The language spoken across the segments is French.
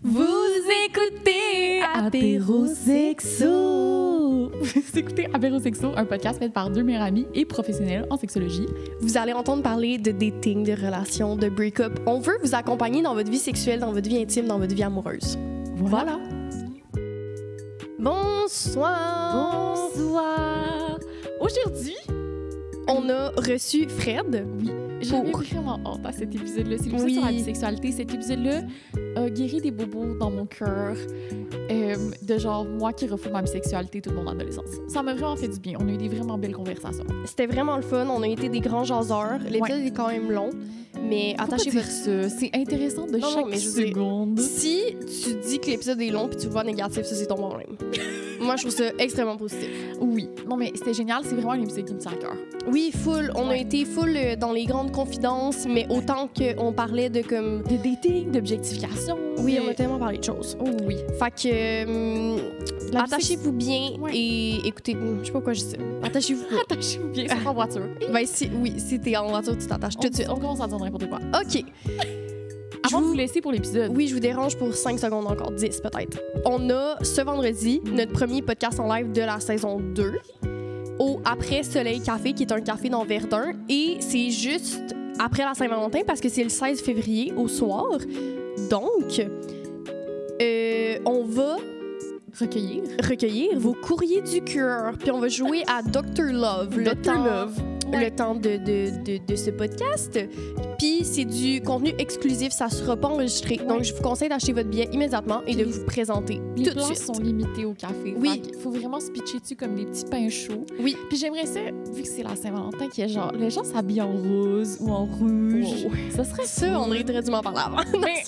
Vous écoutez Apérosexo. Vous écoutez Apérosexo, un podcast fait par deux meilleurs amis et professionnels en sexologie. Vous allez entendre parler de dating, de relations, de break-up. On veut vous accompagner dans votre vie sexuelle, dans votre vie intime, dans votre vie amoureuse. Voilà. Bonsoir. Bonsoir. Aujourd'hui, on a reçu Fred. Oui. J'avais vraiment hâte à cet épisode-là. C'est l'épisode sur la bisexualité. Cet épisode-là a guéri des bobos dans mon cœur. De genre, moi qui refoule ma bisexualité toute mon adolescence. Ça m'a vraiment fait du bien. On a eu des vraiment belles conversations. C'était vraiment le fun. On a été des grands jaseurs. L'épisode est quand même long, mais attachez votre... ça. C'est intéressant de chaque seconde. Si tu dis que l'épisode est long puis tu le vois négatif, ça, c'est ton problème. Moi, je trouve ça extrêmement positif. Oui. Non, mais c'était génial. C'est vraiment un épisode qui me tient à cœur. Oui, full. On a été full dans les grandes confidences, mais autant qu'on parlait de comme... de dating, d'objectification. Oui, on a tellement parlé de choses. Oh oui. Fait que... attachez-vous bien et écoutez... Je sais pas pourquoi je dis ça. Attachez-vous bien. Attachez-vous bien, c'est en voiture. Ben, si t'es en voiture, tu t'attaches tout de suite. On commence à dire n'importe quoi. OK. Avant de vous laisser pour l'épisode. Oui, je vous dérange pour 5 secondes encore, 10 peut-être. On a ce vendredi notre premier podcast en live de la saison 2 au Après Soleil Café, qui est un café dans Verdun. Et c'est juste après la Saint-Valentin parce que c'est le 16 février au soir. Donc, on va recueillir vos courriers du cœur. Puis on va jouer à Dr. Love. Le temps de ce podcast. Puis c'est du contenu exclusif, ça sera pas enregistré. Donc je vous conseille d'acheter votre billet immédiatement et de vous présenter tout de suite. Les places sont limitées au café. Oui. Il faut vraiment se pitcher dessus comme des petits pains chauds. Oui. Puis j'aimerais ça, vu que c'est la Saint-Valentin, qu'il y a genre, les gens s'habillent en rose ou en rouge. Oh. Ça serait ça, on aurait dû m'en parler avant. Mais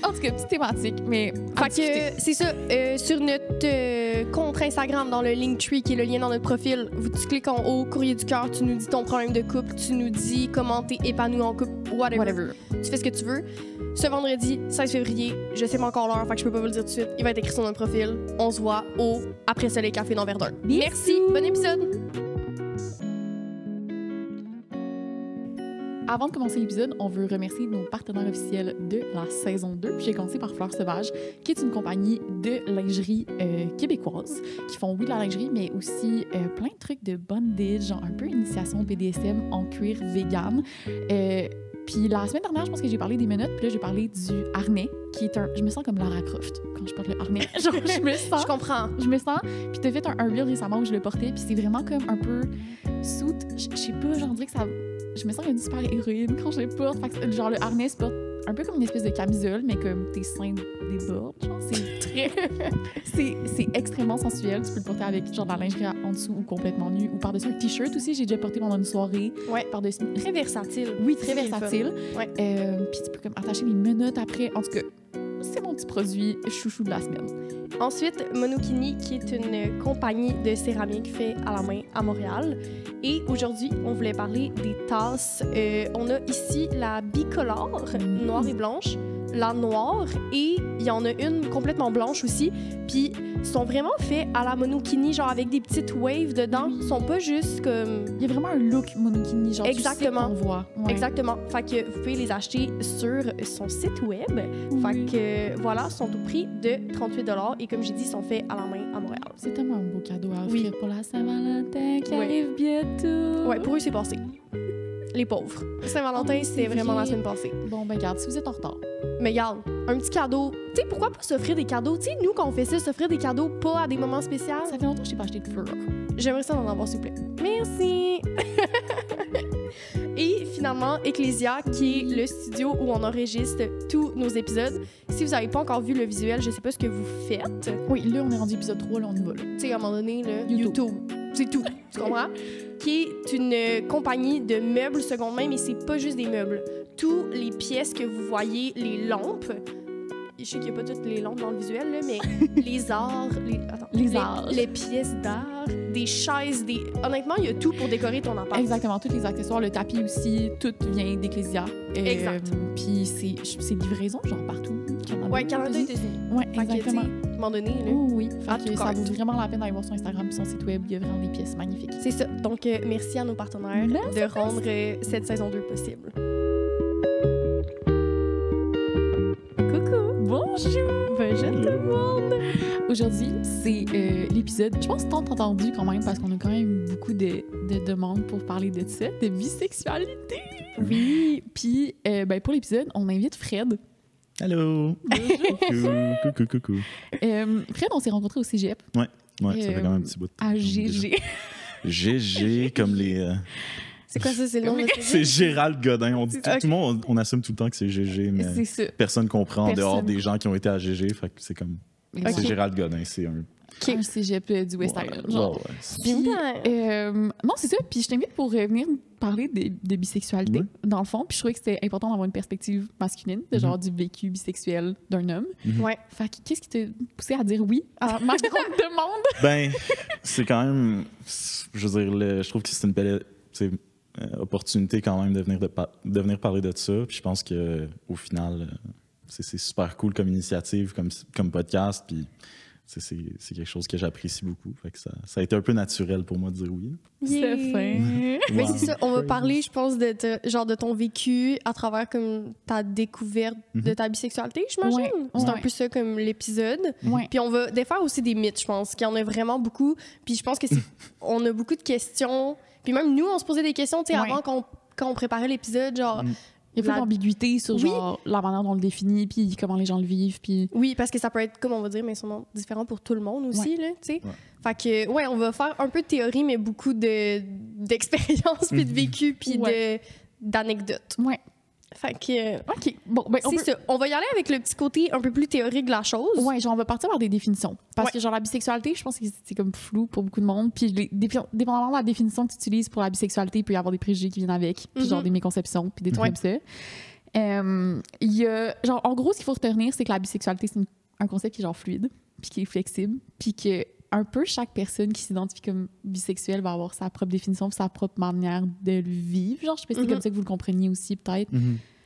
en tout cas, petite thématique, mais... Fait que c'est ça, sur notre compte Instagram, dans le Linktree, qui est le lien dans notre profil, tu cliques en haut, courrier du cœur, tu nous dis ton problème de couple, tu nous dis comment t'es épanoui en couple, whatever. Tu fais ce que tu veux. Ce vendredi, 16 février, je sais pas encore l'heure, fait que je peux pas vous le dire tout de suite. Il va être écrit sur notre profil. On se voit au Après Soleil Café dans Verdun. Merci, bon épisode! Avant de commencer l'épisode, on veut remercier nos partenaires officiels de la saison 2. J'ai commencé par Fleurs Sauvages, qui est une compagnie de lingerie québécoise, qui font, oui, de la lingerie, mais aussi plein de trucs de bondage, genre un peu initiation BDSM en cuir vegan. Puis la semaine dernière, je pense que j'ai parlé des menottes, puis là, j'ai parlé du harnais, qui est un... Je me sens comme Lara Croft quand je porte le harnais. Genre, je me sens... Je comprends. Je me sens... Puis t'as fait un reel récemment où je le portais, puis c'est vraiment comme un peu suit. Je sais pas, genre, on dirait que ça... Je me sens comme une super héroïne quand je le porte. Fait que, genre, le harnais se porte un peu comme une espèce de camisole, mais comme tes seins débordent. Genre, c'est très... c'est extrêmement sensuel. Tu peux le porter avec, genre, de la lingerie en dessous ou complètement nu, ou par-dessus un t-shirt aussi. J'ai déjà porté pendant une soirée. Ouais. Par-dessus. Très versatile. Oui, très versatile. Ouais. Puis tu peux comme attacher les menottes après. En tout cas, c'est mon petit produit chouchou de la semaine. Ensuite, Monokini, qui est une compagnie de céramique faite à la main à Montréal. Et aujourd'hui, on voulait parler des tasses. On a ici la bicolore, noire et blanche, la noire, et il y en a une complètement blanche aussi. Puis, ils sont vraiment faits à la Monokini, genre avec des petites waves dedans. Ils sont pas juste comme... Il y a vraiment un look Monokini, genre exactement. Tu sais qu'on voit. Ouais. Exactement. Fait que vous pouvez les acheter sur son site web. Oui. Fait que, voilà, sont au prix de 38 $. Et comme j'ai dit, ils sont faits à la main à Montréal. C'est tellement un beau cadeau à offrir pour la Saint-Valentin qui arrive bientôt. Ouais, pour eux, c'est passé. Les pauvres. Saint-Valentin, c'est vraiment la semaine passée. Bon, ben regarde, si vous êtes en retard. Mais regarde, un petit cadeau. Tu sais, pourquoi pas s'offrir des cadeaux? Tu sais, nous, quand on fait ça, s'offrir des cadeaux pas à des moments spéciaux. Ça fait longtemps que je n'ai pas acheté de fleurs. J'aimerais ça en avoir, s'il vous plaît. Merci! Et finalement, Ecclesia, qui est le studio où on enregistre tous nos épisodes. Si vous n'avez pas encore vu le visuel, je sais pas ce que vous faites. Oui, là, on est rendu épisode 3, là, on y va. Tu sais, à un moment donné, là, YouTube. C'est tout. Tu comprends? Qui est une compagnie de meubles seconde main, mais c'est pas juste des meubles. Toutes les pièces que vous voyez, les lampes, je sais qu'il n'y a pas toutes les lampes dans le visuel, là, mais les arts, les pièces d'art, des chaises, honnêtement, il y a tout pour décorer ton appart. Exactement, tous les accessoires, le tapis aussi, tout vient d'Ecclesia. Exact. Puis c'est livraison, genre partout. Canada, ouais, Canada, États-Unis. Ouais, exactement. À un moment donné, là. Oh, oui, ça vaut vraiment la peine d'aller voir son Instagram et son site web. Il y a vraiment des pièces magnifiques. C'est ça. Donc, merci à nos partenaires de rendre cette saison 2 possible. Coucou! Bon! Bonjour tout le monde! Aujourd'hui, c'est l'épisode, je pense tant entendu quand même, parce qu'on a quand même eu beaucoup de demandes pour parler de ça, de bisexualité. Oui. Puis, pour l'épisode, on invite Fred. Allô! Coucou. Fred, on s'est rencontrés au cégep. Ouais, ça fait quand même un petit bout de temps. À GG. GG, comme les... C'est quoi ça, c'est le nom de C'est Gérald Godin. On dit tout le monde, on assume tout le temps que c'est GG, mais personne comprend en dehors des gens qui ont été à GG. Fait que c'est comme... Okay. C'est Gérald Godin, c'est un cégep du West Island. Genre. Puis, non, c'est ça. Puis je t'invite pour venir parler de bisexualité, dans le fond. Puis je trouvais que c'était important d'avoir une perspective masculine, de genre du vécu bisexuel d'un homme. Ouais. Fait que qu'est-ce qui t'a poussé à dire oui à ma grande demande? Ben, c'est quand même... Je veux dire, je trouve que c'est une belle opportunité quand même de venir parler de ça. Puis je pense qu'au final, c'est super cool comme initiative, comme podcast. Puis c'est quelque chose que j'apprécie beaucoup. Fait que ça a été un peu naturel pour moi de dire oui. C'est fin. Mais c'est ça, on va parler, je pense, de ton vécu à travers comme ta découverte de ta bisexualité, j'imagine. Ouais. C'est un peu ça comme l'épisode. Ouais. Puis on va défaire aussi des mythes, je pense, qu'il y en a vraiment beaucoup. Puis je pense que on a beaucoup de questions. Puis même nous, on se posait des questions, tu sais, avant quand on préparait l'épisode, genre... Il y a pas d'ambiguïté sur genre la manière dont on le définit, puis comment les gens le vivent, puis... Oui, parce que ça peut être, comme on va dire, mais sûrement différent pour tout le monde aussi, là, tu sais. Ouais. Fait que, on va faire un peu de théorie, mais beaucoup d'expérience, puis de vécu, puis d'anecdotes. Ouais. Fait que... OK. Bon, ben, on va y aller avec le petit côté un peu plus théorique de la chose. Ouais, genre, on va partir par des définitions. Parce que, genre, la bisexualité, je pense que c'est comme flou pour beaucoup de monde. Puis, dépendamment de la définition que tu utilises pour la bisexualité, il peut y avoir des préjugés qui viennent avec, puis genre des méconceptions, puis des trucs comme ça. Il y a... Genre, en gros, ce qu'il faut retenir, c'est que la bisexualité, c'est un concept qui est genre fluide, puis qui est flexible, puis que un peu chaque personne qui s'identifie comme bisexuelle va avoir sa propre définition, sa propre manière de le vivre. Genre, je sais pas si c'est comme ça que vous le compreniez aussi, peut-être.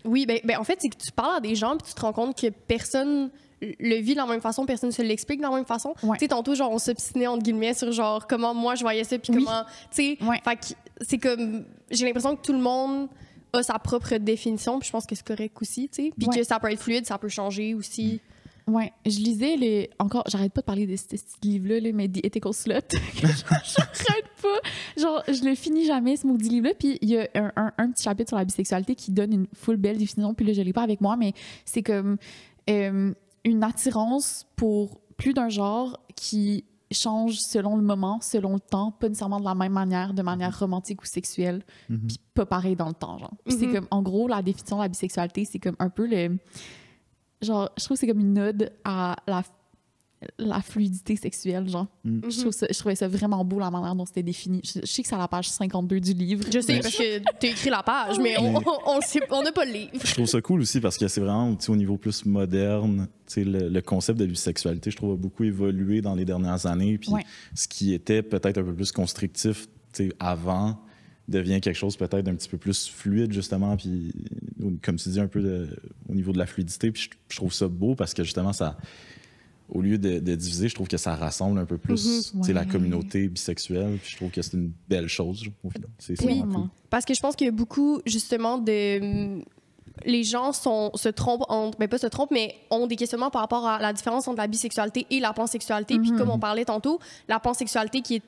Oui, ben en fait, c'est que tu parles à des gens puis tu te rends compte que personne le vit de la même façon, personne ne se l'explique de la même façon. Tu sais, tantôt, genre, on s'obstinait, entre guillemets, sur genre comment moi je voyais ça puis comment... Tu sais, fait que c'est comme... J'ai l'impression que tout le monde a sa propre définition puis je pense que c'est correct aussi, tu sais. Puis que ça peut être fluide, ça peut changer aussi. Ouais, je lisais encore, j'arrête pas de parler de ce livre-là, mais The Ethical Slut. J'arrête pas. Genre, je le finis jamais, ce maudit livre-là. Puis il y a un petit chapitre sur la bisexualité qui donne une full belle définition. Puis là, je l'ai pas avec moi, mais c'est comme une attirance pour plus d'un genre qui change selon le moment, selon le temps, pas nécessairement de la même manière, de manière romantique ou sexuelle, puis pas pareil dans le temps, genre. Puis c'est comme, en gros, la définition de la bisexualité, c'est comme un peu le... Genre, je trouve que c'est comme une ode à la fluidité sexuelle, genre. Je trouvais ça vraiment beau, la manière dont c'était défini. Je sais que c'est à la page 52 du livre. Je sais, parce que t'as écrit la page, mais on n'a pas le livre. Je trouve ça cool aussi parce que c'est vraiment, au niveau plus moderne, le concept de bisexualité, je trouve, a beaucoup évolué dans les dernières années. Puis ce qui était peut-être un peu plus constrictif avant devient quelque chose peut-être d'un petit peu plus fluide, justement, puis comme tu dis, un peu au niveau de la fluidité. Puis je trouve ça beau parce que, justement, ça, au lieu de diviser, je trouve que ça rassemble un peu plus la communauté bisexuelle. Puis je trouve que c'est une belle chose, au final. C'est cool. Parce que je pense qu'il y a beaucoup, justement, les gens se trompent, pas se trompent, mais ont des questionnements par rapport à la différence entre la bisexualité et la pansexualité. Puis comme on parlait tantôt, la pansexualité qui est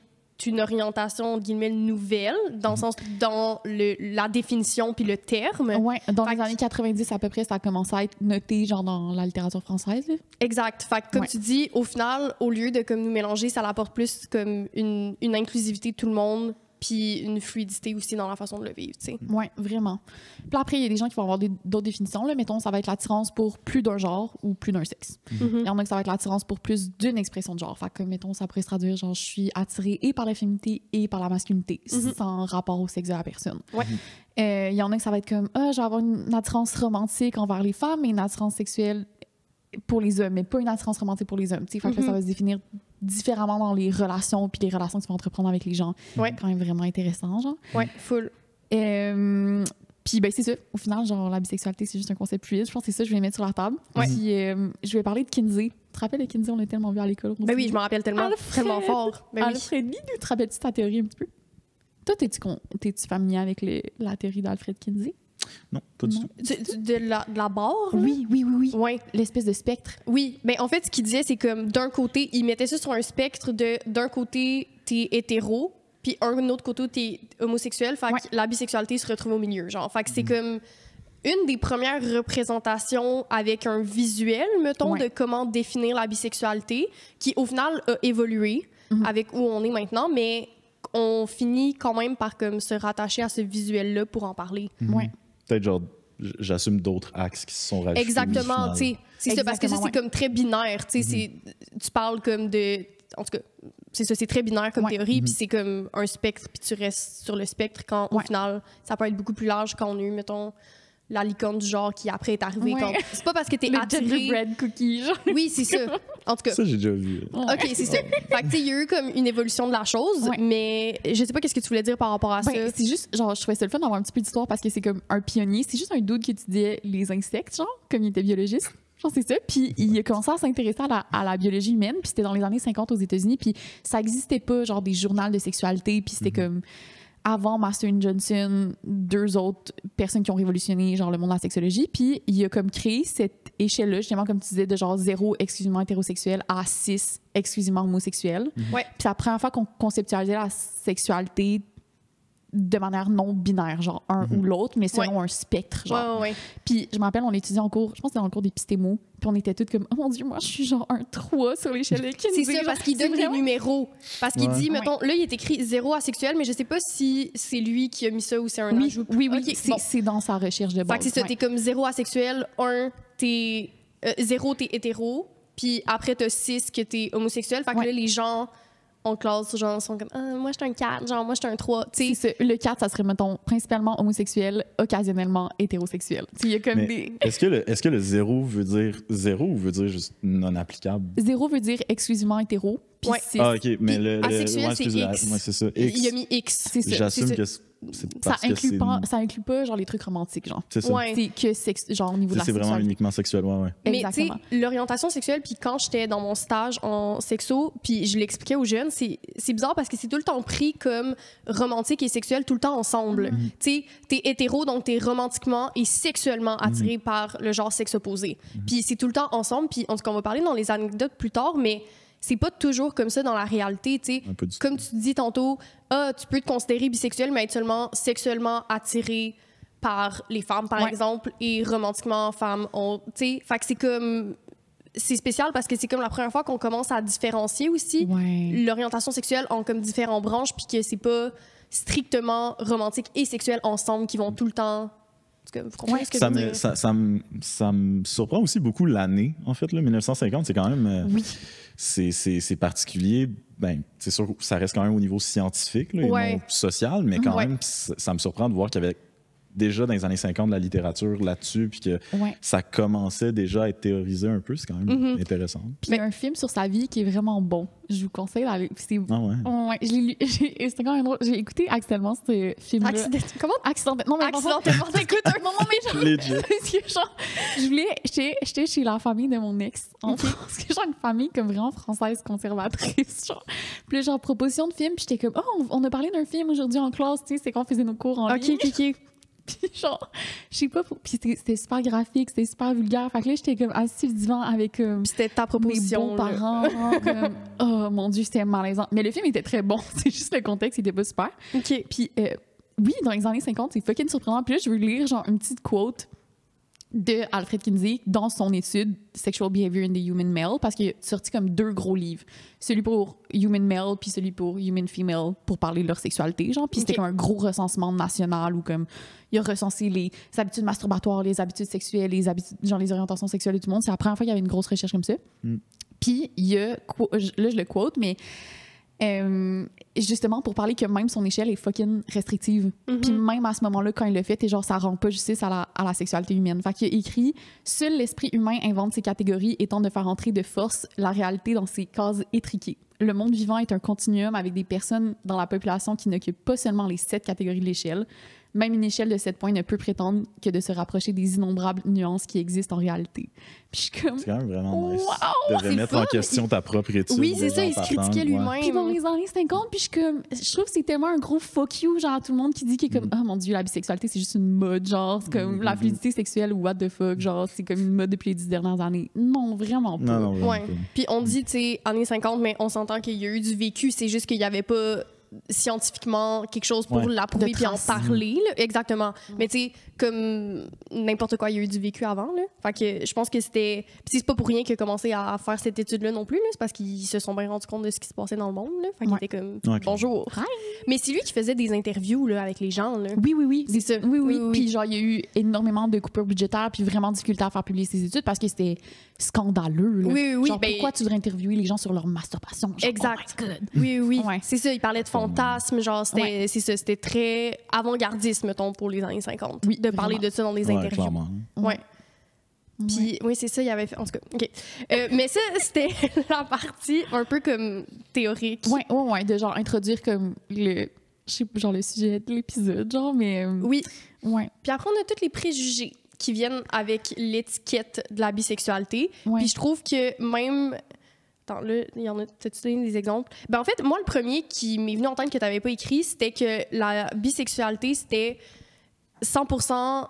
une orientation, entre guillemets, nouvelle, dans le sens, dans la définition puis le terme. Oui, dans les années 90, à peu près, ça a commencé à être noté, genre, dans la littérature française. Là. Exact. Fait que, comme tu dis, au final, au lieu de comme nous mélanger, ça apporte plus comme une inclusivité de tout le monde puis une fluidité aussi dans la façon de le vivre, tu sais. Oui, vraiment. Puis après, il y a des gens qui vont avoir d'autres définitions. Là. Mettons, ça va être l'attirance pour plus d'un genre ou plus d'un sexe. Il y en a que ça va être l'attirance pour plus d'une expression de genre. Fait que, mettons, ça pourrait se traduire, genre, je suis attirée et par la féminité et par la masculinité, sans rapport au sexe de la personne. Il y en a que ça va être comme, je vais avoir une attirance romantique envers les femmes et une attirance sexuelle pour les hommes, mais pas une attirance romantique pour les hommes. Fait que là, ça va se définir différemment dans les relations puis les relations que tu vas entreprendre avec les gens. Quand même vraiment intéressant, genre. Ouais, full. Puis ben c'est ça, au final, genre la bisexualité, c'est juste un concept fluide. Je pense que c'est ça que je vais mettre sur la table. Puis je vais parler de Kinsey. Tu te rappelles de Kinsey? On l'a tellement vu à l'école. Ben oui, je me rappelle tellement fort. Ben Alfred, dis-nous, te rappelles-tu ta théorie un petit peu? Toi, t'es-tu familier avec la théorie d'Alfred Kinsey? Non, pas du tout. De la barre? Oui. Ouais. L'espèce de spectre. Oui. Ben, en fait, ce qu'il disait, c'est comme d'un côté, il mettait ça sur un spectre d'un côté, t'es hétéro, puis un autre côté, t'es homosexuel. Fait que la bisexualité se retrouve au milieu. Genre, fait que c'est comme une des premières représentations avec un visuel, mettons, de comment définir la bisexualité, qui au final a évolué avec où on est maintenant, mais on finit quand même par comme se rattacher à ce visuel-là pour en parler. Ouais. Peut-être genre, j'assume d'autres axes qui se sont rajoutés. Exactement, tu sais. C'est ça, parce que ça, c'est comme très binaire, tu sais. Tu parles comme de... En tout cas, c'est ça, c'est très binaire comme théorie, puis c'est comme un spectre, puis tu restes sur le spectre quand, au final, ça peut être beaucoup plus large quand on a eu, mettons, la licorne du genre qui après est arrivée. C'est pas parce que t'es attiré... Le gingerbread cookie, genre. Oui, c'est ça. En tout cas... Ça, j'ai déjà vu. OK, c'est ça. Fait que, tu sais, il y a eu comme une évolution de la chose, mais je sais pas qu'est-ce que tu voulais dire par rapport à ça. C'est juste, genre, je trouvais ça le fun d'avoir un petit peu d'histoire parce que c'est comme un pionnier. C'est juste un dude qui étudiait les insectes, genre, comme il était biologiste. Genre, c'est ça. Puis il a commencé à s'intéresser à la biologie humaine. Puis c'était dans les années 50 aux États-Unis. Puis ça existait pas, genre, des journaux de sexualité. Puis c'était comme... Avant Master and Johnson, 2 autres personnes qui ont révolutionné genre le monde de la sexologie, puis il a comme créé cette échelle-là, justement comme tu disais, de genre 0 exclusivement hétérosexuel à 6 exclusivement homosexuel. Ouais. Puis c'est la première fois qu'on conceptualisait la sexualité de manière non binaire, genre un ou l'autre, mais selon un spectre, genre. Puis je me rappelle, on étudiait en cours, je pense que c'était en cours d'épistémo, puis on était toutes comme, oh mon Dieu, moi je suis genre un 3 sur l'échelle de Kinsey. C'est ça, parce qu'il donne des numéros. Parce qu'il dit, mettons, là, il est écrit 0 asexuel, mais je sais pas si c'est lui qui a mis ça ou c'est un ajout. Oui, okay, c'est dans sa recherche de base. Fait que c'est ça, t'es comme 0 asexuel, 1, t'es 0, t'es hétéro, puis après t'as 6 que t'es homosexuel. Fait que là, les gens en classe, genre, sont comme moi, je suis un 4, genre, moi, je suis un 3. C'est ça. Le 4, ça serait, mettons, principalement homosexuel, occasionnellement hétérosexuel. Il y a comme Est-ce que le 0 veut dire 0 ou veut dire juste non applicable? 0 veut dire exclusivement hétéro. Puis Ah, OK, mais le asexuel, c'est X. Ouais, c'est ça. X. Il a mis X. C'est ça. J'assume que c'est parce que c'est... Ça inclut pas, genre, les trucs romantiques, genre. C'est ça. C'est que genre, au niveau de la C'est sexualité. vraiment uniquement sexuel, ouais. Mais tu sais, l'orientation sexuelle, puis quand j'étais dans mon stage en sexo, puis je l'expliquais aux jeunes, c'est bizarre parce que c'est tout le temps pris comme romantique et sexuel tout le temps ensemble. Tu sais, t'es hétéro, donc t'es romantiquement et sexuellement attiré par le genre sexe opposé. Puis c'est tout le temps ensemble, puis en tout cas, on va parler dans les anecdotes plus tard, mais c'est pas toujours comme ça dans la réalité, tu sais. Comme tu dis tantôt, tu peux te considérer bisexuel, mais être seulement sexuellement attiré par les femmes, par exemple, et romantiquement, femmes, tu sais. Fait que c'est comme... C'est spécial parce que c'est comme la première fois qu'on commence à différencier aussi l'orientation sexuelle en comme différentes branches, puis que c'est pas strictement romantique et sexuel ensemble qui vont tout le temps... Vous comprenez ce que je veux dire? Ça me surprend aussi beaucoup l'année, en fait. Là, 1950, c'est quand même... C'est particulier. Ben, c'est sûr que ça reste quand même au niveau scientifique là, et non social, mais quand même, ça me surprend de voir qu'il y avait déjà dans les années 50 de la littérature là-dessus, puis que ça commençait déjà à être théorisé un peu. C'est quand même intéressant. Puis il y a un film sur sa vie qui est vraiment bon. Je vous conseille d'aller. Je l'ai lu. C'était quand même drôle. J'ai écouté accidentellement ce film-là. Comment? Accidentellement. Accidentellement. Écoute un moment, mais genre, j'étais chez la famille de mon ex. Parce que genre une famille comme vraiment française conservatrice. Genre. Puis là, genre, proposition de film, puis j'étais comme, on a parlé d'un film aujourd'hui en classe, tu sais, c'est quand on faisait nos cours en ligne. OK. Puis genre, je sais pas, puis c'était super graphique, c'était super vulgaire. Fait que là, j'étais comme assise sur le divan avec c'était ta proposition, mes beaux-parents. Comme, oh mon Dieu, c'était malaisant. Mais le film était très bon. C'est juste le contexte, il était pas super. OK. Puis oui, dans les années 50, c'est fucking surprenant. Puis là, je veux lire genre une petite quote de Alfred Kinsey dans son étude Sexual Behavior in the Human Male, parce qu'il a sorti comme 2 gros livres. Celui pour Human Male, puis celui pour Human Female, pour parler de leur sexualité, genre. Puis c'était comme un gros recensement national où comme il a recensé les habitudes masturbatoires, les habitudes sexuelles, les habitudes, genre les orientations sexuelles de tout le monde. C'est la première fois qu'il y avait une grosse recherche comme ça. Puis il y a, là je le quote, mais justement pour parler que même son échelle est fucking restrictive. Puis même à ce moment-là, quand il l'a fait, et genre ça rend pas justice à la sexualité humaine. Fait qu'il a écrit « Seul l'esprit humain invente ces catégories étant de faire entrer de force la réalité dans ses cases étriquées. Le monde vivant est un continuum avec des personnes dans la population qui n'occupent pas seulement les 7 catégories de l'échelle. même une échelle de 7 points ne peut prétendre que de se rapprocher des innombrables nuances qui existent en réalité. Puis je suis comme... C'est quand même vraiment nice wow, de remettre en question ta propre étude. Oui, c'est ça, il se critiquait lui-même. Puis dans les années 50, puis je trouve que c'est tellement un gros fuck you, genre tout le monde qui dit qu'il est comme oh mon Dieu, la bisexualité c'est juste une mode, genre c'est comme la fluidité sexuelle ou what the fuck, genre c'est comme une mode depuis les 10 dernières années. Non, vraiment pas. Non, vraiment pas. Puis on dit, tu sais, années 50, mais on s'entend qu'il y a eu du vécu, c'est juste qu'il y avait pas scientifiquement quelque chose pour l'approuver puis en parler. Là. Exactement. Mais tu sais, comme n'importe quoi, il y a eu du vécu avant. Là. Fait que je pense que c'était... Puis c'est pas pour rien qu'il a commencé à faire cette étude-là non plus. Là. C'est parce qu'ils se sont bien rendus compte de ce qui se passait dans le monde. Là. Fait qu'il était comme bonjour. Hi. Mais c'est lui qui faisait des interviews là, avec les gens. Là. Oui. C'est ça. Oui. Puis genre, il y a eu énormément de coupures budgétaires puis vraiment de difficulté à faire publier ses études parce que c'était scandaleux. Là. Oui. Genre, pourquoi tu devrais interviewer les gens sur leur masturbation? Genre, exact. Oh my God. Oui. Ouais. C'est ça, il parlait de fantasmes. Genre, c'était, c'est ça, c'était très avant-gardiste, mettons, pour les années 50. Oui, de parler de ça dans des interviews. Clairement. Ouais. Puis, oui, c'est ça, il avait fait. En tout cas, OK. Mais ça, c'était la partie un peu comme théorique. Ouais, de genre introduire comme le. Je sais pas, genre le sujet de l'épisode, genre, mais. Oui. Ouais. Puis après, on a tous les préjugés qui viennent avec l'étiquette de la bisexualité. Puis je trouve que même. Attends, là, il y en a. T'as-tu donné des exemples? Ben, en fait, moi, le premier qui m'est venu en tête que t'avais pas écrit, c'était que la bisexualité, c'était 100%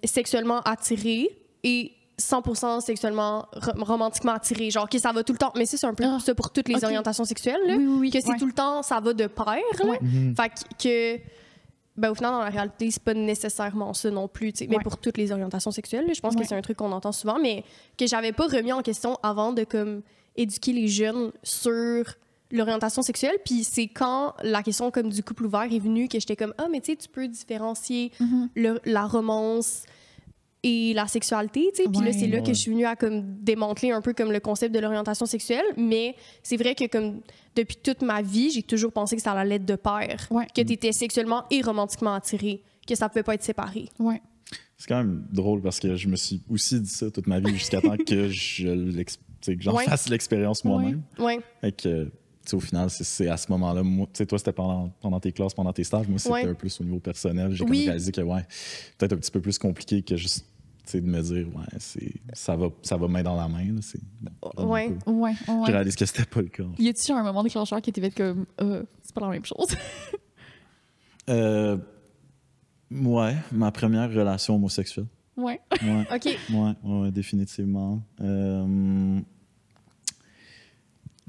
sexuellement attiré et 100% sexuellement romantiquement attiré. Genre que ça va tout le temps. Mais ça, c'est un peu ça pour toutes les orientations sexuelles. Là, oui. Que c'est tout le temps, ça va de pair. Là. Fait que... Ben, au final, dans la réalité, c'est pas nécessairement ça non plus, mais pour toutes les orientations sexuelles. Là, je pense que c'est un truc qu'on entend souvent, mais que j'avais pas remis en question avant de comme éduquer les jeunes sur l'orientation sexuelle. Puis c'est quand la question comme du couple ouvert est venue que j'étais comme mais tu sais, tu peux différencier la romance et la sexualité, tu sais. Puis là, c'est là que je suis venue à comme démanteler un peu comme le concept de l'orientation sexuelle. Mais c'est vrai que comme depuis toute ma vie, j'ai toujours pensé que ça allait être de pair. Que tu étais sexuellement et romantiquement attiré, que ça pouvait pas être séparé. Ouais. C'est quand même drôle parce que je me suis aussi dit ça toute ma vie jusqu'à temps que j'en fasse l'expérience moi-même. Et que, au final, c'est à ce moment-là, toi, c'était pendant tes classes, pendant tes stages. Moi, c'était un peu plus au niveau personnel. J'ai comme réalisé que, peut-être un petit peu plus compliqué que juste de me dire, ça va main dans la main. Là, J'ai réalisé que c'était pas le cas. Y a-tu un moment déclencheur qui était comme, c'est pas la même chose? Ma première relation homosexuelle. OK. Ouais, définitivement.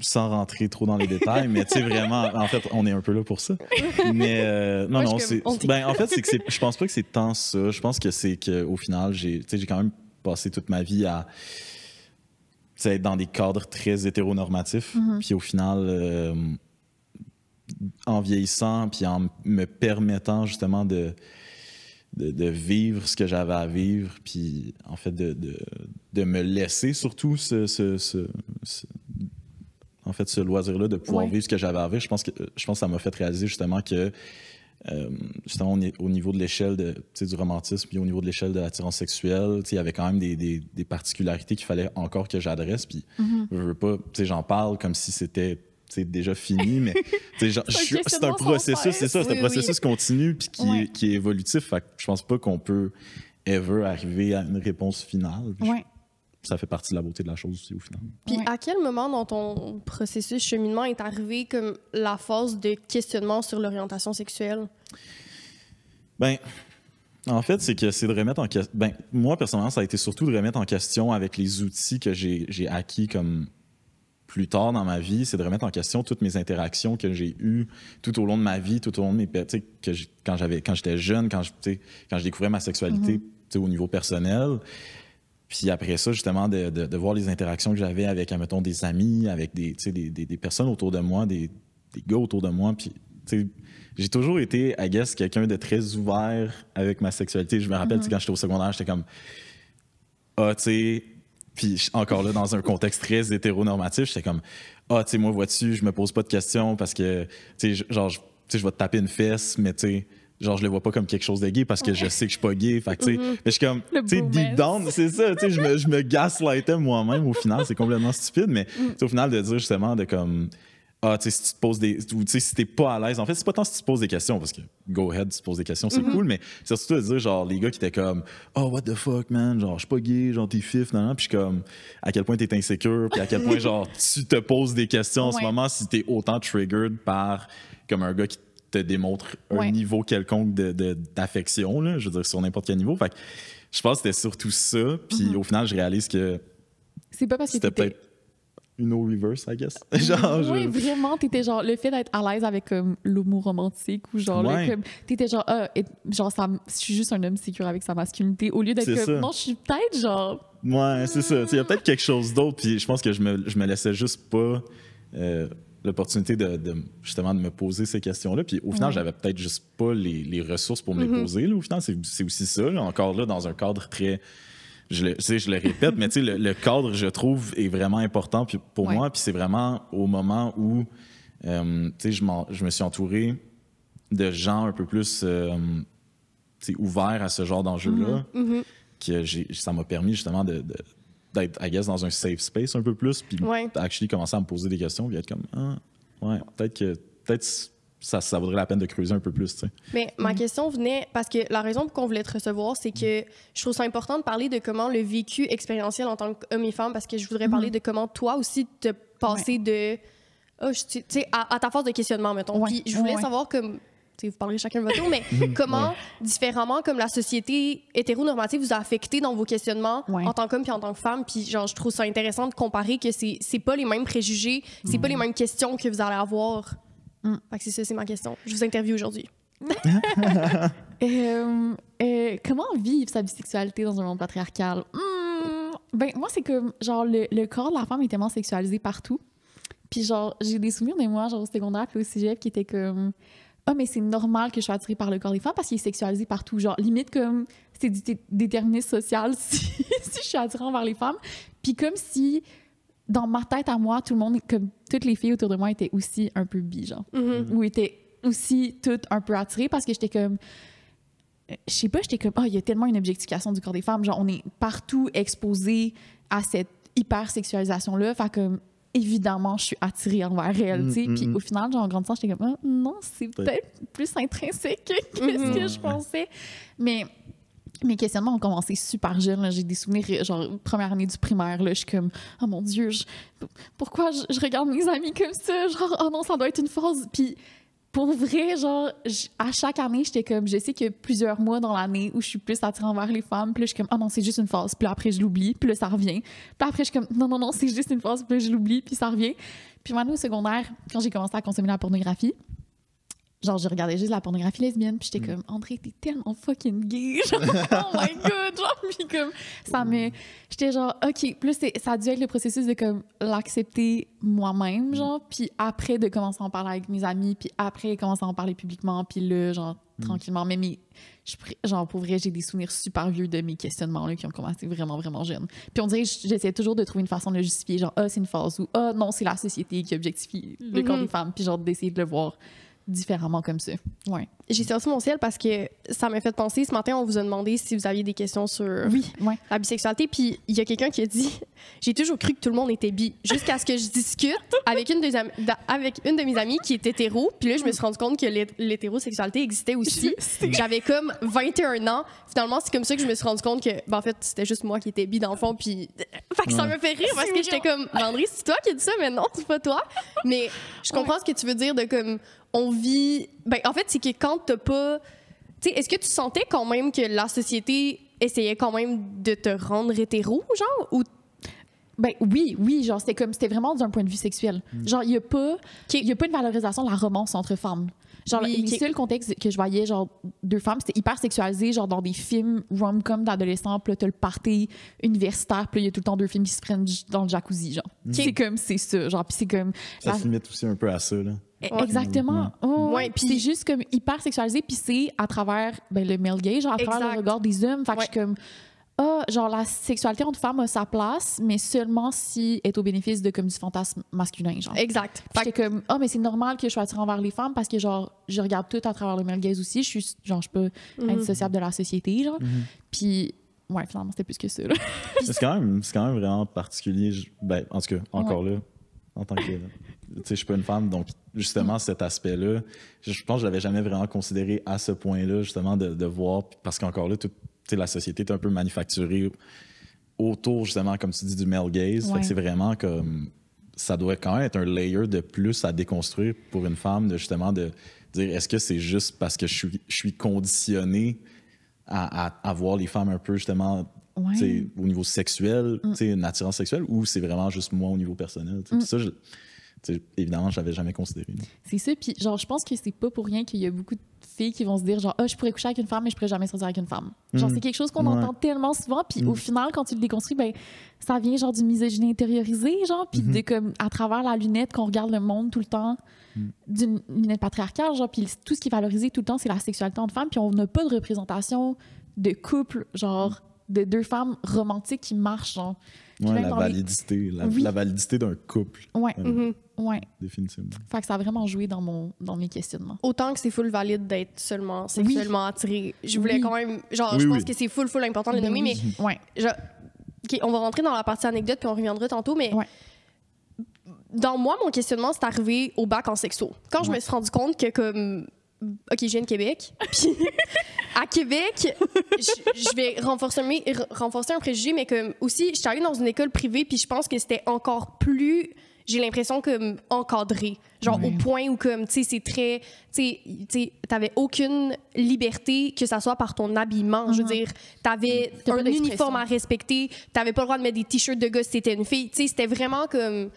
Sans rentrer trop dans les détails, mais tu sais, vraiment, en fait, on est un peu là pour ça. Mais non, c'est. Ben, en fait, c'est que je pense pas que c'est tant ça. Je pense que c'est qu'au final, j'ai quand même passé toute ma vie à être dans des cadres très hétéronormatifs. Puis au final, en vieillissant, puis en me permettant justement de vivre ce que j'avais à vivre, puis en fait, de me laisser surtout en fait, ce loisir-là de pouvoir vivre ce que j'avais à vivre, je pense que ça m'a fait réaliser justement que justement au niveau de l'échelle du romantisme puis au niveau de l'échelle de l'attirance sexuelle, il y avait quand même des particularités qu'il fallait encore que j'adresse. Puis je veux pas, j'en parle comme si c'était déjà fini, mais c'est un processus, c'est ça, c'est un processus continu puis qui est évolutif. Fait que je pense pas qu'on peut ever arriver à une réponse finale. Ça fait partie de la beauté de la chose aussi, au final. Puis à quel moment dans ton processus cheminement est arrivé comme la phase de questionnement sur l'orientation sexuelle? Ben, en fait, c'est de remettre en question... Ben, moi, personnellement, ça a été surtout de remettre en question avec les outils que j'ai acquis comme plus tard dans ma vie, c'est de remettre en question toutes mes interactions que j'ai eues tout au long de ma vie, tout au long de mes... quand j'étais jeune, quand je découvrais ma sexualité au niveau personnel. Puis après ça, justement, de voir les interactions que j'avais avec, admettons, des amis, avec des personnes autour de moi, des gars autour de moi. Puis, j'ai toujours été, I guess, quelqu'un de très ouvert avec ma sexualité. Je me rappelle, quand j'étais au secondaire, j'étais comme, puis encore là, dans un contexte très hétéronormatif, j'étais comme, moi, vois-tu, je me pose pas de questions parce que, je vais te taper une fesse, mais genre, je le vois pas comme quelque chose de gay parce que je sais que je suis pas gay. Fait que, mais je suis comme, deep down, c'est ça, je me gaslightais moi-même au final. C'est complètement stupide, mais au final, de dire justement, de comme, ah, tu sais, si tu te poses des. Ou tu sais, si t'es pas à l'aise. En fait, c'est pas tant si tu te poses des questions, parce que go ahead, tu te poses des questions, c'est cool, mais c'est surtout de dire, genre, les gars qui étaient comme, oh, what the fuck, man, genre, je suis pas gay, genre, t'es fif, nan, nan. Puis comme, à quel point t'es insécure, puis à quel point, genre, tu te poses des questions en ce moment si t'es autant triggered par, comme un gars qui te démontre un niveau quelconque d'affection, là, je veux dire, sur n'importe quel niveau. Fait que je pense que c'était surtout ça, puis au final, je réalise que. C'est pas parce que c'était peut-être une no reverse, I guess. Genre, oui, vraiment, t'étais genre, le fait d'être à l'aise avec comme l'homo romantique ou genre, comme, t'étais genre, genre, je suis juste un homme sécure avec sa masculinité, au lieu d'être comme, non, je suis peut-être genre. Ouais, c'est ça. Il y a peut-être quelque chose d'autre, puis je pense que je me laissais juste pas l'opportunité justement de me poser ces questions-là. Puis au final, j'avais peut-être juste pas les ressources pour me les poser. Là. Au final, c'est aussi ça. Là. Encore là, dans un cadre très. Je le répète, mais le cadre, je trouve, est vraiment important pour moi. Puis c'est vraiment au moment où je me suis entouré de gens un peu plus ouverts à ce genre d'enjeu-là, que ça m'a permis justement d'être, I guess, dans un safe space un peu plus, puis actually commencer à me poser des questions, puis être comme, peut-être ça vaudrait la peine de creuser un peu plus, tu sais. Mais ma question venait parce que la raison pour qu'on voulait te recevoir, c'est que je trouve ça important de parler de comment le vécu expérientiel en tant qu'homme et femme, parce que je voudrais parler de comment toi aussi te passer de tu sais, à ta phase de questionnement, mettons. Puis je voulais savoir comme vous parlez chacun de votre tour, mais comment, différemment, comme la société hétéronormative vous a affecté dans vos questionnements en tant qu'homme puis en tant que femme. Puis genre, je trouve ça intéressant de comparer que c'est pas les mêmes préjugés, c'est pas les mêmes questions que vous allez avoir. Fait que c'est ça, c'est ma question. Je vous interviewe aujourd'hui. Comment vivre sa bisexualité dans un monde patriarcal? Ben, moi, c'est comme, genre, le corps de la femme est tellement sexualisé partout. Puis genre, j'ai des souvenirs de moi, genre, au secondaire puis au cégep, qui étaient comme... mais c'est normal que je sois attirée par le corps des femmes parce qu'il est sexualisé partout. Genre, limite comme c'est du déterminisme social si je suis attirée envers les femmes. Puis comme si, dans ma tête à moi, tout le monde, comme toutes les filles autour de moi étaient aussi un peu bi, genre. Ou étaient aussi toutes un peu attirées parce que j'étais comme... Je sais pas, j'étais comme, il y a tellement une objectification du corps des femmes. Genre, on est partout exposé à cette hyper-sexualisation-là. Fait comme... évidemment, je suis attirée envers elle, tu sais. Puis au final, genre, en grandissant, j'étais comme, non, c'est peut-être plus intrinsèque que ce que je pensais. Mais mes questionnements ont commencé super jeune. Là. J'ai des souvenirs, genre, première année du primaire, là, je suis comme, oh mon Dieu, pourquoi je regarde mes amis comme ça? Genre, oh non, ça doit être une phase. Puis pour vrai, genre, à chaque année, j'étais comme, je sais qu'il y a plusieurs mois dans l'année où je suis plus attirée envers les femmes. Puis là, je suis comme, oh non, c'est juste une phase. Puis là, après, je l'oublie. Puis là, ça revient. Puis après, je suis comme, non, c'est juste une phase. Puis là, je l'oublie. Puis ça revient. Puis maintenant, au secondaire, quand j'ai commencé à consommer la pornographie, genre, je regardais juste la pornographie lesbienne. Puis j'étais comme, André, t'es tellement fucking gay. Genre, oh my God. Genre, puis comme, j'étais genre, OK. Plus ça a dû être le processus de comme l'accepter moi-même, genre. Puis après, de commencer à en parler avec mes amis. Puis après, commencer à en parler publiquement. Puis là, genre, tranquillement. Mais genre, pour vrai, j'ai des souvenirs super vieux de mes questionnements là, qui ont commencé vraiment, vraiment jeunes. Puis on dirait que j'essayais toujours de trouver une façon de le justifier. Genre, c'est une phase. Ou, non, c'est la société qui objectifie le corps des femmes. Puis genre, d'essayer de le voir différemment comme ça. Ouais. J'ai sorti mon ciel parce que ça m'a fait penser. Ce matin, on vous a demandé si vous aviez des questions sur la bisexualité. Puis il y a quelqu'un qui a dit « J'ai toujours cru que tout le monde était bi. » Jusqu'à ce que je discute avec une de mes amies qui est hétéro. Puis là, je me suis rendu compte que l'hétérosexualité existait aussi. J'avais comme 21 ans. Finalement, c'est comme ça que je me suis rendu compte que, en fait, c'était juste moi qui étais bi dans le fond. Puis fait que ça me fait rire parce que j'étais comme « André, c'est toi qui as dit ça, mais non, c'est pas toi. » Mais je comprends ce que tu veux dire de comme on vit... Ben, en fait, c'est que quand t'as pas... Tu sais, est-ce que tu sentais quand même que la société essayait quand même de te rendre hétéro, genre? Ou... Ben oui, genre, c'était vraiment d'un point de vue sexuel. Genre, il y a pas une valorisation de la romance entre femmes. Genre, les seuls contextes que je voyais, genre, deux femmes, c'était hyper sexualisé, genre, dans des films rom-com d'adolescents, puis là, t'as le party universitaire, puis il y a tout le temps deux filles qui se prennent dans le jacuzzi, genre. C'est ça, genre, puis c'est comme... Ça se limite aussi un peu à ça, là. Exactement. Puis c'est juste comme hyper sexualisé, puis c'est à travers le male gaze, genre à travers le regard des hommes. Fait que je suis comme, genre la sexualité entre femmes a sa place, mais seulement si elle est au bénéfice de comme du fantasme masculin, genre. Exact. J'étais comme, mais c'est normal que je sois attirée envers les femmes parce que genre je regarde tout à travers le male gaze aussi. Je suis genre je peux indissociable de la société, genre. Puis finalement c'était plus que ça. Là. C'est quand même vraiment particulier. Ben en tout cas encore là. En tant que je suis pas une femme, donc justement, cet aspect-là, je pense que je l'avais jamais vraiment considéré à ce point-là, justement, de voir, parce qu'encore là, la société est un peu manufacturée autour, justement, comme tu dis, du male gaze. Fait que c'est vraiment comme... Ça doit quand même être un layer de plus à déconstruire pour une femme, de justement de dire, est-ce que c'est juste parce que je suis conditionné à voir les femmes un peu, justement, au niveau sexuel, une attirance sexuelle, ou c'est vraiment juste moi au niveau personnel? Ça, évidemment, je l'avais jamais considéré. C'est ça, puis genre, je pense que c'est pas pour rien qu'il y a beaucoup de filles qui vont se dire genre, je pourrais coucher avec une femme, mais je pourrais jamais sortir avec une femme. Genre, c'est quelque chose qu'on entend tellement souvent, puis au final, quand tu le déconstruis, ben, ça vient genre d'une misogynie intériorisée, genre, puis de comme, à travers la lunette qu'on regarde le monde tout le temps, d'une lunette patriarcale, genre, puis tout ce qui est valorisé tout le temps, c'est la sexualité entre femmes, puis on n'a pas de représentation de couple, genre, de deux femmes romantiques qui marchent, genre. La validité, la validité d'un couple. Ouais. Définitivement. Fait que ça a vraiment joué dans mes questionnements. Autant que c'est full valide d'être seulement sexuellement attiré. Je voulais quand même... Genre, je pense que c'est full important de le nommer, mais... OK, on va rentrer dans la partie anecdote, puis on reviendra tantôt, mais... Dans moi, mon questionnement, c'est arrivé au bac en sexo. Quand je me suis rendu compte que, comme... OK, je viens de Québec. Puis à Québec, je vais renforcer un préjugé, mais comme aussi, je suis allée dans une école privée, puis je pense que c'était encore plus, j'ai l'impression, comme encadré. Genre au point où, comme, tu sais, c'est très... Tu sais, t'avais aucune liberté, que ça soit par ton habillement. Je veux dire, t'avais un uniforme à respecter, t'avais pas le droit de mettre des t-shirts de gars si t'étais une fille. Tu sais, c'était vraiment comme...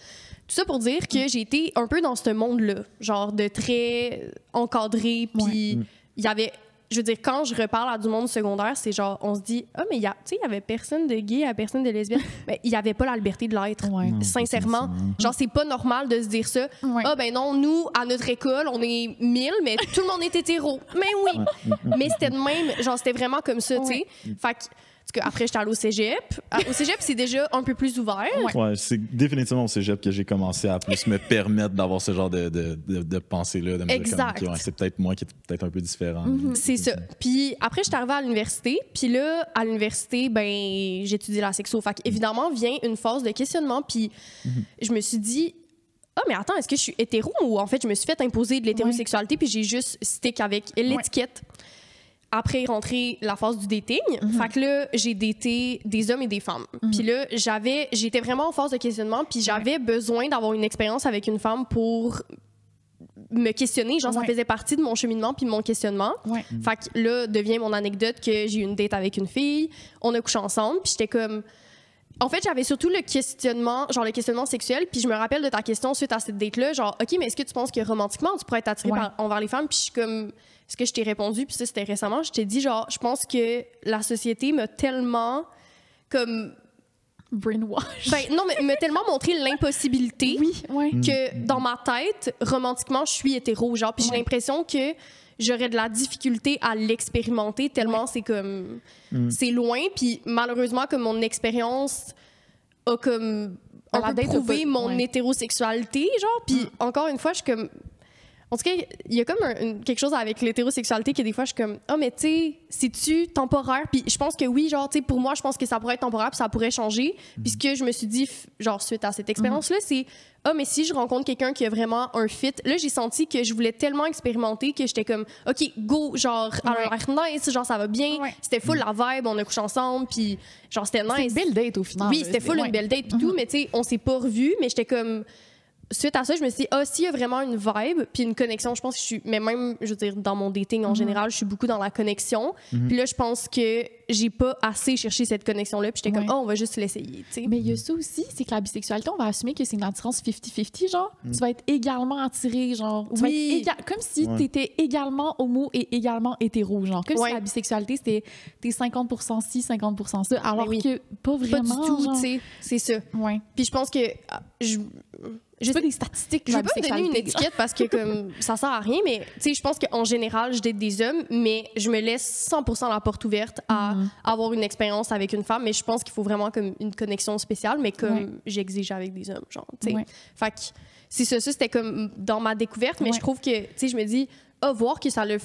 Tout ça pour dire que j'ai été un peu dans ce monde-là, genre de très encadré, puis il y avait... Je veux dire, quand je reparle à du monde secondaire, c'est genre, on se dit, mais tu sais, il y avait personne de gay, il y avait personne de lesbienne. Mais il y avait pas la liberté de l'être. Sincèrement. Genre, c'est pas normal de se dire ça. Ben non, nous, à notre école, on est 1000, mais tout le monde est hétéro. Mais oui. Mais c'était de même, genre, c'était vraiment comme ça, tu sais. Fait que, après, j'étais allée au cégep. Au cégep, c'est déjà un peu plus ouvert. C'est définitivement au cégep que j'ai commencé à plus me permettre d'avoir ce genre de pensée-là. De me dire comme, c'est peut-être moi qui est peut-être un peu différent. C'est ça. Puis après, j'étais arrivée à l'université. Puis là, à l'université, ben, j'étudie la sexo. Fait évidemment, vient une phase de questionnement. Puis je me suis dit, mais attends, est-ce que je suis hétéro ou en fait, je me suis fait imposer de l'hétérosexualité puis j'ai juste stick avec l'étiquette. Après rentrer la phase du dating, fait que là, j'ai daté des hommes et des femmes. Puis là, j'étais vraiment en phase de questionnement, puis j'avais besoin d'avoir une expérience avec une femme pour me questionner. Genre, ça faisait partie de mon cheminement puis de mon questionnement. Fait que là, devient mon anecdote que j'ai eu une date avec une fille, on a couché ensemble, puis j'étais comme... En fait, j'avais surtout le questionnement sexuel, puis je me rappelle de ta question suite à cette date-là, genre, OK, mais est-ce que tu penses que romantiquement, tu pourrais être attiré envers les femmes? Puis je suis comme... Ce que je t'ai répondu, puis ça, c'était récemment, je t'ai dit, genre, je pense que la société m'a tellement, comme... Brainwash. Ben, non, mais m'a tellement montré l'impossibilité que, dans ma tête, romantiquement, je suis hétéro, genre, puis j'ai l'impression que j'aurais de la difficulté à l'expérimenter tellement c'est comme... C'est loin, puis malheureusement, comme mon expérience a comme un peu prouvé mon hétérosexualité, genre, puis encore une fois, je suis comme... En tout cas, il y a comme quelque chose avec l'hétérosexualité que des fois, je suis comme, mais tu sais, c'est-tu temporaire? Puis je pense que oui, genre, tu sais, pour moi, je pense que ça pourrait être temporaire puis ça pourrait changer. Puis ce que je me suis dit, genre, suite à cette expérience-là, c'est, mais si je rencontre quelqu'un qui a vraiment un fit, là, j'ai senti que je voulais tellement expérimenter que j'étais comme, OK, go, genre, elle a l'air nice, genre, ça va bien. C'était full la vibe, on a couché ensemble, puis genre, c'était nice. C'était une belle date au final. Oui, c'était full une belle date puis tout, mais tu sais, on s'est pas revus, mais j'étais comme... Suite à ça, je me suis dit, s'il y a vraiment une vibe, puis une connexion, je pense que je suis, mais même, je veux dire, dans mon dating en général, je suis beaucoup dans la connexion. Puis là, je pense que j'ai pas assez cherché cette connexion-là, puis j'étais comme, on va juste l'essayer, tu sais. Mais il y a ça aussi, c'est que la bisexualité, on va assumer que c'est une attirance 50-50, genre. Tu vas être également attiré, genre. Tu vas être comme si t'étais également homo et également hétéro, genre. Comme si la bisexualité, t'es 50% ci, 50% ça, alors que pas vraiment. Pas du tout, tu sais. C'est ça. Puis je pense que... Je sais pas des statistiques. Je vais pas me donner une étiquette parce que comme ça sert à rien, mais tu sais, je pense qu'en général, je date des hommes, mais je me laisse 100% la porte ouverte à avoir une expérience avec une femme, mais je pense qu'il faut vraiment comme une connexion spéciale, mais comme j'exige avec des hommes, genre, tu sais. Fait que c'est ça, c'était comme dans ma découverte, mais je trouve que, tu sais, je me dis, voir que ça le...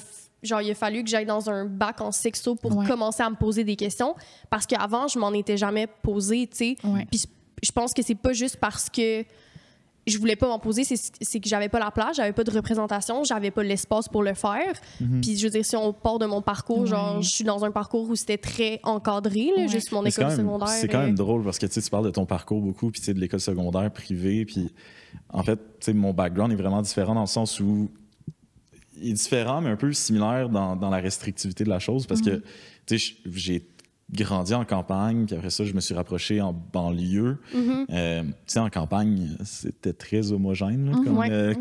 Genre, il a fallu que j'aille dans un bac en sexo pour commencer à me poser des questions, parce qu'avant, je m'en étais jamais posé, tu sais. Puis je pense que c'est pas juste parce que je voulais pas m'en poser, c'est que j'avais pas la place, j'avais pas de représentation, j'avais pas l'espace pour le faire. Puis je veux dire, si on part de mon parcours, genre, je suis dans un parcours où c'était très encadré, là, juste mon école secondaire. C'est quand même drôle parce que tu parles de ton parcours beaucoup, puis de l'école secondaire privée, puis en fait, mon background est vraiment différent dans le sens où il est différent, mais un peu similaire dans la restrictivité de la chose, parce que j'ai grandi en campagne, puis après ça, je me suis rapproché en banlieue. En campagne, c'était très homogène. Là,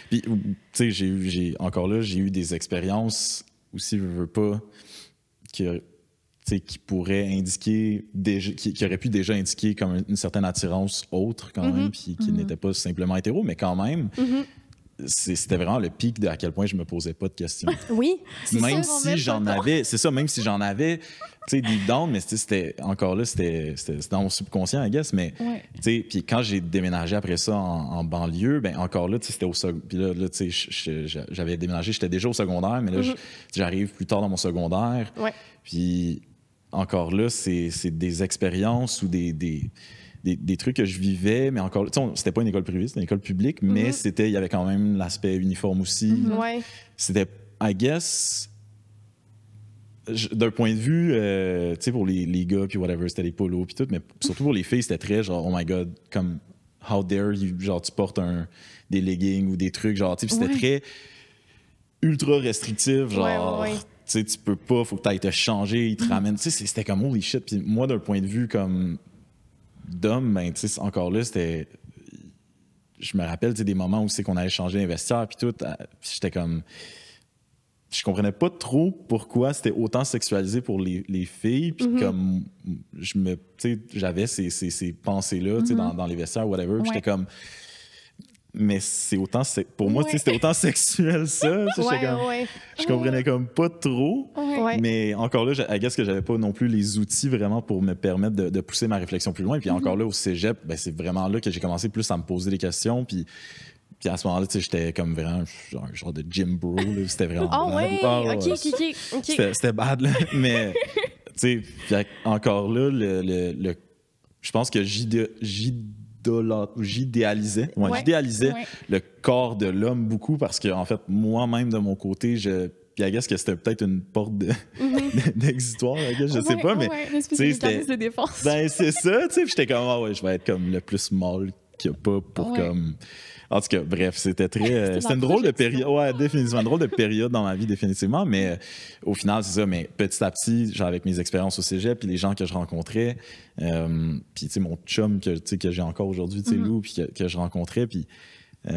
puis, j'ai eu des expériences aussi, je veux pas, qui pourraient indiquer, qui auraient pu déjà indiquer comme une certaine attirance autre quand même, puis qui n'était pas simplement hétéro, mais quand même, c'était vraiment le pic de à quel point je me posais pas de questions. Oui, même si j'en avais, c'est ça, même si j'en avais, tu sais, deep down, mais c'était encore là, c'était dans mon subconscient, I guess, mais tu sais, puis quand j'ai déménagé après ça en banlieue, ben encore là, tu sais, c'était au secondaire, puis là tu sais, j'avais déménagé, j'étais déjà au secondaire, mais là, j'arrive plus tard dans mon secondaire, puis encore là, c'est des expériences ou des trucs que je vivais, mais encore, tu sais, c'était pas une école privée, c'était une école publique, mais il y avait quand même l'aspect uniforme aussi. C'était, I guess, d'un point de vue, tu sais, pour les gars, puis whatever, c'était les polos, puis tout, mais surtout pour les filles, c'était très genre, oh my god, comme, how dare you, genre, tu portes des leggings ou des trucs, genre, tu sais, puis c'était très ultra restrictif, genre, tu sais, tu peux pas, faut que tu ailles te changer, ils te ramènent, tu sais, c'était comme holy shit, puis moi, d'un point de vue comme d'homme, ben, tu sais, encore là, c'était. Je me rappelle, tu sais, des moments où c'est qu'on allait changer les vestiaires, puis tout. J'étais comme. Je comprenais pas trop pourquoi c'était autant sexualisé pour les filles, puis comme. Tu sais, j'avais ces pensées-là, tu sais, dans les vestiaires, whatever, puis j'étais comme. Mais c'est autant. Pour moi, tu sais, c'était autant sexuel, ça. Je comprenais comme pas trop. Mais encore là, I guess que j'avais pas non plus les outils vraiment pour me permettre de pousser ma réflexion plus loin. Puis encore là, au cégep, ben, c'est vraiment là que j'ai commencé plus à me poser des questions. Puis à ce moment-là, tu sais, j'étais comme vraiment genre de gym bro. C'était vraiment. OK. C'était bad, là. Mais, tu sais, encore là, je pense que j'idéalisais le corps de l'homme beaucoup parce que, en fait, moi-même, de mon côté, puis I guess que c'était peut-être une porte d'exitoire, je sais pas, mais c'était de défense. Ben, c'est ça, tu sais, j'étais comme, je vais être comme le plus mâle qu'il n'y a pas pour comme... En tout cas, bref, c'était c'était une drôle de période. Ouais, définitivement, une drôle de période dans ma vie, définitivement. Mais au final, c'est ça. Mais petit à petit, genre avec mes expériences au cégep, puis les gens que je rencontrais, puis tu sais, mon chum que j'ai encore aujourd'hui, tu sais, Lou, puis que je rencontrais, puis tu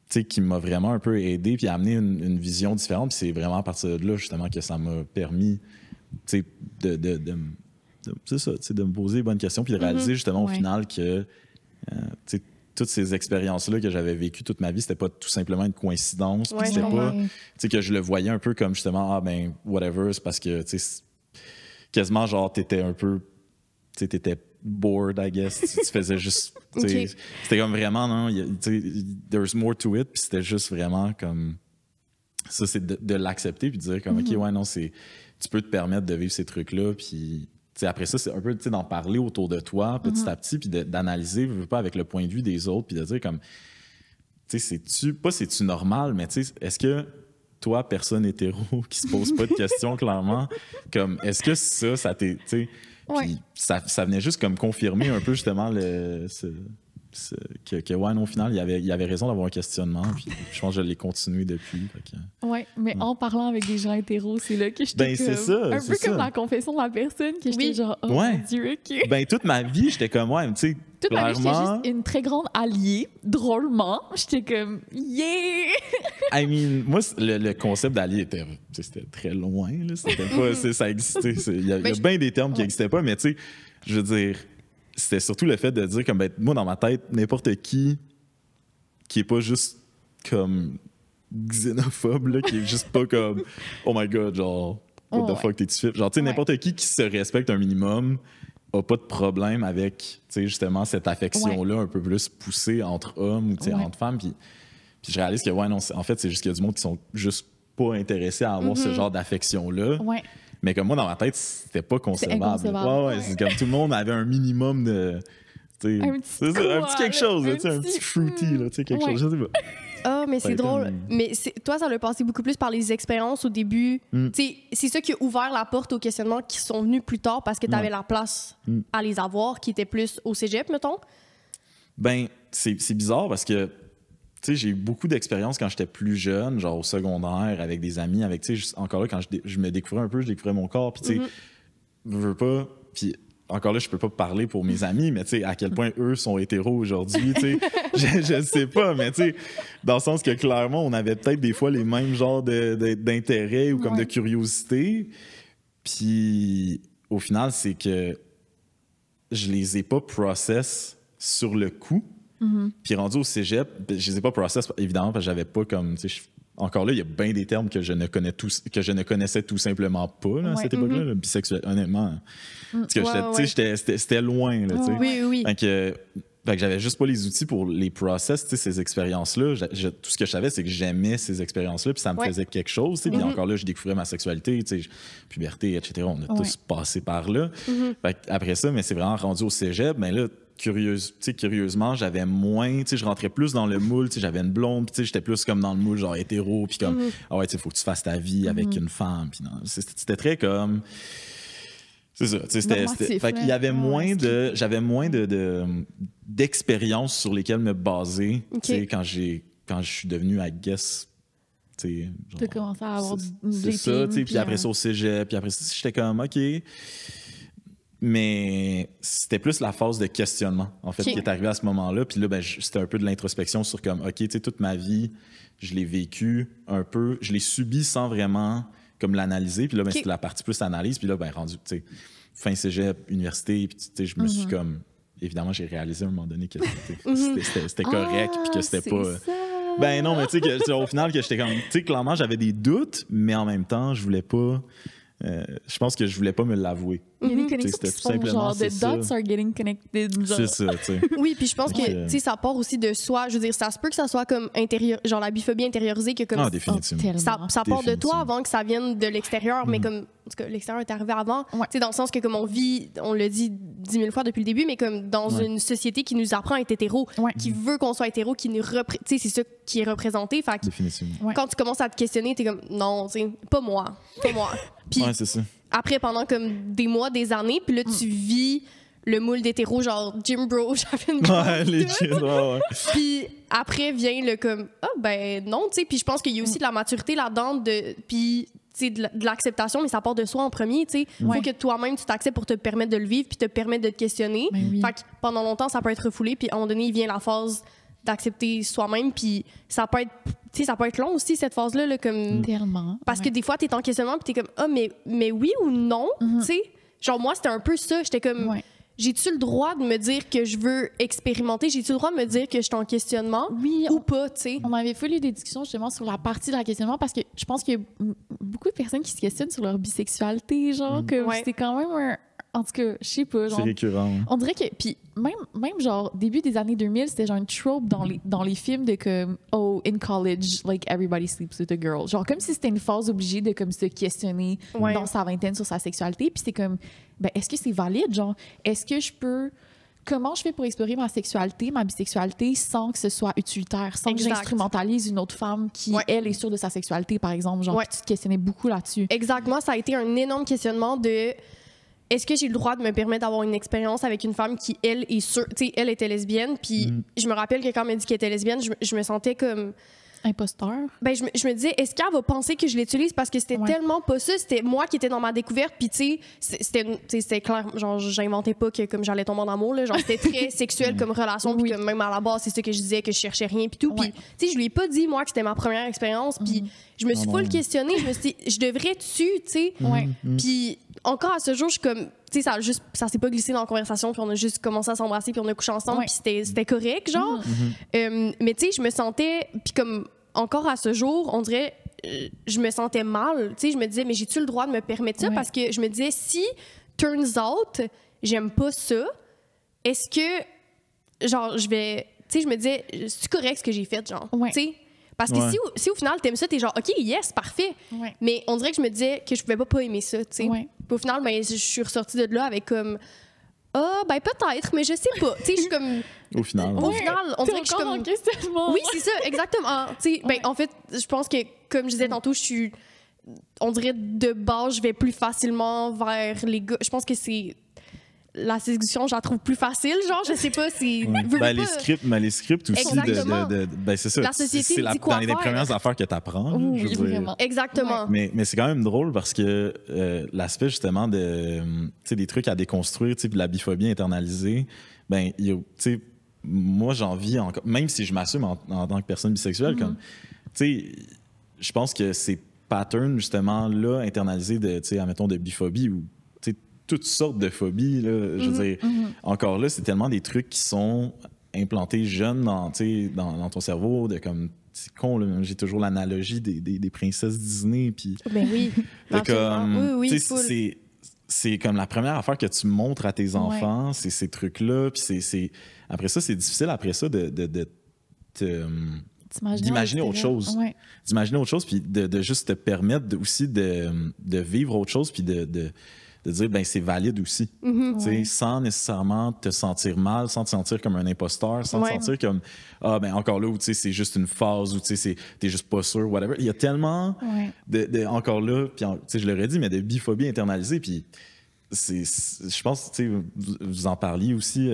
sais, qui m'a vraiment un peu aidé, puis amené une vision différente. Puis c'est vraiment à partir de là, justement, que ça m'a permis, tu sais, c'est ça, tu sais, de me poser les bonnes questions, puis de réaliser justement au final que, tu sais, toutes ces expériences-là que j'avais vécues toute ma vie, c'était pas tout simplement une coïncidence. C'était pas, tu sais, que je le voyais un peu comme justement, ben, whatever, c'est parce que, tu sais, quasiment genre, t'étais un peu, tu sais, t'étais bored, I guess. Tu faisais juste, tu sais, c'était comme vraiment, non, tu sais, there's more to it, puis c'était juste vraiment comme, ça, c'est de l'accepter, puis de dire comme, OK, ouais, non, tu peux te permettre de vivre ces trucs-là, puis. T'sais, après ça, c'est un peu d'en parler autour de toi petit à petit, puis d'analyser, pas avec le point de vue des autres, puis de dire comme, tu sais, c'est-tu normal, mais tu sais, est-ce que toi, personne hétéro qui se pose pas de questions clairement, comme, est-ce que ça t'est, tu sais, puis ça venait juste comme confirmer un peu justement que ouais, non, au final, il y avait raison d'avoir un questionnement, puis je pense que je l'ai continué depuis. Oui, mais en parlant avec des gens hétéros, c'est là que j'étais un peu comme la confession de la personne, que j'étais genre, oh mon Dieu, OK. Ben, toute ma vie, j'étais comme, ouais, tu sais, toute ma vie, j'étais juste une très grande alliée, drôlement. J'étais comme, yeah! I mean, moi, le concept d'allié c'était très loin, là. C'était pas, ça existait. Il y a bien des termes qui n'existaient pas, mais tu sais, je veux dire, c'était surtout le fait de dire comme, ben, moi, dans ma tête, n'importe qui est pas juste comme xénophobe, là, qui est juste pas comme, oh my god, genre, what the fuck, t'es-tu fit? Genre, tu sais, n'importe qui se respecte un minimum a pas de problème avec, tu sais, justement, cette affection-là un peu plus poussée entre hommes ou, tu sais, entre femmes. Puis je réalise que, ouais, non, en fait, c'est juste qu'il y a du monde qui sont juste pas intéressés à avoir ce genre d'affection-là. Ouais. Mais comme moi, dans ma tête, c'était pas concevable. C'est c'est comme tout le monde avait un minimum C'est Un petit ça, un petit quelque chose, un un petit fruity, là, quelque chose, je sais pas. Ah, mais c'est Ouais, drôle. comme- Mais toi, ça l'a passé beaucoup plus par les expériences au début. C'est ça qui a ouvert la porte aux questionnements qui sont venus plus tard parce que tu avais Ouais. la place à les avoir, qui était plus au cégep, mettons. Ben, c'est bizarre parce que, tu sais, j'ai eu beaucoup d'expériences quand j'étais plus jeune, genre au secondaire, avec des amis, avec, tu sais, encore là, quand je me découvrais un peu, je découvrais mon corps, puis tu sais, je veux pas, puis encore là, je peux pas parler pour mes amis, mais tu sais, à quel point eux sont hétéros aujourd'hui, tu sais, je sais pas, mais tu sais, dans le sens que clairement, on avait peut-être des fois les mêmes genres d'intérêts ou comme de curiosité, puis au final, c'est que je les ai pas process sur le coup, puis rendu au cégep, je les ai pas process, évidemment, parce que j'avais pas comme, tu sais, encore là, il y a bien des termes que je ne connaissais tout simplement pas là, à cette époque-là, le bisexuel, honnêtement. Parce que c'était loin, là, tu sais. Oui. Fait que j'avais juste pas les outils pour les process, tu sais, ces expériences-là. Tout ce que je savais, c'est que j'aimais ces expériences-là, puis ça me faisait quelque chose, tu sais. Puis encore là, je découvrais ma sexualité, tu sais, puberté, etc. On a tous passé par là. Fait après ça, mais c'est vraiment rendu au cégep, mais là, curieusement, j'avais moins, tu sais, je rentrais plus dans le moule, tu sais, j'avais une blonde, puis tu sais, j'étais plus comme dans le moule, genre hétéro, puis comme, ah ouais, tu sais, faut que tu fasses ta vie avec une femme, puis non, c'était très comme, c'est ça, tu sais, fait qu'il y avait j'avais moins d'expériences sur lesquelles me baser, tu sais, quand je suis devenu, I guess, tu sais, tu as commencé à avoir c'est ça, tu sais, puis après ça au cégep, puis après ça, j'étais comme, OK. Mais c'était plus la phase de questionnement, en fait, qui est arrivée à ce moment-là. Puis là, ben, c'était un peu de l'introspection sur comme, OK, tu sais, toute ma vie, je l'ai vécu un peu, je l'ai subi sans vraiment comme l'analyser. Puis là, ben, c'était la partie plus analyse. Puis là, ben, rendu, tu sais, fin cégep, université, puis tu sais, je me suis comme... Évidemment, j'ai réalisé à un moment donné que c'était correct, puis que c'était pas... Ben non, mais tu sais, au final, que j'étais comme... Tu sais, clairement, j'avais des doutes, mais en même temps, je voulais pas... je pense que je voulais pas me l'avouer. Il y a des connexions qui se font, genre, the dots are getting connected. C'est ça, tu sais. Oui, puis je pense que, tu sais, ça part aussi de soi. Je veux dire, ça se peut que ça soit comme intérieur, genre la biphobie intériorisée, que comme... Ah, définitivement. Ça part de toi avant que ça vienne de l'extérieur, mais comme, en tout cas, l'extérieur est arrivé avant. Tu sais, dans le sens que comme on vit, on l'a dit 10 000 fois depuis le début, mais comme dans une société qui nous apprend à être hétéro, qui veut qu'on soit hétéro, qui nous tu sais, c'est ça qui est représenté. Fait que définitivement. quand tu commences à te questionner, t'es comme, non, tu sais, pas moi. Puis c'est ça. après, pendant comme des mois, des années, puis là, tu vis le moule d'hétéro, genre Jim Bro, j'avais une Puis après vient le comme, ben non, tu sais. Puis je pense qu'il y a aussi de la maturité là-dedans, puis de l'acceptation, mais ça part de soi en premier, tu sais. Faut que toi-même, tu t'acceptes pour te permettre de le vivre, puis te permettre de te questionner. Fait que pendant longtemps, ça peut être refoulé, puis à un moment donné, il vient la phase d'accepter soi-même, puis ça peut être long aussi, cette phase-là, là, comme... Tellement. Parce que des fois, t'es en questionnement, puis t'es comme, mais oui ou non, tu sais? Genre, moi, c'était un peu ça. J'étais comme, j'ai-tu le droit de me dire que je veux expérimenter? J'ai-tu le droit de me dire que je suis en questionnement ou pas, tu sais? On avait eu des discussions, justement, sur la partie de la questionnement, parce que je pense qu'il y a beaucoup de personnes qui se questionnent sur leur bisexualité, genre, que c'est quand même un... En tout cas, je sais pas. C'est récurrent. On dirait que... Puis même genre, début des années 2000, c'était genre une trope dans les films de comme, oh, in college, like, everybody sleeps with a girl. Genre, comme si c'était une phase obligée de comme se questionner dans sa vingtaine sur sa sexualité. Puis c'est comme, ben, est-ce que c'est valide? Genre, est-ce que je peux... Comment je fais pour explorer ma sexualité, ma bisexualité, sans que ce soit utilitaire, sans que j'instrumentalise une autre femme qui, elle, est sûre de sa sexualité, par exemple? Genre, tu te questionnais beaucoup là-dessus. Exactement. Ça a été un énorme questionnement de... Est-ce que j'ai le droit de me permettre d'avoir une expérience avec une femme qui, elle, est sûre... Tu sais, elle était lesbienne, puis je me rappelle que quand elle m'a dit qu'elle était lesbienne, je me sentais comme... Imposteur? Ben, je me disais, est-ce qu'elle va penser que je l'utilise? Parce que c'était tellement pas ça. C'était moi qui étais dans ma découverte. Puis, tu sais, c'était clair. Genre, j'inventais pas que comme j'allais tomber en amour. Là. Genre, c'était très sexuel comme relation. Puis, comme même à la base, c'est ça que je disais, que je cherchais rien. Puis tout. Puis, tu sais, je lui ai pas dit, moi, que c'était ma première expérience. Puis, je me suis full questionnée. Je me suis dit, je devrais-tu, tu sais? Puis, encore à ce jour, je suis comme... Tu sais, ça s'est pas glissé dans la conversation, puis on a juste commencé à s'embrasser, puis on a couché ensemble, puis c'était correct, genre. Mais tu sais, je me sentais... Puis comme, encore à ce jour, on dirait, je me sentais mal. Tu sais, je me disais, mais j'ai-tu le droit de me permettre ça? Parce que je me disais, si, turns out, j'aime pas ça, est-ce que, genre, je vais... Tu sais, je me disais, c'est correct ce que j'ai fait, genre. Tu sais? Parce que si au final, t'aimes ça, t'es genre, OK, yes, parfait. Mais on dirait que je me disais que je pouvais pas aimer ça, tu sais. Puis au final, ben, je suis ressortie de là avec comme, Ah, ben peut-être, mais je sais pas. Tu sais, je suis comme. Au final. Au final, on dirait que je suis encore comme. en questionnement. Oui, c'est ça, exactement. Tu sais, ben, en fait, je pense que, comme je disais tantôt, je suis. On dirait de base, je vais plus facilement vers les gars. Je pense que c'est. La séduction, je la trouve plus facile, genre, je sais pas si. Ben, les scripts aussi, Exactement. ben, c'est ça. La société c'est me dit quoi dans les faire. premières affaires que tu apprends. Oui, vraiment. Exactement. Mais c'est quand même drôle parce que l'aspect justement de, des trucs à déconstruire, puis la biphobie internalisée, ben, il y a, moi j'en vis encore, même si je m'assume en tant que personne bisexuelle, comme, je pense que ces patterns justement là internalisés de, admettons, de biphobie ou toutes sortes de phobies, là, je veux dire, encore là, c'est tellement des trucs qui sont implantés jeunes dans ton cerveau, de comme, c'est con, là, j'ai toujours l'analogie des princesses Disney, puis... Ben oui, oui, c'est comme la première affaire que tu montres à tes enfants, c'est ces trucs-là, puis après ça, c'est difficile, après ça, d'imaginer autre chose. Ouais. D'imaginer autre chose, puis de juste te permettre aussi de vivre autre chose, puis de dire, ben c'est valide aussi. Sans nécessairement te sentir mal, sans te sentir comme un imposteur, sans te sentir comme, ah, ben encore là, où c'est juste une phase, ou t'es juste pas sûr, whatever. Il y a tellement encore là, puis je l'aurais dit, mais de biphobie internalisée, puis je pense, vous en parliez aussi,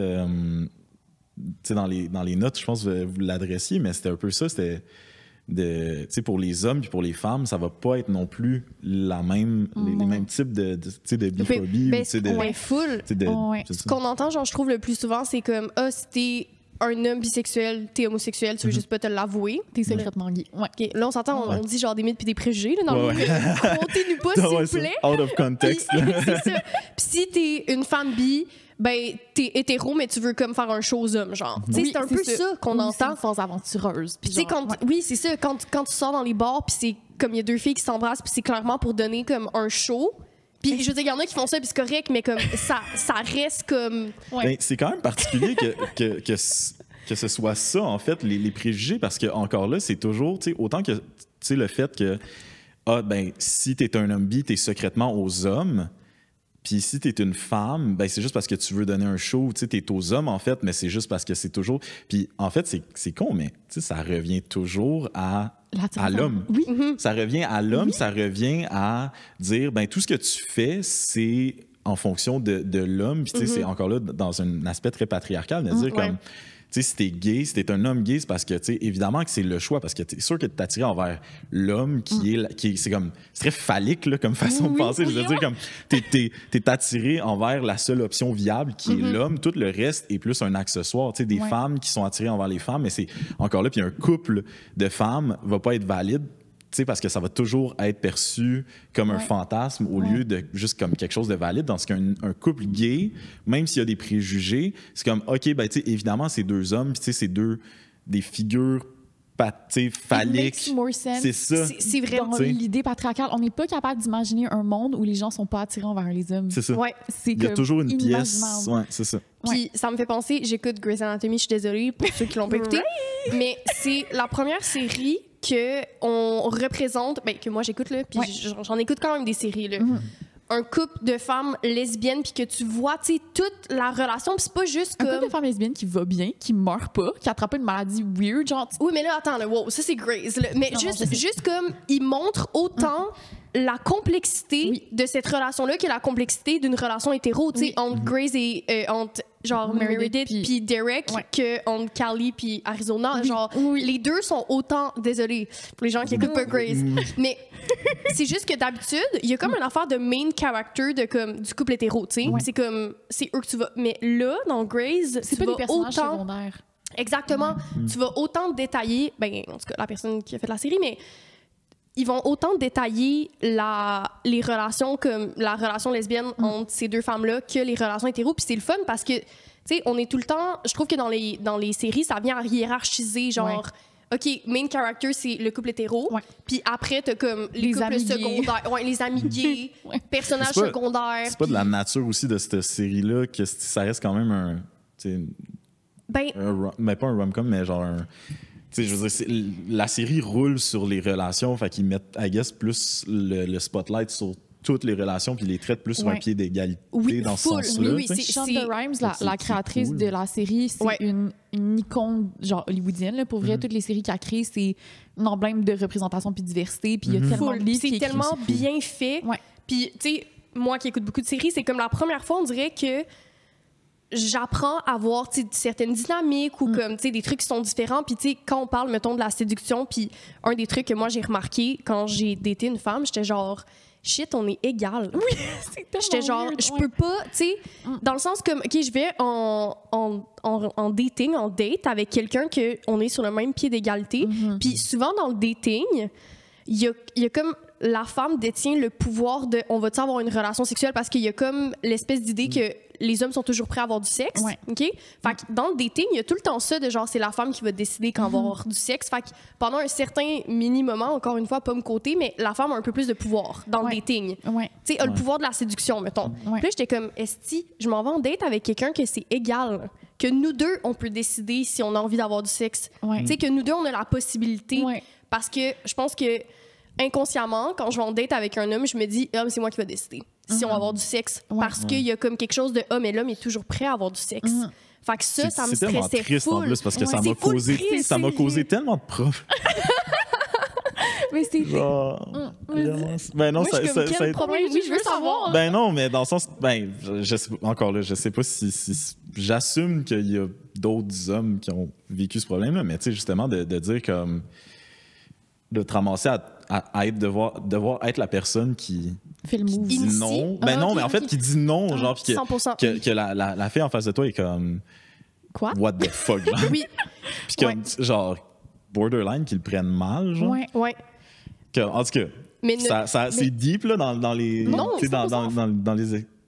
dans les notes, je pense que vous l'adressiez, mais c'était un peu ça, c'était pour les hommes puis pour les femmes, ça va pas être non plus les mêmes types de biphobie. Full. Ce qu'on entend, genre, je trouve le plus souvent, c'est comme, si t'es un homme bisexuel, t'es homosexuel, tu veux juste pas te l'avouer. T'es secrètement gay. Okay. Là, on s'entend, on dit genre des mythes puis des préjugés. Là, dans comptez-nous pas, s'il vous plaît. Out of context. C'est ça. Puis si t'es une femme bi, ben, t'es hétéro, mais tu veux comme faire un show aux hommes, genre. C'est un peu ça qu'on entend. C'est une phase aventureuse. Oui, c'est ça. Quand tu sors dans les bars, puis c'est comme il y a deux filles qui s'embrassent, puis c'est clairement pour donner comme un show. Puis je veux dire, il y en a qui font ça, puis c'est correct, mais comme ça reste comme... Ben, c'est quand même particulier que ce soit ça, en fait, les préjugés, parce que encore là, c'est toujours, autant que le fait que, ben, si t'es un homme bi, t'es secrètement aux hommes. Puis si t'es une femme, ben c'est juste parce que tu veux donner un show, tu sais, t'es aux hommes, en fait, mais c'est juste parce que c'est toujours... Puis en fait, c'est con, mais ça revient toujours à l'homme. Oui. Ça revient à l'homme, ça revient à dire, ben tout ce que tu fais, c'est en fonction de l'homme. Puis tu sais, c'est encore là dans un aspect très patriarcal, de dire comme... Tu sais, si t'es gay, si t'es un homme gay, c'est parce que, tu sais, évidemment que c'est le choix, parce que t'es sûr que t'es attiré envers l'homme c'est comme, c'est très phallique, là, comme façon de penser. Je veux dire, comme, t'es attiré envers la seule option viable qui est l'homme. Tout le reste est plus un accessoire. Tu sais, des femmes qui sont attirées envers les femmes, mais c'est encore là, puis un couple de femmes va pas être valide. Parce que ça va toujours être perçu comme un fantasme au lieu de juste comme quelque chose de valide. Dans ce qu'un couple gay, même s'il y a des préjugés, c'est comme, OK, ben, évidemment, c'est deux hommes, puis c'est des figures phalliques. C'est ça. C'est vrai. Dans l'idée patriarcale, on n'est pas capable d'imaginer un monde où les gens sont pas attirés envers les hommes. C'est ça. Ouais. Il y a toujours une pièce. Ouais, c'est ça. Puis ça me fait penser, j'écoute Grey's Anatomy, je suis désolée pour ceux qui l'ont pas écouté, mais c'est la première série qu'on représente, ben, que moi j'écoute, là, puis j'en écoute quand même des séries, là. Un couple de femmes lesbiennes, puis que tu vois, tu sais, toute la relation, puis c'est pas juste comme... Un couple de femmes lesbiennes qui va bien, qui meurt pas, qui attrape pas une maladie weird, genre... Oui, mais là, attends, là, wow, ça c'est Grey's, là. Mais juste comme, ils montrent autant la complexité de cette relation-là que la complexité d'une relation hétéro, tu sais, entre Grey's et... entre genre Meredith puis Derek que entre Cali puis Arizona, genre les deux sont autant, désolée pour les gens qui écoutent pas Grey's, mais c'est juste que d'habitude il y a comme une affaire de main character de comme du couple hétéro, tu sais, c'est comme c'est eux que tu vas, mais là dans Grey's c'est pas des personnages secondaires. Exactement, tu vas autant détailler, ben en tout cas la personne qui a fait la série, mais ils vont autant détailler les relations, comme la relation lesbienne entre ces deux femmes-là, que les relations hétéro. Puis c'est le fun parce que, tu sais, on est tout le temps... Je trouve que dans les séries, ça vient à hiérarchiser, genre... OK, main character, c'est le couple hétéro. Puis après, t'as comme les couples secondaires. Les amis gays, personnages secondaires. C'est pas de la nature aussi de cette série-là que ça reste quand même un... mais pas un rom-com, mais genre un... je veux dire, la série roule sur les relations, fait qu'ils mettent, I guess, plus le spotlight sur toutes les relations puis les traite plus sur un pied d'égalité dans ce full. sens-là. Oui, tu sais. Shonda Rhimes, la créatrice cool. de la série, c'est une icône genre hollywoodienne. Là. Pour vrai, toutes les séries qu'elle crée, c'est un emblème de représentation puis de diversité. Puis il y a tellement de livres c'est tellement bien fait. Ouais. Puis, tu sais, moi qui écoute beaucoup de séries, c'est comme la première fois, on dirait que j'apprends à voir certaines dynamiques ou comme des trucs qui sont différents. Puis, tu sais, quand on parle, mettons, de la séduction, puis un des trucs que moi j'ai remarqué quand j'ai daté une femme, j'étais genre, shit, on est égal. Oui, c'est tellement J'étais genre, weird, je peux pas, tu sais, dans le sens comme, OK, je vais en dating, en date avec quelqu'un qu'on est sur le même pied d'égalité. Puis souvent dans le dating, il y a comme la femme détient le pouvoir de on va-tu avoir une relation sexuelle parce qu'il y a comme l'espèce d'idée que les hommes sont toujours prêts à avoir du sexe. Ouais. OK? Fait que dans le dating, il y a tout le temps ça de genre c'est la femme qui va décider quand va avoir du sexe. Fait que pendant un certain mini-moment, encore une fois, pas me côté, mais la femme a un peu plus de pouvoir dans le dating. Ouais. Tu sais, a le pouvoir de la séduction, mettons. Ouais. Puis là, j'étais comme, esti, je m'en vais en date avec quelqu'un que c'est égal. Que nous deux, on peut décider si on a envie d'avoir du sexe. Ouais. Tu sais, que nous deux, on a la possibilité. Ouais. Parce que je pense que inconsciemment, quand je vais en date avec un homme, je me dis, c'est moi qui vais décider si on va avoir du sexe. Parce qu'il y a comme quelque chose de, mais l'homme est toujours prêt à avoir du sexe. Fait que ça me C'est tellement stressait triste en full. plus parce que ça C'est m'a full causé, triste. ça m'a causé tellement de profs. Mais c'est... Genre, ben non, Moi, je suis comme, quel problème? Oui, je veux savoir. Ben non, mais dans le sens, je sais, encore là, je sais pas si j'assume qu'il y a d'autres hommes qui ont vécu ce problème-là, mais tu sais, justement, de dire comme, de te ramasser à être, devoir être la personne qui Fait le move. dit Initie. non. Ben non, mais en fait, qui dit non, genre, puis 100%. que la fille en face de toi est comme, Quoi? what the fuck, genre. Oui, Puis comme, genre, borderline, qu'ils le prennent mal, genre. Ouais. ouais. En tout cas, Mais c'est deep là, dans les, Non, tu sais, c'est pas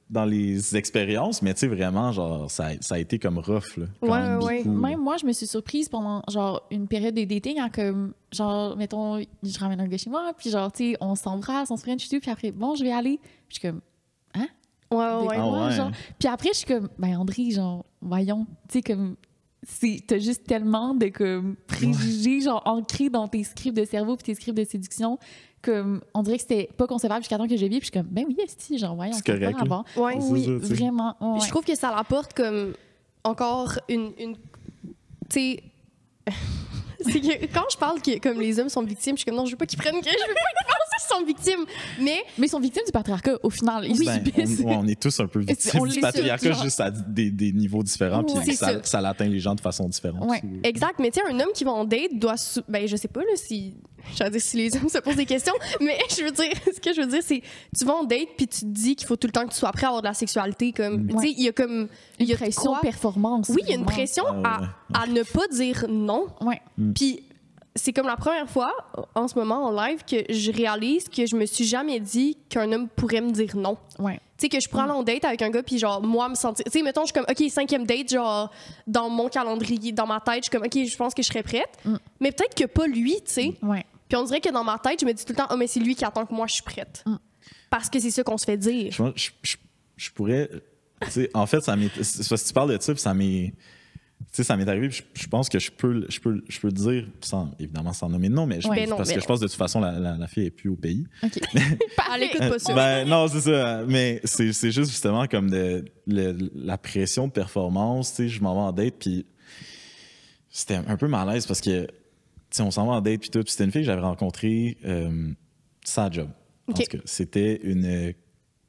dans les expériences, mais tu sais, vraiment, genre, ça a été comme rough, là. quand même Ouais. beaucoup, là. Même moi, je me suis surprise pendant, genre, une période de dating, quand, comme, genre, mettons, je ramène un gars chez moi, puis genre, tu sais, on s'embrasse, on se french tout, puis après, bon, je vais aller. Puis je suis comme, hein? Ouais. Ah ouais. Genre. Puis après, je suis comme, ben, André, genre, voyons, tu sais, comme, t'as juste tellement de, comme, préjugés, genre, ancrés dans tes scripts de cerveau puis tes scripts de séduction, comme, on dirait que c'était pas concevable jusqu'à temps que je vis, puis je suis comme, ben oui, esti, genre, voyons, C'est correct, là. Ouais. Oui, C'est ça, tu sais. vraiment. Ouais. Je trouve que ça l'apporte comme encore une tu sais c'est que quand je parle que comme les hommes sont victimes, je suis comme non, je veux pas qu'ils pensent qu'ils sont victimes, mais Mais ils sont victimes du patriarcat, au final. Ils Ben, subissent. on est tous un peu victimes On du l'est patriarcat, genre. juste à des niveaux différents, Ouais. puis C'est ça l'atteint les gens de façon différente. Ouais. exact, mais tu sais un homme qui va en date doit ben je sais pas là si j'allais dire si les hommes se posent des questions, mais je veux dire ce que je veux dire c'est tu vas en date puis tu te dis qu'il faut tout le temps que tu sois prêt à avoir de la sexualité comme tu sais il y a comme il y a Une pression quoi? performance. Oui, il y a une vraiment. pression Ah ouais. à ne pas dire non. Ouais. Puis c'est comme la première fois en ce moment en live que je réalise que je me suis jamais dit qu'un homme pourrait me dire non. Ouais. Tu sais, que je prends en date avec un gars, puis genre, moi, me sentir. Tu sais, mettons, je suis comme, OK, 5e date, genre, dans mon calendrier, dans ma tête, je suis comme, OK, je pense que je serais prête. Mais peut-être que pas lui, tu sais. Ouais. Puis on dirait que dans ma tête, je me dis tout le temps, mais c'est lui qui attend que moi, je suis prête. Parce que c'est ça qu'on se fait dire. Je pourrais. Tu sais, en fait, c'est parce que tu parles de ça, puis ça m'est. Tu sais, ça m'est arrivé, puis je pense que je peux le dire, évidemment sans nommer de nom, mais parce que je pense de toute façon, la fille n'est plus au pays. OK. Elle écoute pas ça. Ben, non, c'est ça. Mais c'est juste justement comme la pression de performance. Tu sais, je m'en vais en date, puis c'était un peu malaise parce que, tu sais, on s'en va en date, puis tout. Puis c'était une fille que j'avais rencontrée sans job. En OK. tout cas, c'était une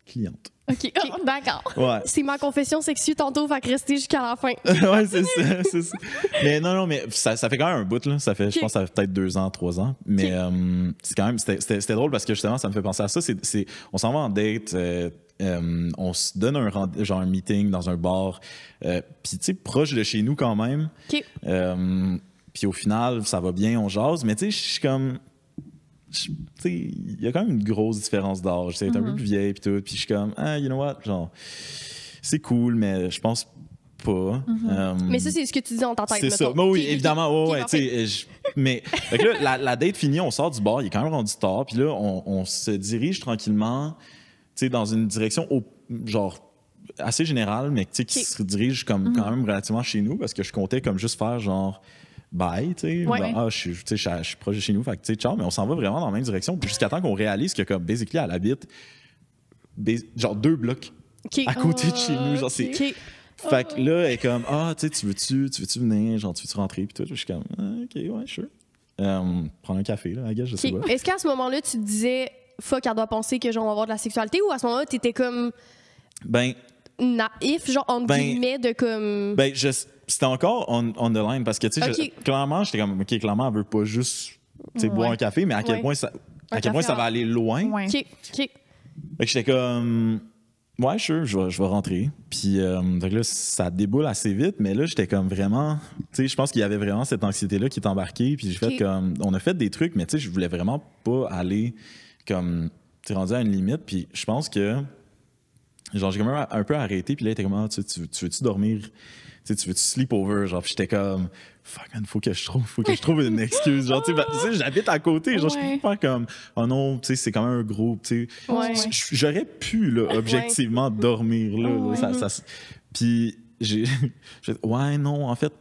cliente. OK. Oh, d'accord. Ouais. C'est ma confession sexuelle tantôt, fait que rester jusqu'à la fin. Ouais, c'est ça. Mais non, mais ça fait quand même un bout, là. Ça fait, je pense que ça fait peut-être 2 ans, 3 ans. Mais c'est quand même, c'était drôle parce que justement, ça me fait penser à ça. On s'en va en date, on se donne un meeting dans un bar, puis tu sais, proche de chez nous quand même. OK. Puis au final, ça va bien, on jase. Mais tu sais, je suis comme... Tu sais, il y a quand même une grosse différence d'âge. C'est un peu plus vieille, puis tout. Puis je suis comme, you know what? Genre, c'est cool, mais je pense pas. Mais ça, c'est ce que tu dis dans ta tête. C'est ça. mettons. Mais oui, OK, évidemment. OK, Ouais, parfait. tu sais, mais fait que là, la date finie, on sort du bar, il est quand même rendu tard. Puis là, on se dirige tranquillement, tu sais, dans une direction genre assez générale, mais tu sais, qui se dirige comme quand même relativement chez nous, parce que je comptais comme juste faire genre bye, tu sais. Ouais. Genre, je suis proche de chez nous, fait que tu sais, ciao, mais on s'en va vraiment dans la même direction. Puis jusqu'à temps qu'on réalise que comme basically elle habite genre 2 blocs à côté de chez nous. Genre, c'est... Fait que là, elle est comme, tu veux-tu venir, genre, tu veux-tu rentrer? Puis tout, je suis comme, OK, ouais, sure. Prendre un café, là, I guess, je sais pas. Est-ce qu'à ce moment-là, tu te disais, fuck, elle doit penser que, genre, on va avoir de la sexualité, ou à ce moment-là, t'étais comme naïf, genre, entre guillemets, de comme... C'était encore on the line, parce que, tu sais, clairement, j'étais comme, OK, clairement, elle veut pas juste, tu sais, boire un café, mais à quel point ça va aller loin. OK. Fait que j'étais comme... Ouais, sure, je vais rentrer. Puis donc là, ça déboule assez vite, mais là, j'étais comme vraiment... Tu sais, je pense qu'il y avait vraiment cette anxiété-là qui est embarquée. Puis j'ai fait comme... On a fait des trucs, mais tu sais, je voulais vraiment pas aller comme... Tu sais, rendu à une limite. Puis je pense que... Genre, j'ai quand même un peu arrêté. Puis là, il était comme, tu veux-tu dormir? Tu sais, tu veux-tu sleep over? Genre, puis j'étais comme... Fuck, man, faut que je trouve une excuse. Genre, tu sais, j'habite à côté. Genre, je peux pas faire comme, oh non, tu sais, c'est quand même un groupe, tu sais. J'aurais pu, là, objectivement, dormir, là. Puis, ouais, non, en fait,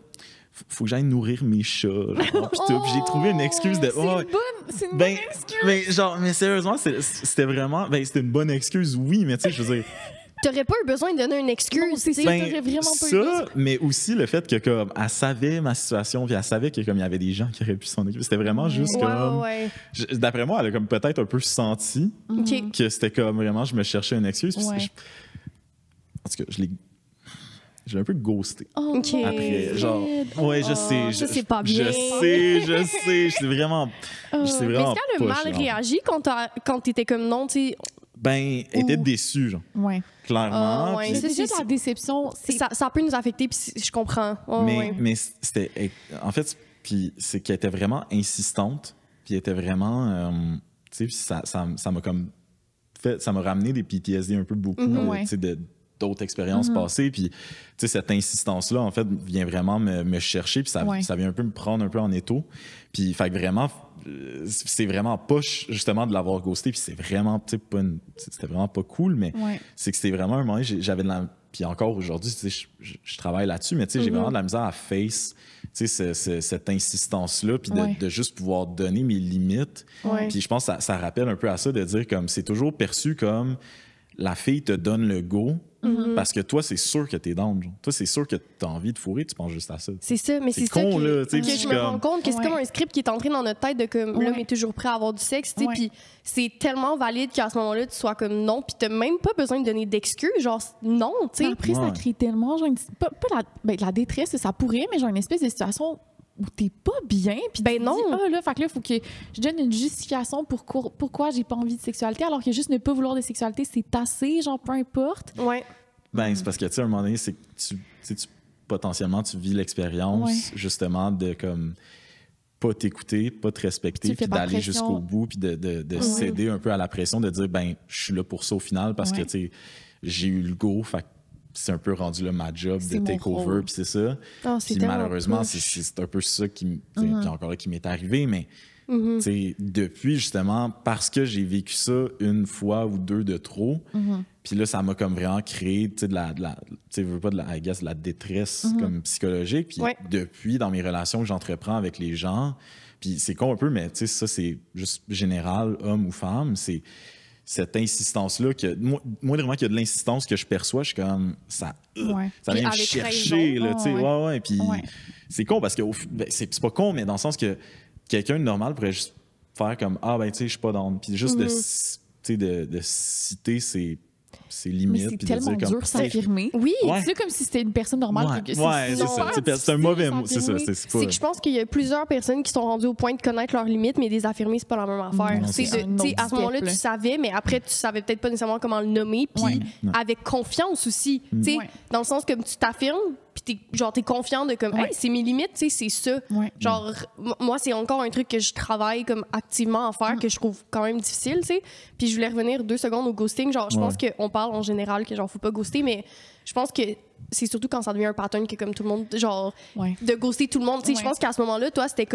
faut que j'aille nourrir mes chats. Genre, puis j'ai trouvé une excuse de. C'est une bonne excuse. Mais sérieusement, c'était vraiment. C'était une bonne excuse, oui, mais tu sais, je veux dire. T'aurais pas eu besoin de donner une excuse. T'aurais vraiment pas eu besoin. Mais aussi le fait que comme elle savait ma situation, puis elle savait que comme il y avait des gens qui auraient pu s'en occuper. C'était vraiment juste comme... D'après moi, elle a comme peut-être un peu senti que c'était comme vraiment, je me cherchais une excuse. En tout cas, je l'ai un peu ghosté. Après, genre... Ouais, je sais. Ça, c'est pas bien. Je sais. C'est vraiment... Est-ce qu'elle a mal réagi quand t'étais comme non, tu sais... Elle était déçue, genre. Ouais. Clairement. C'est juste la déception. Ça peut nous affecter, puis je comprends. Mais c'était... En fait, puis c'est qu'elle était vraiment insistante, puis elle était vraiment... tu sais, ça m'a comme... Ça m'a ramené des PTSD un peu beaucoup, tu sais, d'autres expériences passées, puis tu sais, cette insistance-là, en fait, vient vraiment me chercher, puis ça vient un peu me prendre un peu en étau. Puis, fait que vraiment, c'est vraiment pas justement de l'avoir ghosté, puis c'est vraiment, tu sais, c'était vraiment pas cool, mais c'est que c'était vraiment un moment, j'avais de la... Puis encore aujourd'hui, tu sais, je travaille là-dessus, mais tu sais, j'ai vraiment de la misère à face, tu sais, cette insistance-là, puis de juste pouvoir donner mes limites. Puis je pense que ça rappelle un peu à ça, de dire comme, c'est toujours perçu comme la fille te donne le go, parce que toi, c'est sûr que t'es down. Genre. Toi, c'est sûr que t'as envie de fourrer, tu penses juste à ça. C'est ça, mais c'est con, ça là, que je me rends compte que c'est comme un script qui est entré dans notre tête de comme l'homme est toujours prêt à avoir du sexe, tu sais, puis c'est tellement valide qu'à ce moment-là, tu sois comme non, puis t'as même pas besoin de donner d'excuses, genre non, tu sais. Après, ça crée tellement, genre, pas la détresse, ça pourrait, mais genre une espèce de situation où t'es pas bien, puis non. Fait que là, faut que je donne une justification pourquoi j'ai pas envie de sexualité, alors que juste ne pas vouloir de sexualité, c'est assez, genre, peu importe. C'est parce que, tu sais, à un moment donné, c'est que potentiellement, tu vis l'expérience, justement, de, comme, pas t'écouter, pas te respecter, puis d'aller jusqu'au bout, puis de céder un peu à la pression, de dire, je suis là pour ça au final, parce que, tu sais, j'ai eu le go, fait que c'est un peu rendu là ma job de take over, puis c'est ça. Puis malheureusement, c'est un peu ça qui m'est arrivé, mais depuis, justement, parce que j'ai vécu ça une fois ou deux de trop, puis là, ça m'a comme vraiment créé de la détresse comme psychologique. Puis depuis, dans mes relations que j'entreprends avec les gens, puis c'est con un peu, mais ça, c'est juste général, homme ou femme, c'est cette insistance-là, moindrement qu'il y a de l'insistance que je perçois, je suis comme, ça vient me chercher, là, tu sais, puis c'est con parce que c'est pas con, mais dans le sens que quelqu'un de normal pourrait juste faire comme, tu sais, je suis pas dans, puis juste de citer ses limites. C'est tellement dur de s'affirmer. Oui. C'est comme si c'était une personne normale. C'est ça. C'est un mauvais mot. C'est ça. C'est que je pense qu'il y a plusieurs personnes qui sont rendues au point de connaître leurs limites, mais les affirmer, c'est pas la même affaire. À ce moment-là, tu savais, mais après, tu savais peut-être pas nécessairement comment le nommer, puis avec confiance aussi. Dans le sens que tu t'affirmes, puis t'es confiant de comme, hey, c'est mes limites, c'est ça. Genre, moi, c'est encore un truc que je travaille comme activement à faire, que je trouve quand même difficile, tu sais. Puis je voulais revenir 2 secondes au ghosting. Genre, je pense qu'on parle en général que genre, faut pas ghoster, mais je pense que c'est surtout quand ça devient un pattern que comme tout le monde, genre, Ouais. de ghoster tout le monde. Tu sais, Ouais. je pense qu'à ce moment-là, toi, c'était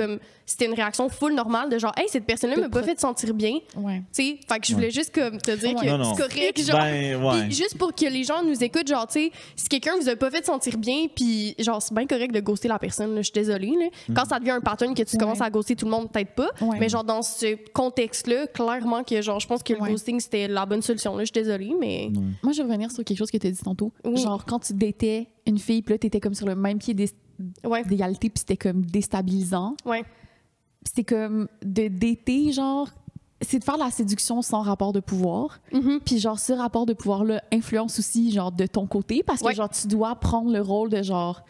une réaction full normale de genre, hey, cette personne-là De m'a pas fait sentir bien. Ouais. Tu sais, fait que je voulais juste comme te dire que Non, non. c'est correct, genre. Ben, ouais. Puis juste pour que les gens nous écoutent, genre, tu sais, si quelqu'un vous a pas fait sentir bien, puis genre, c'est bien correct de ghoster la personne, là, je suis désolée, là. Quand ça devient un pattern que tu commences à ghoster tout le monde, peut-être pas. Ouais. Mais genre, dans ce contexte-là, clairement que genre, je pense que le Ouais. ghosting, c'était la bonne solution, là. Je suis désolée, mais. Moi, je vais revenir sur quelque chose que tu as dit tantôt. Oui. Genre, quand tu datais une fille, puis là, t'étais comme sur le même pied Ouais. d'égalité, puis c'était comme déstabilisant. Ouais. C'est comme de dater, genre, c'est de faire la séduction sans rapport de pouvoir. Mhm. Puis genre, ce rapport de pouvoir-là influence aussi, genre, de ton côté, parce que, Ouais. genre, tu dois prendre le rôle de, genre,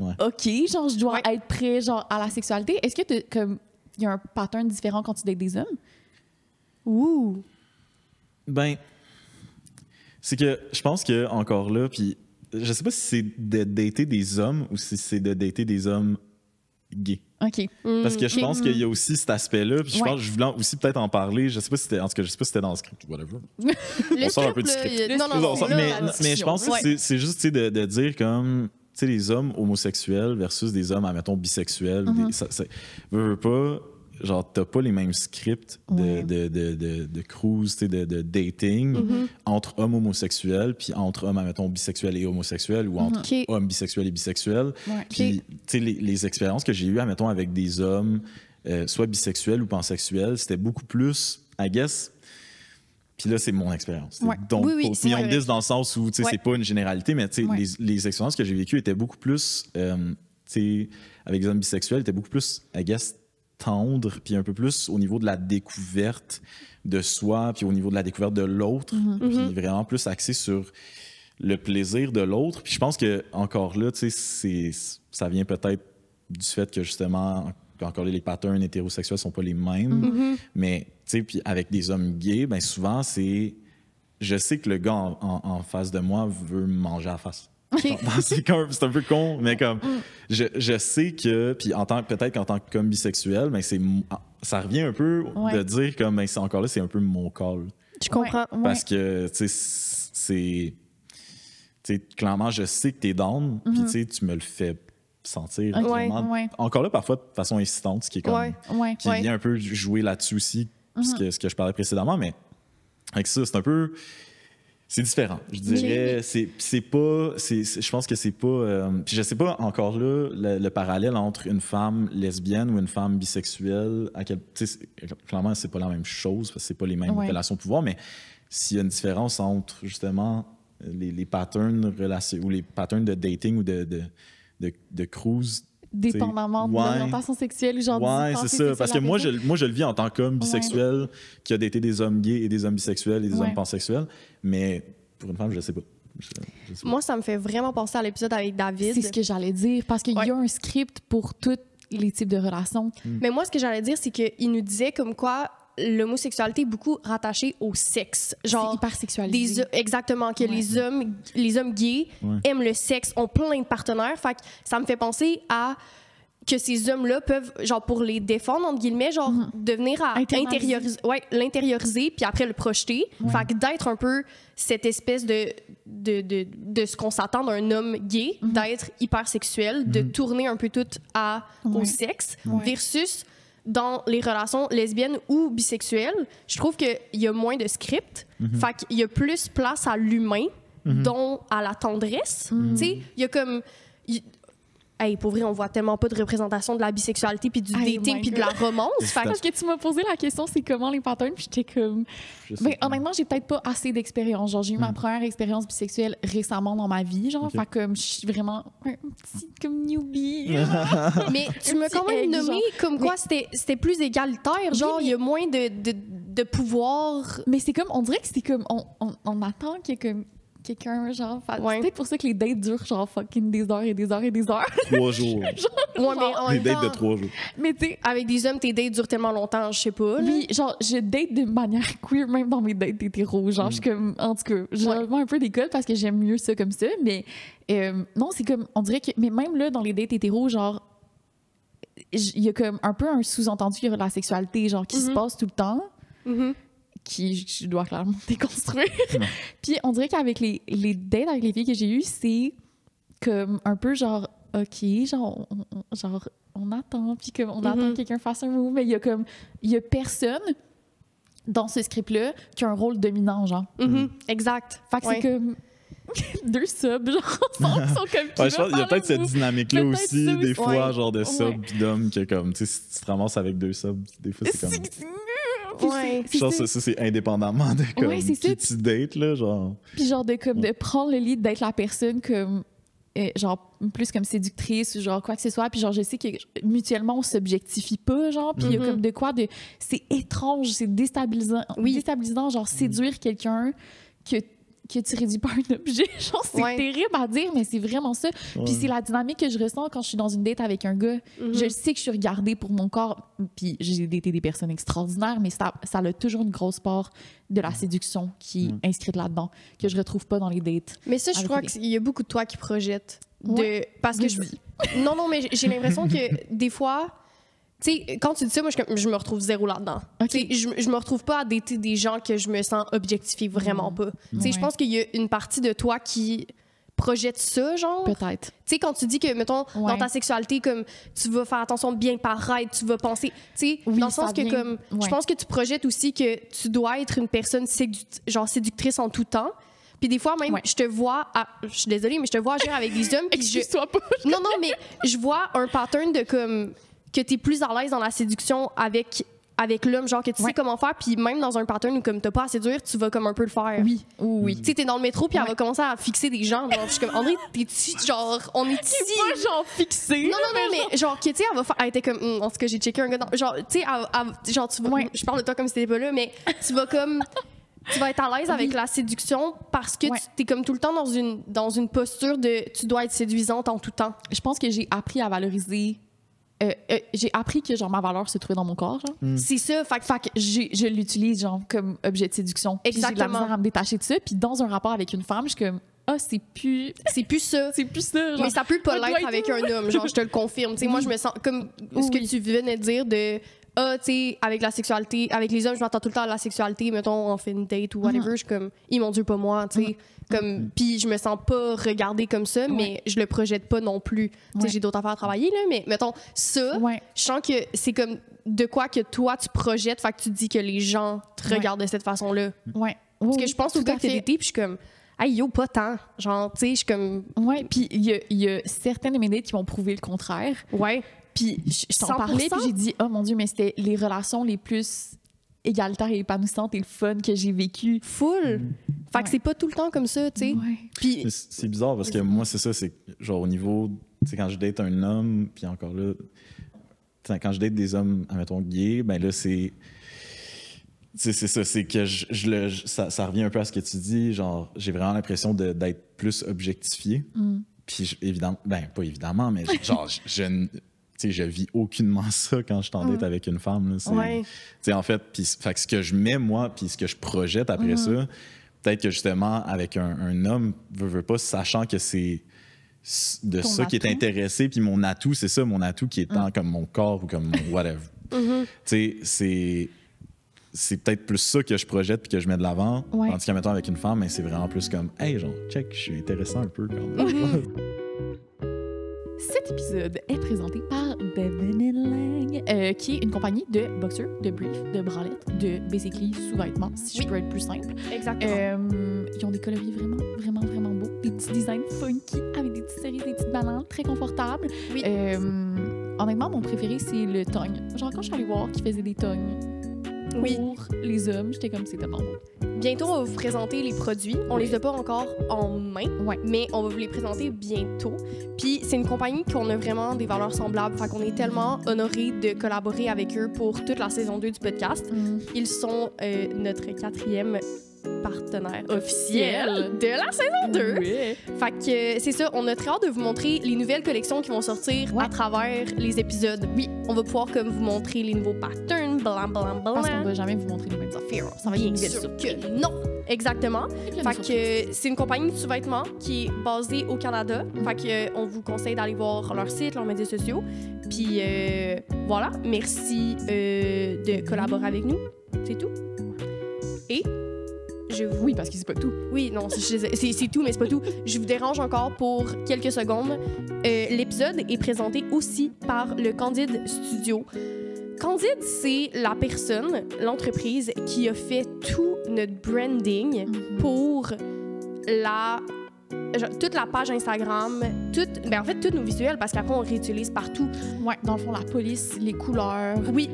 Ouais. OK, genre, je dois Ouais. être prêt, genre, à la sexualité. Est-ce que comme, il y a un pattern différent quand tu dates des hommes? Ouh. Ben, c'est que je pense que encore là, puis je sais pas si c'est de dater des hommes ou si c'est de dater des hommes gays. OK. Parce que je pense qu'il y a aussi cet aspect-là. Puis je Ouais. pense que je voulais aussi peut-être en parler. Je sais pas si c'était, en tout cas, je sais pas si c'était dans le script ou whatever. Le On sort un peu du script, là, script. non, non, non, On sort- là, mais, la mais je pense que discussion, c'est juste tu sais, de dire comme tu sais, les hommes homosexuels versus des hommes, admettons, bisexuels. Veux pas, genre, t'as pas les mêmes scripts Ouais. de cruise, tu sais, de dating entre hommes homosexuels, puis entre hommes, admettons, bisexuels et homosexuels, ou entre Ok. hommes bisexuels et bisexuels. Ouais. Puis, tu sais, les expériences que j'ai eues, admettons, avec des hommes, soit bisexuels ou pansexuels, c'était beaucoup plus, I guess. Puis là, c'est mon expérience. Ouais. Donc, Oui, oui, c'est opinion de correct. 10 dans le sens où, tu sais, Ouais. c'est pas une généralité, mais tu sais, Ouais. les expériences que j'ai vécues étaient beaucoup plus, tu sais, avec des hommes bisexuels, étaient beaucoup plus, I guess, tendres, puis un peu plus au niveau de la découverte de soi, puis au niveau de la découverte de l'autre, puis vraiment plus axé sur le plaisir de l'autre. Puis je pense que encore là, tu sais, ça vient peut-être du fait que justement, encore là, les patterns hétérosexuels sont pas les mêmes, mais tu sais, puis avec des hommes gays, ben souvent c'est, je sais que le gars en face de moi veut me manger à la face. C'est un peu con, mais comme je sais que, puis peut-être qu'en tant qu'homme bisexuel, ben ça revient un peu Ouais. de dire comme ben, c'est encore là, c'est un peu mon call. Je comprends. Ouais. Parce que, tu sais, clairement, je sais que t'es down, puis tu sais, tu me le fais sentir. Ok, vraiment. ouais. Encore là, parfois de façon insistante, ce qui est comme. Ouais. Ouais. Qui vient un peu jouer là-dessus aussi, ce que je parlais précédemment, mais avec ça, c'est un peu. C'est différent, je dirais. C'est pas. Je pense que c'est pas. Puis je sais pas encore là le parallèle entre une femme lesbienne ou une femme bisexuelle. Clairement, c'est pas la même chose parce que c'est pas les mêmes Ouais. relations de pouvoir, mais s'il y a une différence entre justement les patterns ou les patterns de dating ou de cruise. Dépendamment de Ouais. l'orientation sexuelle ou genre Ouais, du c'est passé ça. sexuel Parce que moi, avec je le vis en tant qu'homme bisexuel qui a daté des hommes gays et des hommes bisexuels et des Ouais. hommes pansexuels. Mais pour une femme, je sais pas. Je sais pas. Moi, ça me fait vraiment penser à l'épisode avec David. C'est ce que j'allais dire, parce qu'il Ouais. y a un script pour tous les types de relations. Mais moi, ce que j'allais dire, c'est qu'il nous disait comme quoi l'homosexualité est beaucoup rattachée au sexe. C'est Genre, hyper sexualisé. exactement, que Ouais. les hommes gays Ouais. aiment le sexe, ont plein de partenaires. Fait que ça me fait penser à que ces hommes-là peuvent, genre, pour les défendre, entre guillemets, genre, devenir à Internaliser. l'intérioriser, puis après le projeter. Fait que d'être un peu cette espèce de ce qu'on s'attend d'un homme gay, d'être hyper sexuel, de tourner un peu tout au Ouais. sexe, Ouais. versus dans les relations lesbiennes ou bisexuelles, je trouve qu'il y a moins de script. Fait qu'il y a plus place à l'humain, dont à la tendresse. Tu sais, il y a comme... Hey, pour vrai, on voit tellement pas de représentation de la bisexualité, puis du Hey, dating, my puis de la romance. Fait que- Parce que tu m'as posé la question, c'est comment les patterns, puis j'étais comme... Je sais Ben, pas. honnêtement, j'ai peut-être pas assez d'expérience. Genre, j'ai eu ma première expérience bisexuelle récemment dans ma vie, genre, Ok. fait comme je suis vraiment un petit comme newbie. Mais tu m'as quand petit même egg, nommé genre. comme quoi c'était plus égalitaire. Genre, il y a moins de pouvoir. Mais c'est comme, on dirait que c'est comme, on attend qu'il y ait comme quelqu'un, genre, Ouais. c'est peut-être pour ça que les dates durent genre fucking des heures et des heures et des heures. 3 jours. Ouais, mais en Des même dates de temps, 3 jours. Mais tu sais, avec des hommes, tes dates durent tellement longtemps, je sais pas. là. oui, genre, je date de manière queer, même dans mes dates hétéros. Genre, je suis comme, en tout cas, j'ai vraiment un peu d'école parce que j'aime mieux ça comme ça. Mais non, c'est comme, on dirait que, mais même là, dans les dates hétéros, genre, il y a comme un peu un sous-entendu sur la sexualité, genre, qui se passe tout le temps. Mhm. qui je dois clairement déconstruire. Puis on dirait qu'avec les dates avec les filles que j'ai eues, c'est comme un peu genre, OK, genre, on attend, puis on attend que quelqu'un fasse un move, mais il y a personne dans ce script-là qui a un rôle dominant, genre. Exact. Fait que c'est comme... 2 subs, genre, sont comme... Ouais, je pense qu'il y a peut-être cette dynamique-là Peut-être aussi, ça des aussi. fois, genre de subs Ouais. pis d'hommes, que comme, tu sais, si tu te ramasses avec 2 subs, des fois, c'est comme... Ouais. Je pense que ça, c'est indépendamment de comme, Ouais, c'est ça. qui tu dates, là, genre... Puis genre de prendre le lead, d'être la personne comme... genre plus comme séductrice ou genre quoi que ce soit, puis genre je sais que mutuellement on s'objectifie pas, genre, puis il y a comme de quoi de... C'est étrange, c'est déstabilisant, genre séduire quelqu'un que tu réduis pas un objet, genre c'est terrible à dire, mais c'est vraiment ça. Puis c'est la dynamique que je ressens quand je suis dans une date avec un gars. Je sais que je suis regardée pour mon corps, puis j'ai daté des personnes extraordinaires, mais ça a toujours une grosse part de la séduction qui est inscrite là-dedans, que je retrouve pas dans les dates. Mais ça, je crois qu'il y a beaucoup de toi qui projettent. Parce que Non, mais j'ai l'impression que des fois... Tu sais, quand tu dis ça, moi, je me retrouve zéro là-dedans. Okay. Je me retrouve pas à dater des gens que je me sens objectifier vraiment pas. Tu sais, je pense qu'il y a une partie de toi qui projette ça, genre. Peut-être. Tu sais, quand tu dis que, mettons, dans ta sexualité, comme, tu vas faire attention de bien paraître, tu vas penser... Tu sais, dans le sens que, comme, je pense que tu projettes aussi que tu dois être une personne séductrice en tout temps. Puis des fois, même, je te vois... je suis désolée, mais je te vois agir avec des hommes. Excuse-toi pas. Non, mais je vois un pattern de, comme... que t'es plus à l'aise dans la séduction avec l'homme, genre que tu sais comment faire, puis même dans un pattern où comme t'as pas à séduire, tu vas comme un peu le faire. Oui. Tu sais, t'es dans le métro, puis elle va commencer à fixer des gens, genre, je suis comme, André, t'es-tu, genre, on est ici. C'est pas genre fixé. Non, mais genre, que tu sais, elle était comme, en tout cas, j'ai checké un gars, genre, tu sais, genre, tu vas, je parle de toi comme si t'étais pas là, mais tu vas comme... Tu vas être à l'aise avec la séduction parce que tu es comme tout le temps dans une posture de tu dois être séduisante en tout temps. Je pense que j'ai appris à valoriser. J'ai appris que genre ma valeur se trouvait dans mon corps, genre. C'est ça. Fait que je l'utilise genre comme objet de séduction. Puis j'ai de la misère à me détacher de ça. Puis dans un rapport avec une femme, je suis comme c'est plus ça. C'est plus ça. Genre. Mais ça peut pas l'être avec un homme, genre je te le confirme. Tu sais, moi je me sens comme ce que tu venais de dire de tu sais, avec la sexualité, avec les hommes, je m'attends tout le temps à la sexualité, mettons, on fait une date ou whatever, je suis comme, mon Dieu, pas moi, tu sais. Comme, puis je me sens pas regardée comme ça, mais je le projette pas non plus. Tu sais, j'ai d'autres affaires à travailler, là, mais mettons, ça, je sens que c'est comme de quoi que toi, tu projettes, fait que tu dis que les gens te regardent de cette façon-là. Parce que je pense au gars que t'as daté, puis je suis comme, hey, yo, pas tant. Genre, tu sais, je suis comme... puis il y a certaines de mes dates qui m'ont prouvé le contraire. Puis je t'en parlais, puis j'ai dit, oh mon Dieu, mais c'était les relations les plus égalitaires et épanouissantes et le fun que j'ai vécu. Full! Fait que c'est pas tout le temps comme ça, tu sais. Puis c'est bizarre parce que moi, c'est ça, c'est genre au niveau, tu sais, quand je date un homme, puis encore là, quand je date des hommes, admettons, gays, ben là, c'est ça, c'est que ça revient un peu à ce que tu dis, genre, j'ai vraiment l'impression d'être plus objectifié. Puis évidemment, ben pas évidemment, mais genre, je vis aucunement ça quand je t'en date avec une femme. Là, en fait, fait que ce que je mets, moi, puis ce que je projette après ça, peut-être que justement, avec un homme, veut pas, sachant que c'est de ton ça atout qui est intéressé, puis mon atout, c'est ça, mon atout qui est tant comme mon corps ou comme mon whatever. Tu sais, c'est peut-être plus ça que je projette puis que je mets de l'avant. Tandis qu'en mettant avec une femme, c'est vraiment plus comme, hey, genre, check, je suis intéressant un peu quand même. Cet épisode est présenté par Bevan Lang, qui est une compagnie de boxers, de briefs, de bralettes, de basically sous-vêtements, si je peux être plus simple. Exactement. Ils ont des coloris vraiment, vraiment, vraiment beaux. Des petits designs funky avec des petites cerises, des petites bananes, très confortables. Honnêtement, mon préféré, c'est le tongue. Genre, quand je suis allée voir qu'ils faisaient des tongues pour les hommes, j'étais comme, c'est tellement beau. Bientôt, on va vous présenter les produits. On les a pas encore en main, mais on va vous les présenter bientôt. Puis c'est une compagnie qu'on a vraiment des valeurs semblables. Fait qu'on est tellement honorés de collaborer avec eux pour toute la saison 2 du podcast. Ils sont notre 4e partenaire officiel de la saison 2. Fait que c'est ça, on a très hâte de vous montrer les nouvelles collections qui vont sortir à travers les épisodes. On va pouvoir comme vous montrer les nouveaux patterns, blanc. Parce qu'on va jamais vous montrer les mêmes affaires. Ça va bien sûr que non. Exactement. Fait que c'est une compagnie de sous-vêtements qui est basée au Canada. Fait que on vous conseille d'aller voir leur site, leurs médias sociaux. Puis voilà, merci de collaborer avec nous. C'est tout. Et Oui, parce que c'est pas tout. Oui, non, c'est tout, mais c'est pas tout. Je vous dérange encore pour quelques secondes. L'épisode est présenté aussi par le Candide Studio. Candide, c'est la personne, l'entreprise, qui a fait tout notre branding pour toute la page Instagram, en fait, tous nos visuels, parce qu'après, on réutilise partout. Ouais, dans le fond, la police, les couleurs. Oui.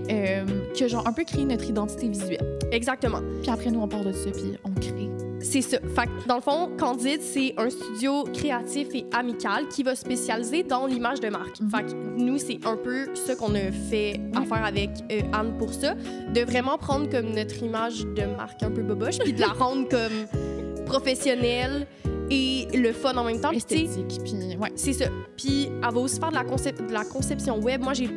Que genre un peu créer notre identité visuelle. Exactement. Puis après, nous, on parle de ça, puis on crée. C'est ça. Fait que, dans le fond, Candide, c'est un studio créatif et amical qui va spécialiser dans l'image de marque. Fait que nous, c'est un peu ça qu'on a fait affaire avec Anne pour ça, de vraiment prendre comme notre image de marque un peu boboche, puis de la rendre comme professionnelle et le fun en même temps. Esthétique, puis ouais. C'est ça. Puis elle va aussi faire de la conception web. Moi, j'ai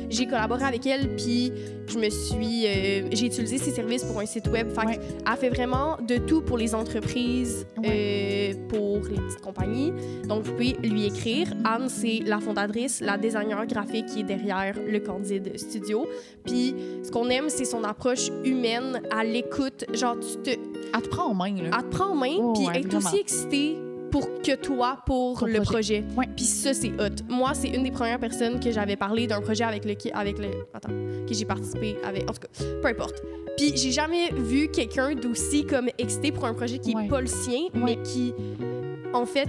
j'ai collaboré avec elle, puis j'ai utilisé ses services pour un site web. Fait elle fait vraiment de tout pour les entreprises, pour les petites compagnies. Donc, vous pouvez lui écrire. Anne, c'est la fondatrice, la designer graphique qui est derrière le Candide Studio. Puis ce qu'on aime, c'est son approche humaine, à l'écoute. Genre, elle te prend en main, là. Elle te prend en main, puis elle est aussi excitée pour le projet. Ouais. Puis ça, c'est hot. Moi, c'est une des premières personnes que j'avais parlé d'un projet que j'ai participé avec. En tout cas, peu importe. Puis j'ai jamais vu quelqu'un d'aussi comme excité pour un projet qui est pas le sien, mais qui, en fait,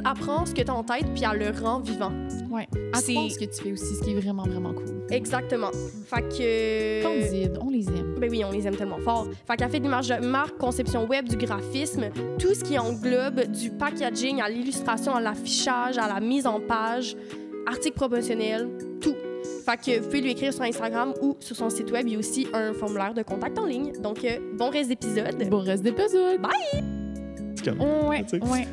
apprend ce que tu as en tête, puis elle le rend vivant. Ouais. Apprends ce que tu fais aussi, ce qui est vraiment, vraiment cool. Exactement. Fait que... Candide, on les aime. Ben oui, on les aime tellement fort. Fait qu'elle fait de l'image de marque, conception web, du graphisme, tout ce qui englobe du packaging à l'illustration, à l'affichage, à la mise en page, articles promotionnels, tout. Fait que vous pouvez lui écrire sur Instagram ou sur son site web. Il y a aussi un formulaire de contact en ligne. Donc, bon reste d'épisode. Bon reste d'épisode. Bye!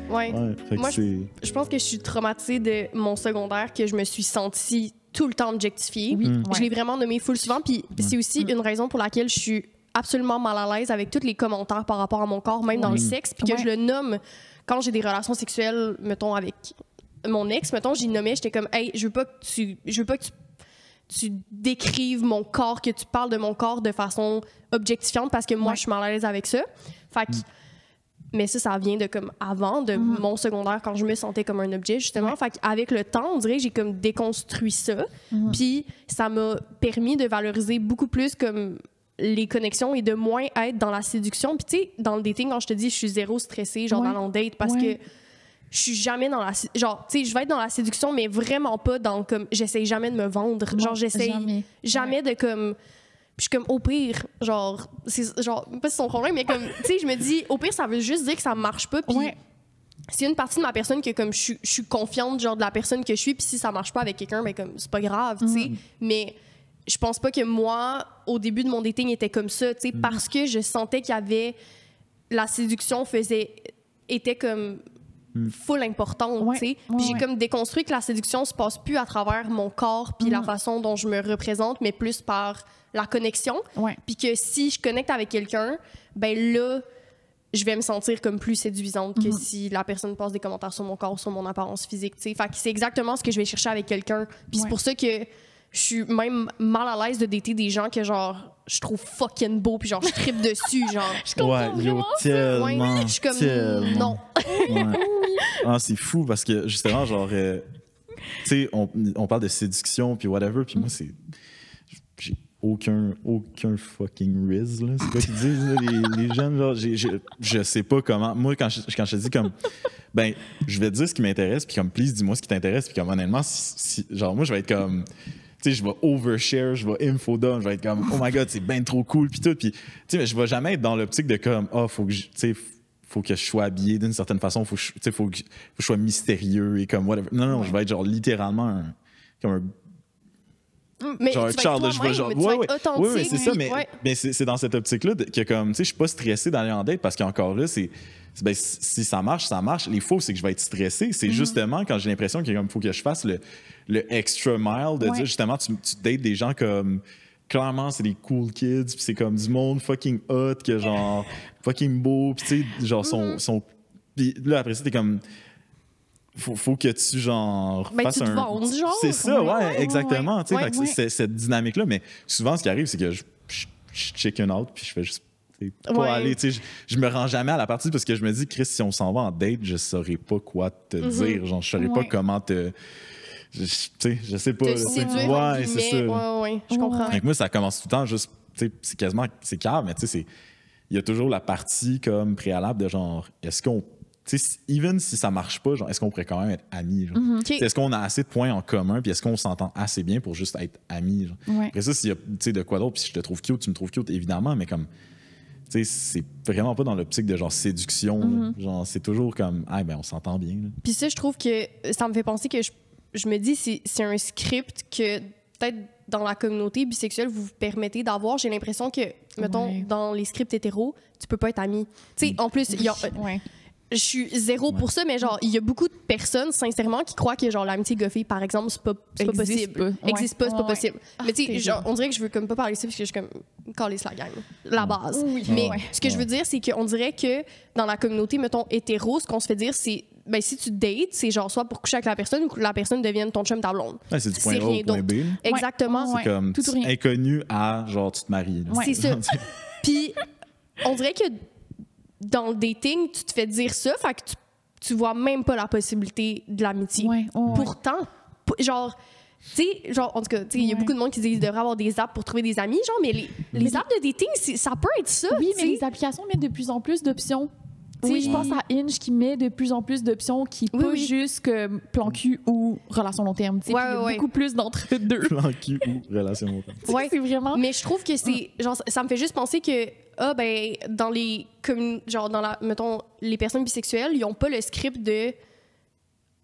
Ouais. Moi, je pense que je suis traumatisée de mon secondaire, que je me suis sentie tout le temps objectifiée. Oui. Je l'ai vraiment nommé full souvent. Puis c'est aussi une raison pour laquelle je suis absolument mal à l'aise avec tous les commentaires par rapport à mon corps, même dans le sexe. Puis que je le nomme quand j'ai des relations sexuelles, mettons, avec mon ex. Mettons, j'y nommais, j'étais comme, hey, je veux pas que tu décrives mon corps, que tu parles de mon corps de façon objectifiante, parce que moi, je suis mal à l'aise avec ça. Fait que mais ça vient de comme avant, de mon secondaire, quand je me sentais comme un objet, justement. Fait qu'avec le temps, on dirait que j'ai comme déconstruit ça. Puis ça m'a permis de valoriser beaucoup plus comme les connexions et de moins être dans la séduction. Puis tu sais, dans le dating, quand je te dis, je suis zéro stressée, genre dans mon date, parce que je suis jamais dans la... Genre, tu sais, je vais être dans la séduction, mais vraiment pas dans comme... J'essaye jamais de me vendre. Non, genre, j'essaye jamais de comme... Puis je suis comme, au pire, genre, c'est genre, pas si c'est son problème, mais comme, tu sais, je me dis, au pire, ça veut juste dire que ça marche pas. Puis c'est une partie de ma personne que, comme, je suis confiante, genre, de la personne que je suis. Puis si ça marche pas avec quelqu'un, ben, comme, c'est pas grave, tu sais. Mais je pense pas que moi, au début de mon dating, était comme ça, tu sais, parce que je sentais qu'il y avait. La séduction était comme full importante, tu sais. Puis j'ai comme déconstruit que la séduction se passe plus à travers mon corps puis la façon dont je me représente, mais plus par la connexion. Puis que si je connecte avec quelqu'un, ben là, je vais me sentir comme plus séduisante que si la personne passe des commentaires sur mon corps, sur mon apparence physique, tu sais. Fait que c'est exactement ce que je vais chercher avec quelqu'un. Puis c'est pour ça que je suis même mal à l'aise de dater des gens que, genre, je trouve fucking beau, puis genre, je trippe dessus, genre. Je comprends vraiment tellement, je suis comme, non. Ah, c'est fou, parce que, justement, genre, tu sais, on parle de séduction, puis whatever, puis moi, j'ai aucun fucking riz, là. C'est quoi qu'ils disent, là, les jeunes, genre, je sais pas comment. Moi, quand je te dis comme, ben, je vais te dire ce qui m'intéresse, puis comme, please, dis-moi ce qui t'intéresse, puis comme, honnêtement, genre, moi, je vais être comme, tu sais, je vais overshare, je vais infodump, je vais être comme, oh my god, c'est bien trop cool, puis tout, puis, tu sais, mais je vais jamais être dans l'optique de comme, faut que je sois habillé d'une certaine façon, faut que je sois mystérieux et comme, whatever. Non, je vais être, genre, littéralement comme un. Mais genre tu vas être authentique. Oui, c'est ça, mais c'est dans cette optique-là que comme, tu sais, je suis pas stressé d'aller en date parce qu'encore là, ben, si ça marche, ça marche. Les faux, c'est que je vais être stressé. C'est justement quand j'ai l'impression qu'il faut que je fasse le extra mile de dire justement, tu dates des gens comme, clairement, c'est des cool kids, puis c'est comme du monde fucking hot, que genre, fucking beau, puis tu sais, genre, puis là, après ça, t'es comme... Faut que tu, genre, fasses tu te vendes, genre. C'est ça, exactement. Tu sais, cette dynamique-là. Mais souvent, ce qui arrive, c'est que je chicken out, puis je fais juste pas aller. Je me rends jamais à la partie parce que je me dis, Chris, si on s'en va en date, je saurais pas quoi te dire. Genre, je saurais pas comment te. Je sais pas. Te séduire, ouais, c'est ça. Ouais, je comprends. Avec moi, ça commence tout le temps juste. C'est quasiment. C'est calme, mais tu sais, il y a toujours la partie comme préalable de genre, est-ce qu'on. Even si ça marche pas, genre, est-ce qu'on pourrait quand même être amis? Genre? Est-ce qu'on a assez de points en commun, puis est-ce qu'on s'entend assez bien pour juste être amis? Genre? Après ça, s'il y a de quoi d'autre, puis si je te trouve cute, tu me trouves cute, évidemment, mais comme. C'est vraiment pas dans l'optique de genre séduction. Genre, c'est toujours comme, ben on s'entend bien. Puis ça, je trouve que ça me fait penser que je me dis, c'est un script que peut-être dans la communauté bisexuelle, vous vous permettez d'avoir. J'ai l'impression que, mettons, dans les scripts hétéros, tu peux pas être ami. Tu sais, en plus, il y a. Je suis zéro pour ça, mais genre, il y a beaucoup de personnes, sincèrement, qui croient que genre l'amitié goffée, par exemple, c'est pas possible. Existe pas, c'est pas possible. Mais tu sais, genre, on dirait que je veux comme pas parler de ça parce que je suis comme calisse la gang, la base. Mais ce que je veux dire, c'est qu'on dirait que dans la communauté, mettons, hétéro, ce qu'on se fait dire, c'est ben si tu dates, c'est genre soit pour coucher avec la personne ou que la personne devienne ton chum, ta blonde. Ouais, c'est du point A au point B. Exactement. C'est comme inconnu à genre tu te maries. C'est ça. Puis on dirait que dans le dating, tu te fais dire ça, fait que tu vois même pas la possibilité de l'amitié. Pourtant, genre, tu sais, genre, en tout cas, il y a beaucoup de monde qui disent qu'il devrait avoir des apps pour trouver des amis, genre, mais les apps de dating, ça peut être ça. Oui, mais les applications mettent de plus en plus d'options. Je pense à Hinge qui met de plus en plus d'options qui pas juste que plan cul ou relation long terme. Il y a beaucoup plus d'entre deux. Plan cul ou relation long terme. C'est vraiment. Mais je trouve que c'est genre ça me fait juste penser que dans les genre dans la mettons les personnes bisexuelles, ils ont pas le script de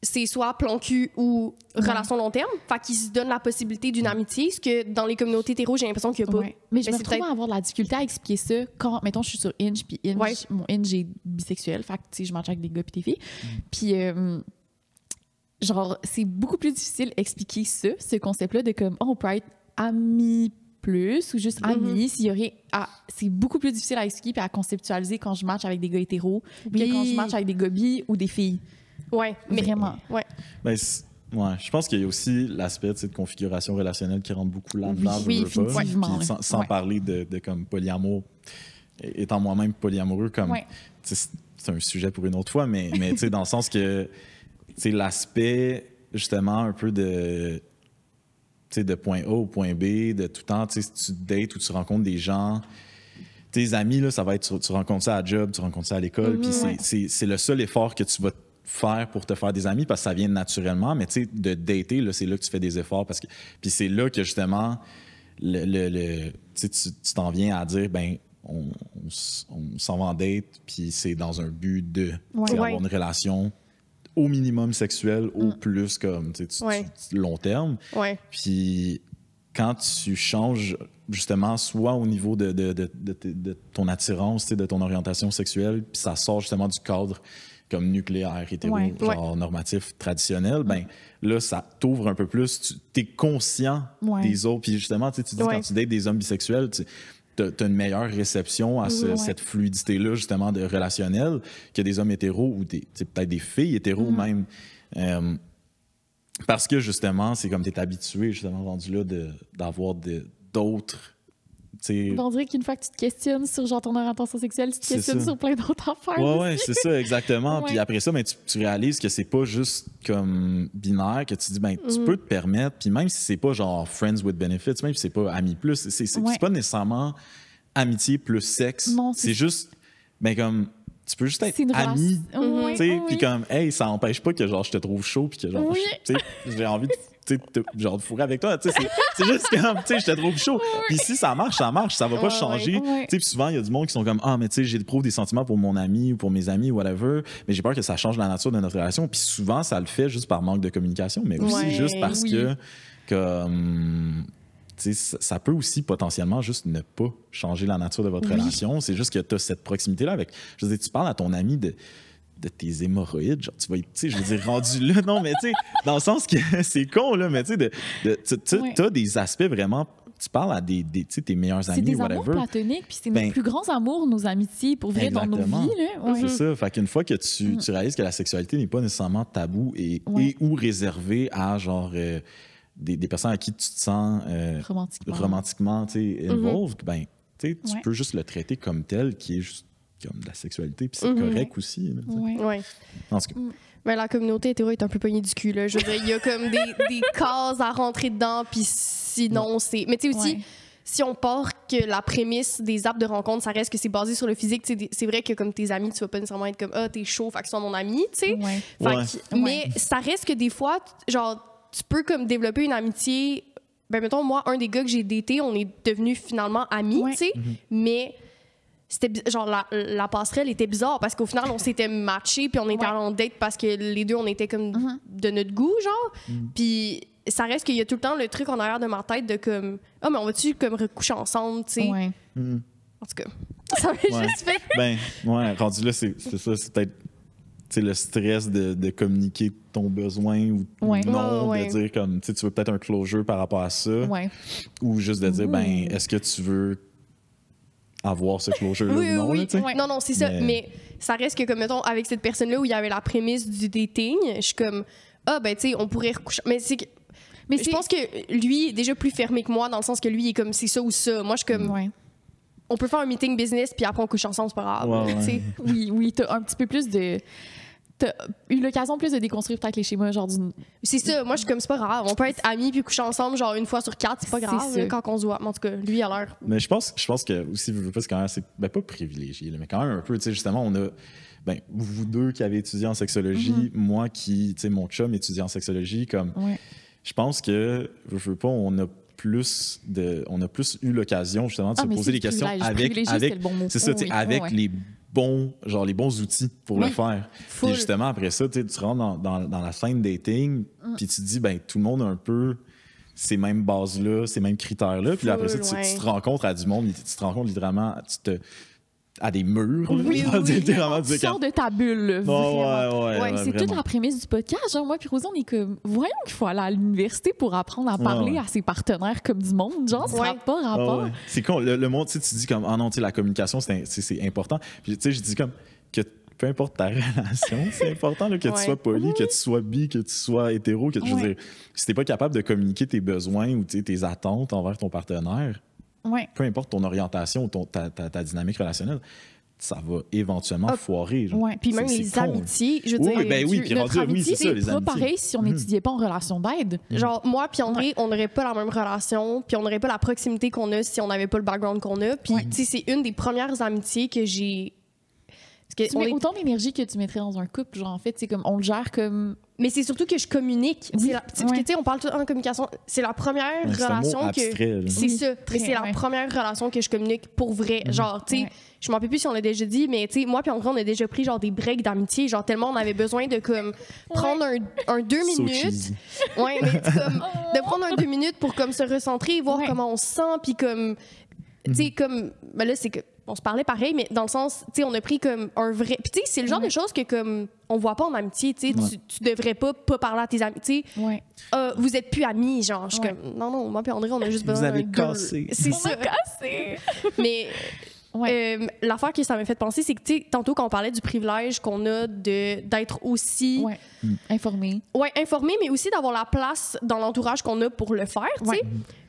c'est soit plan cul ou relation long terme, fait qu'ils se donnent la possibilité d'une amitié, ce que dans les communautés hétéro, j'ai l'impression qu'il y a pas. Mais je me retrouve à avoir de la difficulté à expliquer ça quand, mettons, je suis sur Hinge, puis mon Hinge est bisexuel, fait que, je match avec des gars puis des filles. Puis, genre, c'est beaucoup plus difficile d'expliquer ça, ce concept-là de comme, on peut être amis plus ou juste amis, s'il y aurait... c'est beaucoup plus difficile à expliquer et à conceptualiser quand je match avec des gars hétéros que quand je match avec des gars bi ou des filles. Mais vraiment. Ben, je pense qu'il y a aussi l'aspect de configuration relationnelle qui rentre beaucoup là-dedans. Définitivement. Sans parler de comme polyamour, étant moi-même polyamoureux, comme c'est un sujet pour une autre fois, mais dans le sens que l'aspect justement un peu de point A au point B, de tout temps, si tu dates ou tu rencontres des gens, tes amis, là, ça va être tu rencontres ça à la job, tu rencontres ça à l'école, puis c'est le seul effort que tu vas faire pour te faire des amis parce que ça vient naturellement, mais tu sais, de dater, là, c'est là que tu fais des efforts parce que puis c'est là que justement tu t'en viens à dire ben on s'en va en date puis c'est dans un but de avoir une relation au minimum sexuel, au plus comme long terme. Puis quand tu changes justement soit au niveau de ton attirance, de ton orientation sexuelle, puis ça sort justement du cadre comme nucléaire, hétéro, genre normatif, traditionnel, ben là, ça t'ouvre un peu plus. Tu es conscient des autres. Puis justement, tu dis quand tu dates des hommes bisexuels, tu as une meilleure réception à cette fluidité-là, justement, de relationnel que des hommes hétéros ou peut-être des filles hétéros même. Parce que justement, c'est comme tu es habitué, justement, rendu là, d'avoir d'autres. On dirait qu'une fois que tu te questionnes sur genre ton orientation sexuelle, tu te questionnes sur plein d'autres affaires. Oui, c'est ça, exactement. Puis après ça, ben, tu réalises que c'est pas juste comme binaire, que tu dis, ben, tu peux te permettre, puis même si c'est pas genre friends with benefits, même si c'est pas amis plus, c'est pas nécessairement amitié plus sexe. C'est juste, ben, comme, tu peux juste être ami. Puis comme, hey, ça empêche pas que genre je te trouve chaud, puis que genre, j'ai envie de. Genre de fourrer avec toi, c'est juste comme, je te trouve chaud. Puis si ça marche, ça va pas changer. Puis souvent, il y a du monde qui sont comme, mais tu sais, j'éprouve des sentiments pour mon ami ou pour mes amis, whatever, mais j'ai peur que ça change la nature de notre relation. Puis souvent, ça le fait juste par manque de communication, mais aussi juste parce que ça peut aussi potentiellement juste ne pas changer la nature de votre relation. C'est juste que tu as cette proximité-là avec. Je veux dire, tu parles à ton ami de tes hémorroïdes, genre, tu vas, tu sais, je veux dire, rendu là, non, mais tu sais, dans le sens que c'est con, là, mais tu sais, t'as des aspects vraiment, tu parles à tes meilleurs amis, c'est des whatever. amours platoniques, puis c'est nos plus grands amours, nos amitiés, pour vrai, dans nos vies, là. C'est ça, fait qu'une fois que tu réalises que la sexualité n'est pas nécessairement tabou et ou réservée à, genre, des personnes à qui tu te sens romantiquement tu sais, involved, ben, tu peux juste le traiter comme tel, qui est juste comme de la sexualité, puis c'est correct aussi. Là, Ouais. En tout cas. Mais la communauté hétéro est un peu pognée du cul, là. Je veux dire, il y a comme des cases à rentrer dedans, puis sinon, c'est... Mais tu sais aussi, si on part que la prémisse des apps de rencontre, ça reste que c'est basé sur le physique, c'est vrai que comme tes amis, tu vas pas nécessairement être comme « Ah, t'es chaud, fait que sois mon ami », tu sais. Mais ça reste que des fois, genre, tu peux comme développer une amitié... Ben mettons, moi, un des gars que j'ai daté, on est devenus finalement amis, tu sais, mais... C'était genre la passerelle était bizarre parce qu'au final on s'était matchés puis on était allés en date parce que les deux on était comme de notre goût genre puis ça reste qu'il y a tout le temps le truc en arrière de ma tête de comme mais on va-tu comme recoucher ensemble tu sais en tout cas ça m'a juste fait rendu là c'est ça, c'est peut-être le stress de communiquer ton besoin ou non, de dire comme tu veux peut-être un closure par rapport à ça ou juste de dire est-ce que tu veux avoir ce closure-là ou non. Là, non, c'est ça. Mais ça reste que, comme mettons, avec cette personne-là où il y avait la prémisse du dating, je suis comme, tu sais, on pourrait recoucher. Mais je pense que lui est déjà plus fermé que moi, dans le sens que lui, il est comme, c'est ça ou ça. Moi, je suis comme, on peut faire un meeting business, puis après, on couche ensemble, c'est pas grave. Oui, t'as un petit peu plus de... T'as eu l'occasion plus de déconstruire peut-être les schémas, genre d'une... C'est ça, moi je suis comme c'est pas grave, on peut être amis puis coucher ensemble genre une fois sur 4, c'est pas grave là, quand on se voit. Mais en tout cas, lui il a l'air. Mais je pense que aussi c'est quand même assez pas privilégié, là, mais quand même un peu, tu sais justement on a vous deux qui avez étudié en sexologie, moi qui tu sais mon chum étudie en sexologie comme je pense que je veux pas on a plus eu l'occasion justement de se poser des questions avec c'est ça, tu sais avec les bons outils pour le faire. Puis justement, après ça, tu rentres dans la scène dating, puis tu te dis, tout le monde a un peu ces mêmes bases-là, ces mêmes critères-là. Puis après ça, tu te rencontres à du monde, tu te rencontres littéralement à des murs. Tu sors de ta bulle. C'est toute la prémisse du podcast. Genre, moi puis Rosie, on est comme, voyons qu'il faut aller à l'université pour apprendre à parler à ses partenaire comme du monde. Genre, ça n'a pas rapport. C'est con. Le monde, tu dis comme, ah non, tu sais, la communication, c'est important. Puis, tu sais, je dis comme, que peu importe ta relation, c'est important là, que tu sois poli, que tu sois bi, que tu sois hétéro. Que, je veux dire, si t'es pas capable de communiquer tes besoins ou tes attentes envers ton partenaire, peu importe ton orientation ou ta dynamique relationnelle, ça va éventuellement foirer. Puis même les amitiés, je veux dire. Puis notre amitié, c'est pas pareil si on n'étudiait pas en relation d'aide. Genre, moi puis André, on n'aurait pas la même relation, puis on n'aurait pas la proximité qu'on a si on n'avait pas le background qu'on a. Puis, tu sais, c'est une des premières amitiés que j'ai... Tu mets autant d'énergie que tu mettrais dans un couple. Genre, en fait, c'est comme, on le gère comme... Mais c'est surtout que je communique. Tu sais, on parle tout en communication. C'est la première relation que... C'est ça. Mais c'est la première relation que je communique pour vrai. Genre, tu sais, je m'en rappelle plus si on l'a déjà dit, mais tu sais, moi puis André, on a déjà pris genre des breaks d'amitié. Genre, tellement on avait besoin de comme prendre un 2 minutes. Mais comme de prendre un 2 minutes pour comme se recentrer, voir comment on se sent, puis comme... Tu sais, comme... Ben là, c'est que... On se parlait pareil, mais dans le sens, tu sais, on a pris comme un vrai... Puis tu sais, c'est le genre de choses que comme on voit pas en amitié, tu sais, tu devrais pas parler à tes amis, tu sais. Vous êtes plus amis, genre, je suis comme... Non, moi puis André, on a juste besoin d'un... Vous avez cassé. C'est ça. Cassé. Mais... l'affaire que ça m'a fait penser, c'est que, tu sais, tantôt, quand on parlait du privilège qu'on a d'être aussi... informé. Informé, mais aussi d'avoir la place dans l'entourage qu'on a pour le faire, tu sais.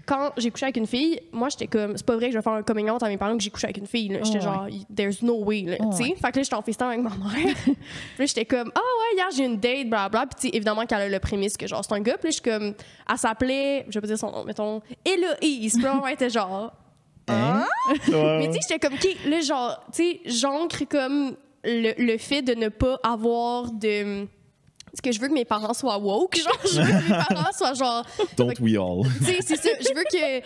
Quand j'ai couché avec une fille, moi, j'étais comme, c'est pas vrai que je vais faire un coming out à mes parents que j'ai couché avec une fille. J'étais genre, there's no way, tu sais. Fait que là, j'étais en FaceTime avec ma mère. Puis là, j'étais comme, hier, j'ai une date, blablabla. Puis, tu sais, évidemment qu'elle a le prémisse que, genre, c'est un gars. Puis là, je suis comme, elle s'appelait, je vais pas dire son nom, mettons, Héloïse. Puis là, elle était genre, Mais tu sais, j'étais comme, OK, là, genre, tu sais, j'ancre comme le fait de ne pas avoir de... Est-ce que je veux que mes parents soient woke? Genre, je veux que mes parents soient genre... Don't we all? Tu sais, c'est ça. Je veux que...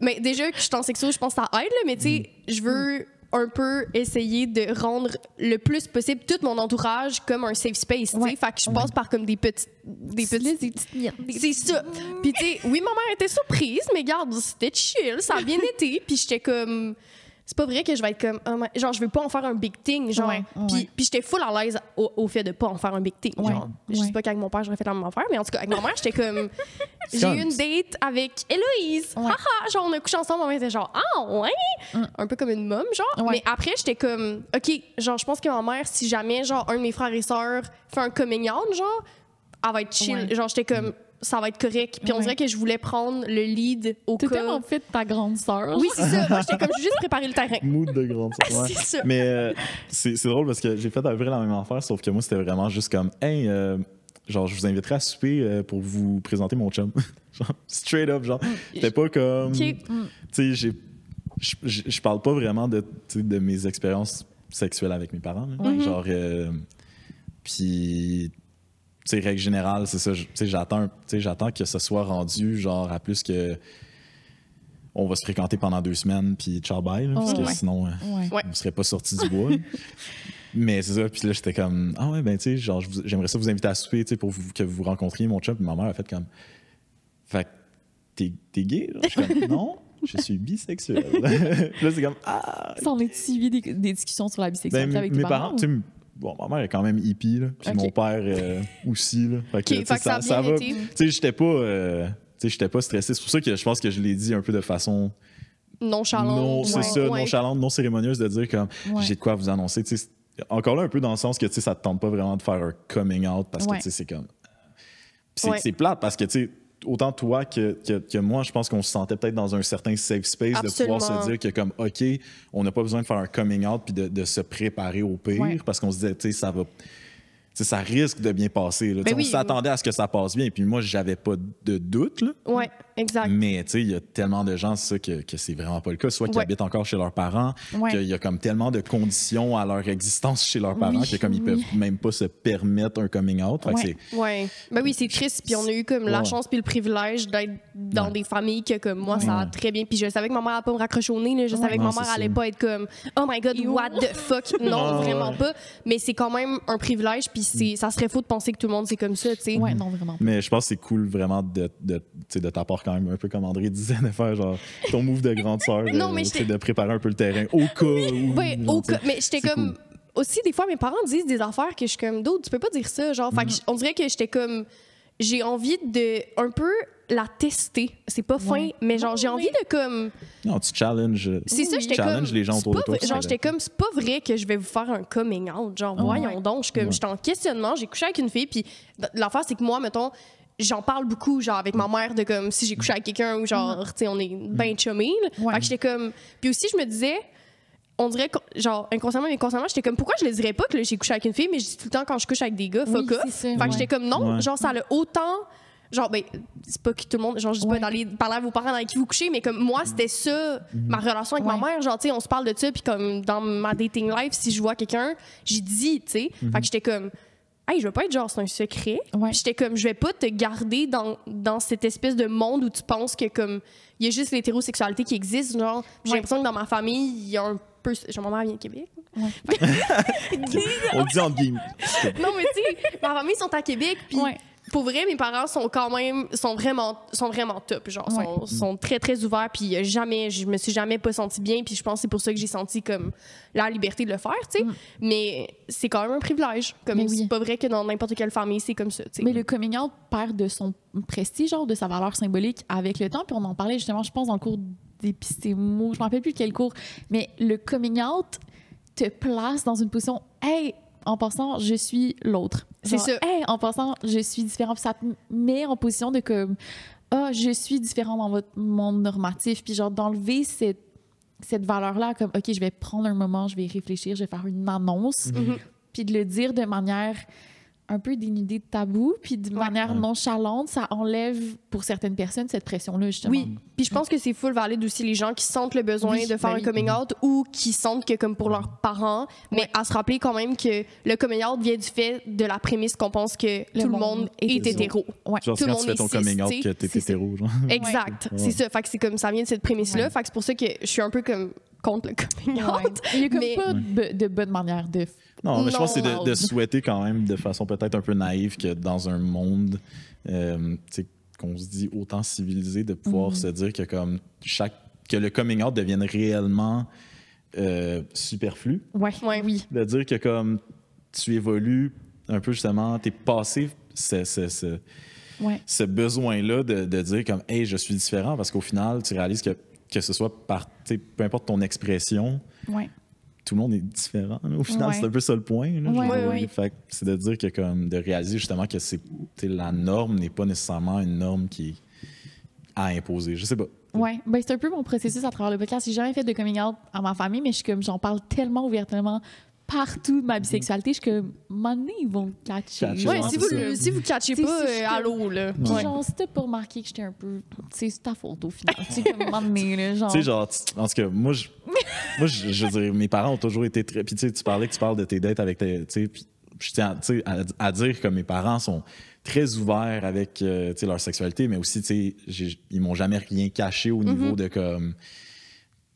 Mais déjà que je suis en sexo, je pense que ça aide, là, mais tu sais, je veux un peu essayer de rendre le plus possible tout mon entourage comme un safe space, tu sais. Fait que je passe par comme des petites miettes. C'est ça. Puis tu sais, oui, ma mère était surprise, mais regarde, c'était chill, ça a bien été. Puis j'étais comme... C'est pas vrai que je vais être comme... genre, je veux pas en faire un big thing, genre. Puis j'étais full à l'aise au fait de pas en faire un big thing, genre. Je sais pas qu'avec mon père, j'aurais fait la même affaire, mais en tout cas, avec ma mère, j'étais comme... J'ai eu une date avec Héloïse. Genre, on a couché ensemble, on était genre, un peu comme une môme, genre. Mais après, j'étais comme, OK, genre, je pense que ma mère, si jamais, genre, un de mes frères et sœurs fait un coming out, genre, elle va être chill. Genre, j'étais comme... ça va être correct. Puis on dirait que je voulais prendre le lead au cas... T'étais en fait ta grande sœur. Oui, c'est ça. Moi, j'étais comme juste préparer le terrain. Mood de grande sœur. Ouais. C'est ça. Mais c'est drôle parce que j'ai fait à peu près la même affaire, sauf que moi, c'était vraiment juste comme, hey, genre, je vous inviterai à souper pour vous présenter mon chum. Genre, straight up, genre. C'était pas comme. OK. Tu sais, je parle pas vraiment de mes expériences sexuelles avec mes parents. Là. Genre, puis, tu sais, règle générale, c'est ça. Tu sais, j'attends que ce soit rendu, genre, à plus que. On va se fréquenter pendant 2 semaines, puis ciao, bye, là, parce que sinon, on ne serait pas sortis du bois. Mais c'est ça, puis là, j'étais comme, ah ouais, ben, tu sais, genre, j'aimerais ça vous inviter à souper, tu sais, pour que vous rencontriez mon chum. Puis ma mère a fait comme, fait que t'es gay? Là? Je suis comme, non, je suis bisexuel. Puis là, c'est comme, ah. Ça, on est suivi des discussions sur la bisexualité avec tes parents? Tu sais, bon, ma mère est quand même hippie, là, puis mon père aussi, là. Fait que, fait que ça va. Tu sais, j'étais pas stressé. C'est pour ça que je pense que je l'ai dit un peu de façon nonchalante. Non, c'est ça, nonchalante, non cérémonieuse, de dire comme j'ai de quoi vous annoncer. Tu sais, encore là, un peu dans le sens que tu sais, ça te tente pas vraiment de faire un coming out parce que tu sais, c'est comme. C'est plate parce que tu sais, autant toi que moi, je pense qu'on se sentait peut-être dans un certain safe space. Absolument. De pouvoir se dire que comme OK, on n'a pas besoin de faire un coming out puis de se préparer au pire parce qu'on se disait, tu sais, ça va. T'sais, ça risque de bien passer. Là. On s'attendait à ce que ça passe bien. Puis moi, j'avais pas de doute. Oui, exact. Mais il y a tellement de gens ça, que c'est vraiment pas le cas. Soit qui habitent encore chez leurs parents, qu'il y a comme tellement de conditions à leur existence chez leurs parents que comme ils peuvent même pas se permettre un coming out. Ben oui, c'est triste. Puis on a eu comme la chance puis le privilège d'être dans des familles que comme moi, ça va très bien. Puis je savais que ma mère allait pas me raccrocher au nez. Là. Je savais que ma mère allait pas être comme « Oh my God, what the fuck? » Non, vraiment pas. Mais c'est quand même un privilège. Puis ça serait faux de penser que tout le monde c'est comme ça, tu sais. Ouais, non, vraiment. Mais je pense que c'est cool vraiment de ta part quand même, un peu comme André disait, de faire genre ton move de grande sœur, de préparer un peu le terrain au cas où. Oui, au cas. Mais j'étais comme. Cool. Aussi, des fois, mes parents disent des affaires que je suis comme d'autres, tu peux pas dire ça. Genre, fait que on dirait que j'étais comme. J'ai envie de un peu la tester. C'est pas fin, mais genre, j'ai envie de comme. Non, tu challenges. C'est ça, j'étais challenge comme. Les gens autour de toi. Genre, j'étais comme, c'est pas vrai que je vais vous faire un coming out. Genre, voyons donc. J'étais en questionnement, j'ai couché avec une fille, puis l'affaire, c'est que moi, mettons, j'en parle beaucoup, genre, avec ma mère, de comme si j'ai couché avec quelqu'un ou genre, tu sais, on est ben chummés. Fait que j'étais comme. Puis aussi, je me disais. On dirait, genre, inconsciemment, mais consciemment, j'étais comme, pourquoi je le dirais pas que j'ai couché avec une fille, mais je dis tout le temps quand je couche avec des gars, fuck off. Fait que j'étais comme, non, genre, ça a autant. Genre, ben, c'est pas que tout le monde, genre, je dis pas d'aller parler à vos parents avec qui vous couchez, mais comme moi, c'était ça, ma relation avec ma mère. Genre, tu sais, on se parle de ça, puis comme dans ma dating life, si je vois quelqu'un, j'y dis, tu sais. Fait que j'étais comme, hey, je veux pas être genre, c'est un secret. J'étais comme, je vais pas te garder dans cette espèce de monde où tu penses que, comme, il y a juste l'hétérosexualité qui existe. Genre, j'ai l'impression que dans ma famille, il y a un peu. Genre, ma mère vient de Québec. On dit en guillemets. Non, mais tu sais, ma famille sont à Québec, puis. Pour vrai, mes parents sont quand même sont vraiment top, genre sont très très ouverts, puis je me suis jamais pas sentie bien, puis je pense que c'est pour ça que j'ai senti comme la liberté de le faire, tu sais. Mais c'est quand même un privilège, comme c'est pas vrai que dans n'importe quelle famille c'est comme ça, tu sais. Mais le coming out perd de son prestige, genre de sa valeur symbolique avec le temps, puis on en parlait justement, je pense dans le cours d'épistémo, je me rappelle plus quel cours, mais le coming out te place dans une position en passant, je suis l'autre. C'est ça. Hey, en passant, je suis différent. Puis ça te met en position de comme, je suis différent dans votre monde normatif. Puis genre, d'enlever cette valeur-là, comme, OK, je vais prendre un moment, je vais réfléchir, je vais faire une annonce. Puis de le dire de manière un peu dénudée de tabou, puis de manière nonchalante, ça enlève pour certaines personnes cette pression-là, justement. Oui, puis je pense que c'est full valide aussi les gens qui sentent le besoin de faire un coming out ou qui sentent que comme pour leurs parents, mais à se rappeler quand même que le coming out vient du fait de la prémisse qu'on pense que tout le monde est hétéro. Genre, tout le quand monde tu fais ton coming out que t'es hétéro, genre. Exact, c'est ça. Fait que c'est comme ça vient de cette prémisse-là. Fait que c'est pour ça que je suis un peu comme contre le coming out. Il y a comme pas de bonne manière de... Non, mais je pense que c'est de souhaiter quand même de façon peut-être un peu naïve que dans un monde qu'on se dit autant civilisé, de pouvoir se dire que comme que le coming out devienne réellement superflu. Oui. De dire que comme tu évolues un peu justement, t'es passé ce besoin-là de dire comme hey, je suis différent, parce qu'au final, tu réalises que ce soit par peu importe ton expression. tout le monde est différent. Là. Au final, c'est un peu ça le point. Là, Fait que c'est de dire que comme de réaliser justement que la norme n'est pas nécessairement une norme qui est à imposer. Je sais pas. Oui, ben c'est un peu mon processus à travers le podcast. J'ai jamais fait de coming out à ma famille, mais je suis comme, j'en parle tellement ouvertement partout de ma bisexualité. Je suis comme, maintenant, ils vont me catcher. Ouais, si vous catchez pas, allô, là. Puis genre, si t'as pas remarqué que j'étais un peu... C'est ta faute, au final. Tu sais, comme, maintenant, là, genre... Tu sais, genre, en tout cas, moi, je veux dire, mes parents ont toujours été très... Puis tu sais, tu parles de tes dates avec tes... Tu sais, puis je tiens à dire que mes parents sont très ouverts avec leur sexualité, mais aussi, tu sais, ils m'ont jamais rien caché au niveau de comme...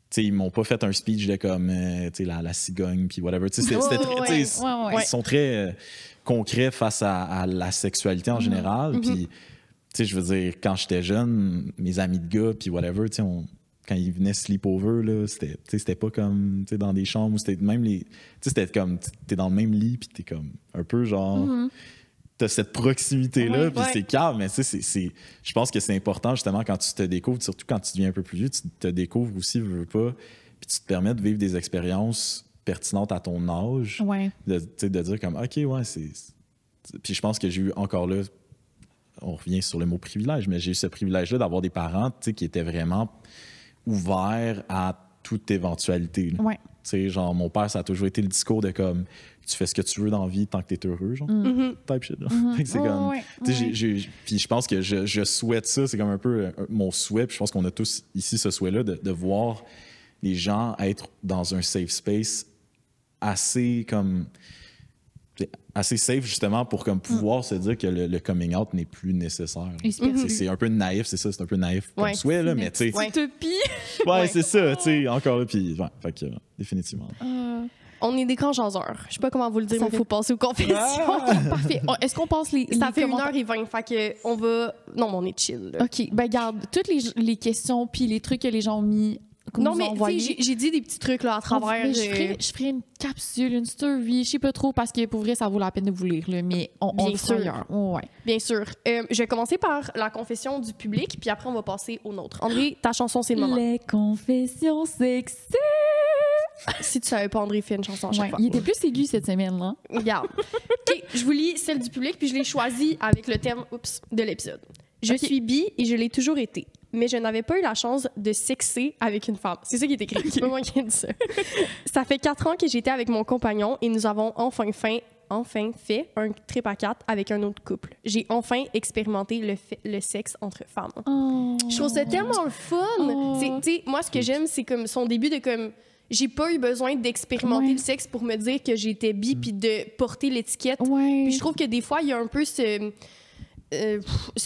T'sais, ils m'ont pas fait un speech de comme la cigogne puis whatever. Ils sont très concrets face à la sexualité en général. Puis, je veux dire, quand j'étais jeune, mes amis de gars puis whatever, quand ils venaient sleepover, là, c'était pas comme dans des chambres où c'était même les... C'était comme, t'es dans le même lit puis t'es comme un peu genre... T'as cette proximité-là, puis c'est calme, mais je pense que c'est important, justement, quand tu te découvres, surtout quand tu deviens un peu plus vieux, tu te découvres aussi, veux pas, puis tu te permets de vivre des expériences pertinentes à ton âge, de dire comme, OK, c'est... Puis je pense que j'ai eu encore là, on revient sur le mot privilège, mais j'ai eu ce privilège-là d'avoir des parents, qui étaient vraiment ouverts à toute éventualité. Ouais. Genre, mon père, ça a toujours été le discours de comme, tu fais ce que tu veux dans la vie tant que t'es heureux, genre. Type shit, genre. C'est comme... Puis je pense que je souhaite ça, c'est comme un peu mon souhait, puis je pense qu'on a tous ici ce souhait-là de voir les gens être dans un safe space assez comme... assez safe, justement, pour comme pouvoir se dire que le coming out n'est plus nécessaire. C'est un peu naïf, c'est ça, c'est un peu naïf comme souhait, là, mais tu sais... Utopie! C'est ça, tu sais, encore là, puis fait que définitivement. On est des grands jaseurs. Je sais pas comment vous le dire, mais il faut passer aux confessions. Parfait. Est-ce qu'on passe les Ça fait commentaires? 1h20, fait que on va... Non, mais on est chill, là. OK, ben garde, toutes les questions puis les trucs que les gens ont mis... Non, mais j'ai dit des petits trucs là à travers. Je ferai une capsule, une story, je sais pas trop, parce que pour vrai, ça vaut la peine de vous lire, là, mais on Bien sûr. Bien sûr. Je vais commencer par la confession du public, puis après, on va passer au nôtre. André, ta chanson, c'est le moment. Les confessions sexy. Si tu savais pas, André fait une chanson à chaque fois. Il était plus aigu cette semaine, là. Regarde. OK, je vous lis celle du public, puis je l'ai choisie avec le thème de l'épisode. Je suis bi et je l'ai toujours été. Mais je n'avais pas eu la chance de sexer avec une femme. C'est ça qui est écrit. C'est pas moi qui ai dit ça. Ça fait 4 ans que j'étais avec mon compagnon et nous avons enfin fait un trip à 4 avec un autre couple. J'ai enfin expérimenté le sexe entre femmes. Oh. Je trouve ça tellement le fun. Moi, ce que j'aime, c'est comme son début de comme... J'ai pas eu besoin d'expérimenter le sexe pour me dire que j'étais bi puis de porter l'étiquette. Puis je trouve que des fois, il y a un peu ce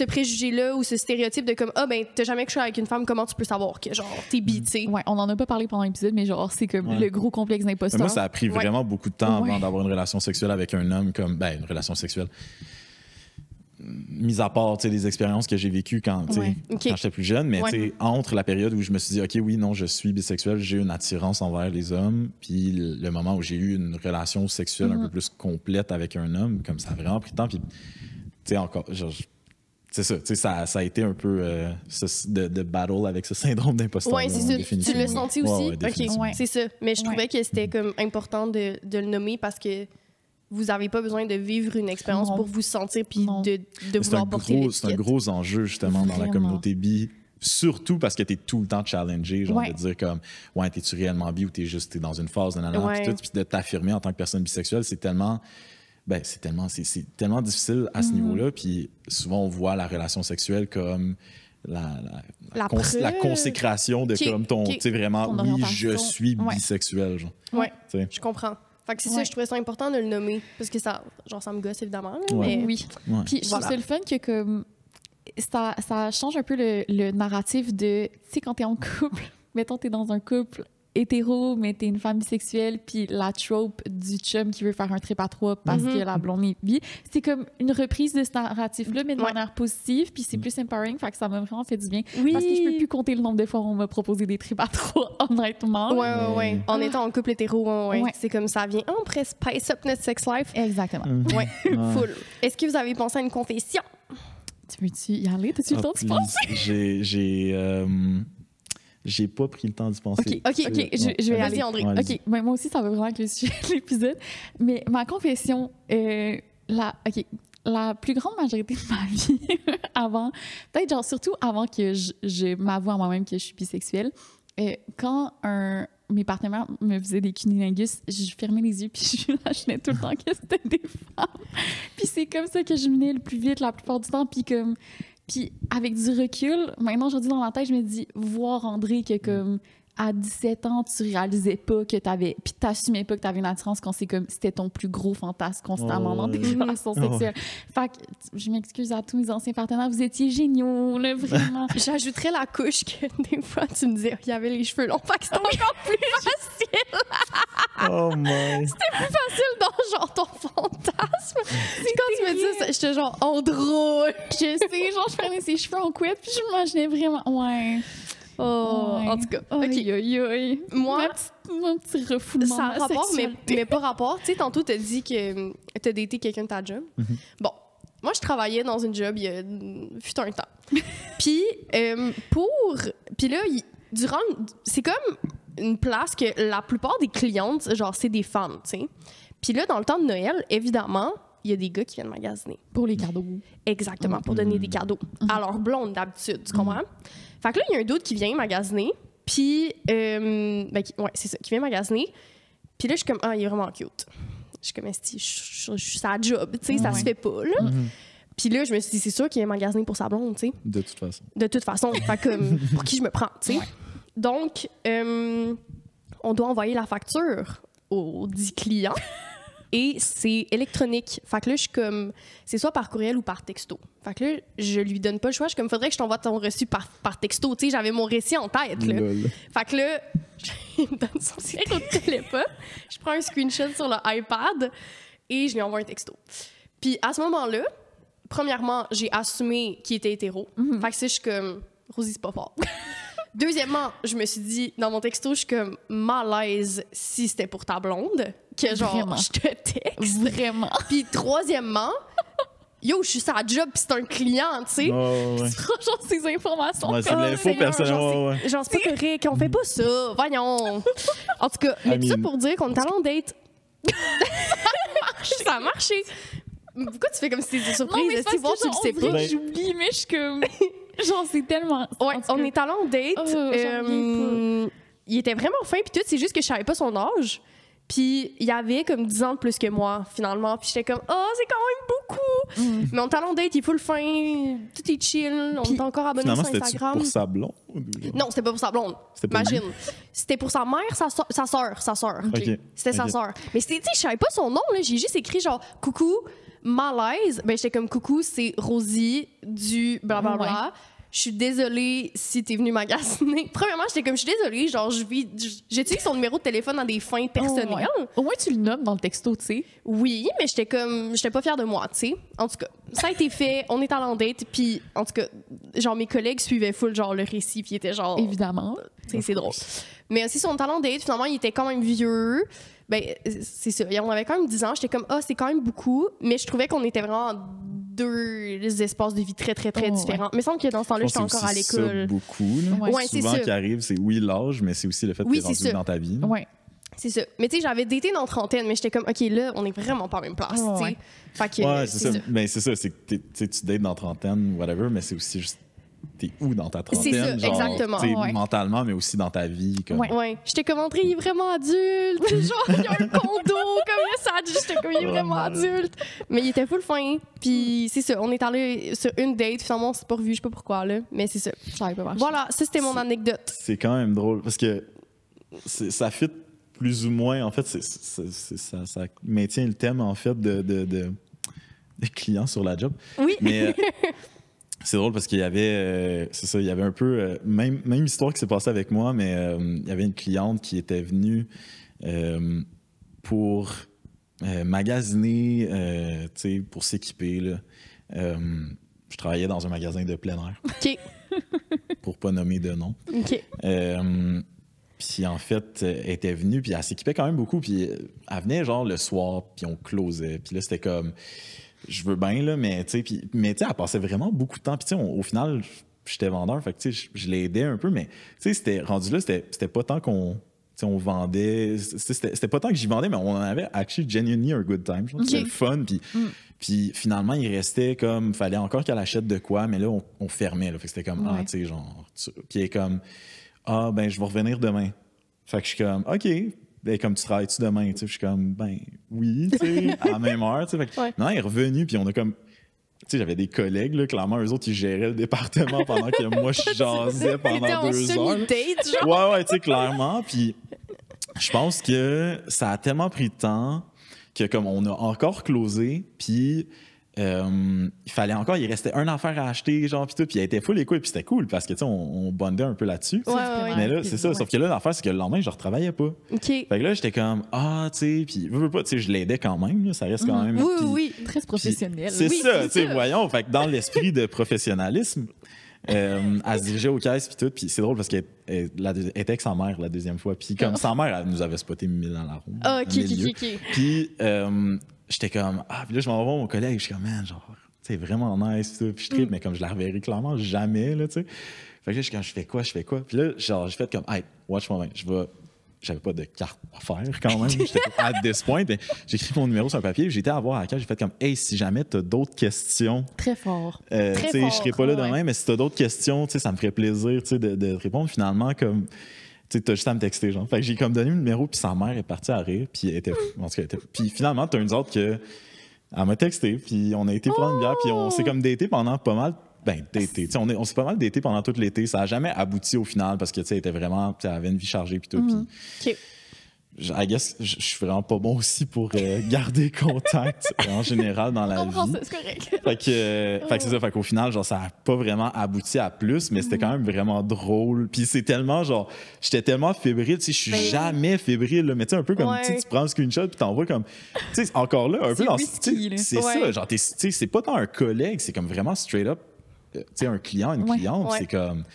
préjugé-là ou ce stéréotype de comme t'as jamais couché avec une femme, comment tu peux savoir que genre t'es bi, tu sais. On en a pas parlé pendant l'épisode, mais genre c'est comme le gros complexe d'imposteur. Moi, ça a pris vraiment beaucoup de temps avant d'avoir une relation sexuelle avec un homme, comme une relation sexuelle. Mis à part les expériences que j'ai vécues quand j'étais plus jeune, mais entre la période où je me suis dit, OK, oui, non, je suis bisexuel, j'ai une attirance envers les hommes, puis le moment où j'ai eu une relation sexuelle un peu plus complète avec un homme, comme ça a vraiment pris de temps, puis encore, c'est ça, ça a été un peu de battle avec ce syndrome d'imposteur. Oui, c'est ça. Tu l'as senti aussi? OK, c'est ça. Mais je trouvais que c'était comme important de le nommer parce que vous n'avez pas besoin de vivre une expérience pour vous sentir puis de vouloir porter l'étiquette. C'est un gros enjeu, justement, dans la communauté bi. Surtout parce que t'es tout le temps challengé, genre de dire comme, t'es-tu réellement bi ou t'es dans une phase puis de t'affirmer en tant que personne bisexuelle, c'est tellement difficile à ce niveau-là. Puis souvent, on voit la relation sexuelle comme la consécration de comme ton, tu sais, vraiment, oui, je suis bisexuel. Genre. Je comprends. Fait que c'est ça, je trouvais ça important de le nommer. Parce que ça me gosse, évidemment. Là, mais... Oui. Puis je trouve ça le fun que comme ça change un peu le narratif de, tu sais, quand t'es en couple, mettons, t'es dans un couple hétéro, mais t'es une femme bisexuelle, puis la trope du chum qui veut faire un trip à 3 parce que la blonde est bi, c'est comme une reprise de ce narratif-là, mais de manière positive, puis c'est plus empowering, fait que ça m'a vraiment fait du bien. Parce que je peux plus compter le nombre de fois où on m'a proposé des trips à 3, honnêtement. En étant en couple hétéro, c'est comme ça vient. On pourrait spice up notre sex life. Exactement. Full. Est-ce que vous avez pensé à une confession? Tu veux-tu y aller? T'as-tu le temps de penser? j'ai pas pris le temps d'y penser. OK, je vais aller. Vas-y, André. Ouais, OK, ben, moi aussi, ça va vraiment avec le sujet de l'épisode. Mais ma confession, la plus grande majorité de ma vie, avant, peut-être genre surtout avant que je m'avoue à moi-même que je suis bisexuelle, quand mes partenaires me faisaient des cunnilingus, je fermais les yeux puis je imaginais tout le temps que c'était des femmes. Puis c'est comme ça que je venais le plus vite la plupart du temps. Puis avec du recul, maintenant aujourd'hui dans ma tête, je me dis, voir André que comme à 17 ans, tu réalisais pas que t'avais... Puis t'assumais pas que t'avais une attirance quand c'est comme... C'était ton plus gros fantasme constamment dans tes relations sexuelles. Fait que je m'excuse à tous mes anciens partenaires, vous étiez géniaux, là, vraiment. J'ajouterais la couche que des fois, tu me disais, il y avait les cheveux longs. Fait que c'était encore plus facile. Oh my! C'était plus facile dans genre ton fantasme. C'est quand tu me dis ça, j'étais genre, oh drôle. Je sais, genre, je prenais ses cheveux en couette puis je m'imaginais vraiment... Ouais. Oh, en tout cas. OK. Aïe. Moi, mon petit refoulement. ça a rapport, mais pas rapport. Tu sais, tantôt, t'as dit que t'as daté quelqu'un de ta job. Bon, moi, je travaillais dans une job il y a fut un temps. Puis, puis là, c'est comme une place que la plupart des clientes, genre, c'est des femmes, tu sais. Puis là, dans le temps de Noël, évidemment, il y a des gars qui viennent magasiner. Pour les cadeaux. Exactement, pour donner des cadeaux à leur blonde d'habitude, tu comprends? Fait que là, il y a un d'autre qui vient magasiner, puis, ouais, c'est ça, qui vient magasiner. Puis là, je suis comme, il est vraiment cute. Je suis comme, je suis sa job, tu sais, ça se fait pas, là. Puis là, je me suis dit, c'est sûr qu'il est magasiné pour sa blonde, tu sais. De toute façon. De toute façon, fait comme, pour qui je me prends, tu sais. Ouais. Donc, on doit envoyer la facture au dit client. Et c'est électronique. Fait que là, je suis comme... C'est soit par courriel ou par texto. Fait que là, je lui donne pas le choix. Je suis comme, faudrait que je t'envoie ton reçu par texto. Tu sais, j'avais mon récit en tête, là. Fait que là, il me donne son numéro de téléphone. Je prends un screenshot sur le iPad et je lui envoie un texto. Puis à ce moment-là, premièrement, j'ai assumé qu'il était hétéro. Fait que ça, je suis comme, Rosie, c'est pas fort. Deuxièmement, je me suis dit, dans mon texto, je suis comme malaise si c'était pour ta blonde, que genre, vraiment? Je te texte. Vraiment. Puis troisièmement, yo, je suis sa job puis c'est un client, tu sais. Oh, ouais. Genre, ces informations. Ouais, c'est de l'info personnellement. Genre, c'est pas correct, on fait pas ça, voyons. En tout cas, mais tout ça pour dire qu'on est allé en date. Ça a marché. Pourquoi tu fais comme si c'était surprise? Non, mais si voir, tu le sais pas. J'oublie, mais je suis comme... Genre, c'est tellement... Ouais, on est allé en date. Il était vraiment fin, puis tout. C'est juste que je savais pas son âge. Puis il avait comme 10 ans de plus que moi, finalement. Puis j'étais comme, c'est quand même beaucoup. Mais on est allé en date, il est full fin, tout est chill. On est encore abonnés sur Instagram. C'était pour sa blonde? Non, c'était pas pour sa blonde. Imagine. C'était pour sa mère, sa soeur. Okay. C'était sa soeur. Mais c'était, tu sais, je savais pas son nom, là. J'ai juste écrit genre, coucou, malaise. Ben, j'étais comme, coucou, c'est Rosie du blablabla. Ouais. Je suis désolée si t'es venue magasiner. Premièrement, j'étais comme, je suis désolée, genre, j'utilise son numéro de téléphone dans des fins personnelles. Au moins, tu le nommes dans le texto, tu sais. Oui, mais j'étais pas fière de moi, tu sais. En tout cas, ça a été fait, on est allé en date, puis en tout cas, genre, mes collègues suivaient full, genre, le récit, puis ils étaient genre... Évidemment. Tu sais, c'est drôle. Mais si on est allé en date, finalement, il était quand même vieux. Ben, c'est ça. On avait quand même 10 ans. J'étais comme, c'est quand même beaucoup, mais je trouvais qu'on était vraiment deux espaces de vie très, très, très différents. Mais il me semble que dans ce temps-là, j'étais encore à l'école. C'est beaucoup, là. Ouais, c'est souvent ça. qui arrive, c'est l'âge, mais c'est aussi le fait que t'es rendu dans ta vie. Ouais. C'est ça. Mais tu sais, j'avais daté dans trentaine, mais j'étais comme, OK, là, on est vraiment pas à la même place, tu sais. Fait que, c'est ça. Ben, c'est ça. C'est que tu dates dans trentaine, whatever, mais c'est aussi juste t'es où dans ta trentaine? C'est ça, genre, exactement. Mentalement, mais aussi dans ta vie. Comme... Ouais. J'étais comme, André, il est vraiment adulte. Genre, il y a un condo, comme ça. J'étais comme, il est vraiment adulte. Mais il était full fin. Puis c'est ça, on est allé sur une date. Finalement, on s'est pas revu, je sais pas pourquoi, là. Mais c'est ça. Voilà, ça, c'était mon anecdote. C'est quand même drôle, parce que ça fit plus ou moins. En fait, ça maintient le thème, en fait, de clients sur la job. Oui. Mais... c'est drôle parce qu'il y avait, il y avait un peu, même histoire qui s'est passée avec moi, mais il y avait une cliente qui était venue pour magasiner, pour s'équiper. Là. Je travaillais dans un magasin de plein air. OK. Pour pas nommer de nom. OK. Puis en fait, elle était venue, puis elle s'équipait quand même beaucoup, puis elle venait genre le soir, puis on closait. Puis là, c'était comme... Je veux bien, là, mais tu sais, elle passait vraiment beaucoup de temps. Puis tu sais, au final, j'étais vendeur, fait que tu sais, je l'aidais un peu, mais tu sais, c'était rendu là, c'était pas tant qu'on on vendait, c'était pas tant que j'y vendais, mais on en avait actually genuinely un good time. C'était le fun, puis finalement, il restait comme, fallait encore qu'elle achète de quoi, mais là, on fermait, là, fait que c'était comme, tu sais, genre, puis elle est comme, ben, je vais revenir demain. Fait que je suis comme, OK, ben, comme tu travailles-tu demain, tu sais, je suis comme, ben, oui, tu sais, à la même heure, tu sais, fait que, non, elle est revenue, puis on a comme, tu sais, j'avais des collègues, là, clairement, eux autres, ils géraient le département pendant que moi, je jasais pendant 2 heures. Ouais, tu sais, clairement. Puis je pense que ça a tellement pris de temps que comme on a encore closé, puis il fallait encore, il restait une affaire à acheter, genre, puis tout, puis elle était full écoute, puis c'était cool, parce que, tu sais, on bondait un peu là-dessus. Mais là, c'est ça, sauf que là, l'affaire, c'est que le lendemain, je ne retravaillais pas. Fait que là, j'étais comme, tu sais, puis tu sais, je l'aidais quand même, là, ça reste quand même... Oui, très professionnel. C'est ça, tu sais, voyons, fait que dans l'esprit de professionnalisme, elle se dirigeait aux caisses, puis tout, puis c'est drôle parce qu'elle était avec sa mère la deuxième fois, puis comme sa mère, elle nous avait spoté mille dans la roue. OK. Puis... j'étais comme, puis là, je m'en vais voir mon collègue, je suis comme, man, genre, c'est vraiment nice, tout. Puis je tripe, mais comme je la reverrai clairement jamais, là, tu sais. Fait que là, je suis comme, je fais quoi? Puis là, genre, j'ai fait comme, hey, watch moi, j'avais pas de carte à faire quand même, j'étais at this point, mais j'ai écrit mon numéro sur un papier, j'étais à voir à la carte, j'ai fait comme, hey, si jamais t'as d'autres questions. Très fort. Tu sais, je serai pas là demain, mais si t'as d'autres questions, tu sais, ça me ferait plaisir, tu sais, de te répondre. Finalement, comme, tu sais, t'as juste à me texter, genre. Fait que j'ai comme donné le numéro, puis sa mère est partie à rire, puis elle était... En tout cas, puis finalement, t'as une autre que... Elle m'a texté, puis on a été prendre une bière, puis on s'est comme daté pendant pas mal... Ben, daté. Tu sais, on s'est pas mal daté pendant tout l'été. Ça a jamais abouti au final, parce que, tu sais, elle était vraiment... Tu sais, elle avait une vie chargée, puis tout, puis... I guess, je suis vraiment pas bon aussi pour garder contact en général dans la vie. C'est correct. Fait que c'est ça. Fait qu'au final, genre, ça n'a pas vraiment abouti à plus, mais c'était quand même vraiment drôle. Puis c'est tellement, genre, j'étais tellement fébrile. Tu sais, je suis jamais fébrile, là, mais tu sais, un peu comme, tu sais, tu prends le screenshot puis t'envoies comme, tu sais, encore là, un peu dans... C'est ça, genre, tu sais, c'est pas tant un collègue, c'est comme vraiment straight up, tu sais, un client, une cliente. C'est comme...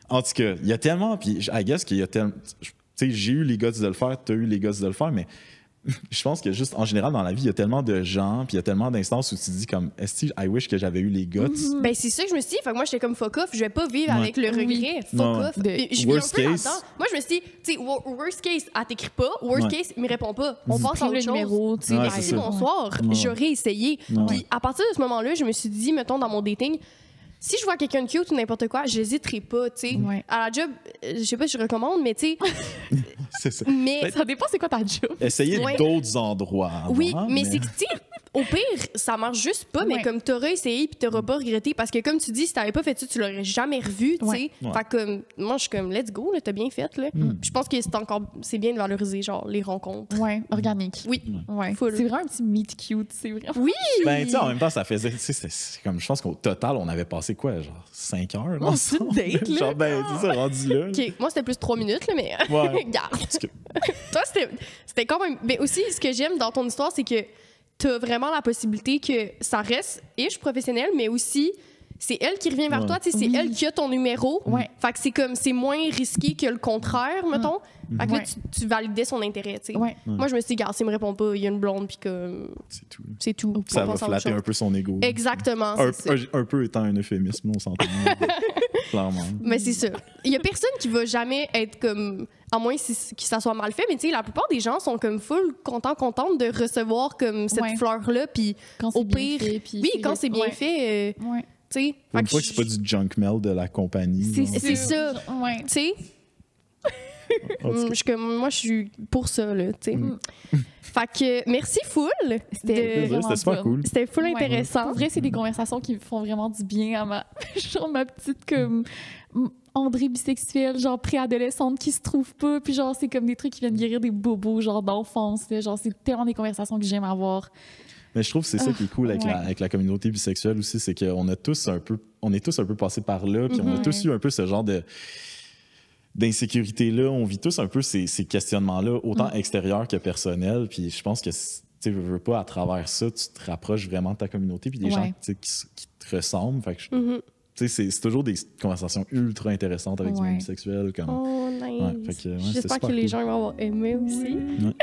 En tout cas, il y a tellement... Puis I guess qu'il y a tellement... Tu sais, j'ai eu les guts de le faire, tu as eu les guts de le faire, mais je pense que juste en général dans la vie, il y a tellement de gens, puis il y a tellement d'instances où tu te dis comme, est-ce que I wish que j'avais eu les guts? Ben c'est ça que je me suis dit. Fait que moi j'étais comme fuck off, je vais pas vivre avec le regret. Fuck off. Je worst case. Moi je me suis dit, tu sais, worst case, elle t'écrit pas, worst case, il me répond pas. On passe à autre chose. Numéro, merci, bonsoir. J'aurais essayé. Puis à partir de ce moment-là, je me suis dit, mettons dans mon dating, si je vois quelqu'un de cute ou n'importe quoi, j'hésiterai pas, tu sais. À la job, je sais pas si je recommande, mais tu sais... C'est ça. Mais ça dépend c'est quoi ta job. Essayer d'autres endroits. Oui, mais c'est que, tu sais, au pire, ça marche juste pas, mais comme t'auras essayé puis t'auras pas regretté, parce que comme tu dis, si t'avais pas fait ça, tu l'aurais jamais revu, tu sais. Fait que moi, je suis comme, let's go, là, t'as bien fait, là. Puis je pense que c'est bien de valoriser, genre, les rencontres. Ouais, organique. Oui. Ouais. C'est vraiment un petit meet cute, c'est vraiment. Oui! Ben, tu sais, en même temps, ça faisait, tu sais, c'est comme, je pense qu'au total, on avait passé quoi, genre 5 heures, là, ensemble? Date, là. Genre, ben, c'est ça, rendu là. OK, moi, c'était plus 3 minutes, là, mais regarde. Que... Toi, c'était quand même... Mais aussi, ce que j'aime dans ton histoire, c'est que t'as vraiment la possibilité que ça reste professionnel, mais aussi, c'est elle qui revient vers toi, tu sais, c'est elle qui a ton numéro. Fait que c'est comme, c'est moins risqué que le contraire, mettons. Fait que là, tu validais son intérêt, tu sais. Moi, je me suis dit, gars, s'il me répond pas, il y a une blonde, puis que... C'est tout. C'est tout. Ça va flatter un peu son ego. Exactement, un peu étant un euphémisme, on s'entend. Clairement. Mais c'est ça. Il y a personne qui va jamais être comme... À moins que ça soit mal fait, mais tu sais, la plupart des gens sont comme full contentes de recevoir comme cette fleur-là, puis au pire... quand c'est bien fait... Tu sais... Une fois que c'est pas du junk mail de la compagnie. C'est ça. Tu sais... moi, je suis pour ça, là, tu sais. Fait que merci full. C'était super cool. C'était full intéressant. Pour vrai, c'est des conversations qui me font vraiment du bien à ma petite comme André bisexuelle, genre préadolescente qui se trouve pas, puis genre c'est comme des trucs qui viennent guérir des bobos genre d'enfance, là. Genre c'est tellement des conversations que j'aime avoir. Mais je trouve que c'est ça qui est cool avec la communauté bisexuelle aussi, c'est qu'on est tous un peu passés par là, puis on a tous eu un peu ce genre d'insécurité-là. On vit tous un peu ces questionnements-là, autant extérieurs que personnels. Puis je pense que, tu veux pas, à travers ça, tu te rapproches vraiment de ta communauté, puis des gens qui te ressemblent. Fait que c'est toujours des conversations ultra intéressantes avec du monde bisexuel. Comme... Oh, nice. J'espère que les gens vont avoir aimé aussi.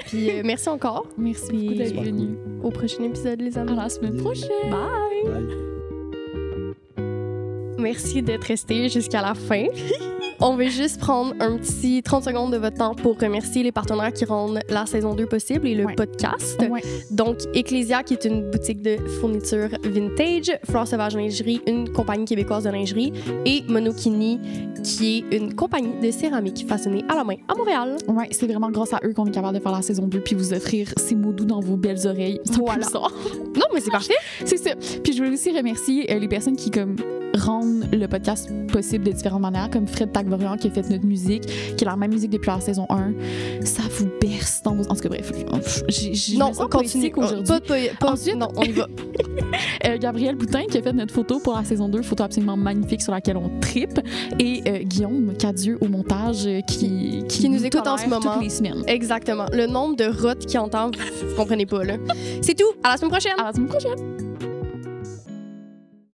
Puis merci encore. Merci beaucoup d'être venu. Au prochain épisode, les amis. À la semaine prochaine. Bye. merci d'être resté jusqu'à la fin. On veut juste prendre un petit 30 secondes de votre temps pour remercier les partenaires qui rendent la saison 2 possible et le podcast. Ouais. Donc, Ecclesia, qui est une boutique de fourniture vintage, Fleurs Sauvages Lingerie, une compagnie québécoise de lingerie, et Monokini, qui est une compagnie de céramique façonnée à la main à Montréal. Ouais, c'est vraiment grâce à eux qu'on est capable de faire la saison 2 puis vous offrir ces mots doux dans vos belles oreilles. Voilà. Non, mais c'est parfait. C'est ça. Puis je voulais aussi remercier les personnes qui rendent le podcast possible de différentes manières, comme Fred Tagvorian qui a fait notre musique, qui a la même musique depuis la saison 1. Ça vous berce dans vos... En tout cas, bref. Non, on continue. Aujourd'hui. Ensuite, non, on y va. Gabriel Boutin qui a fait notre photo pour la saison 2, photo absolument magnifique sur laquelle on trippe. Et Guillaume Cadieux au montage qui nous écoute en ce moment. Toutes les semaines. Exactement. Le nombre de rottes qu'il entend, vous comprenez pas, là. C'est tout. À la semaine prochaine. À la semaine prochaine.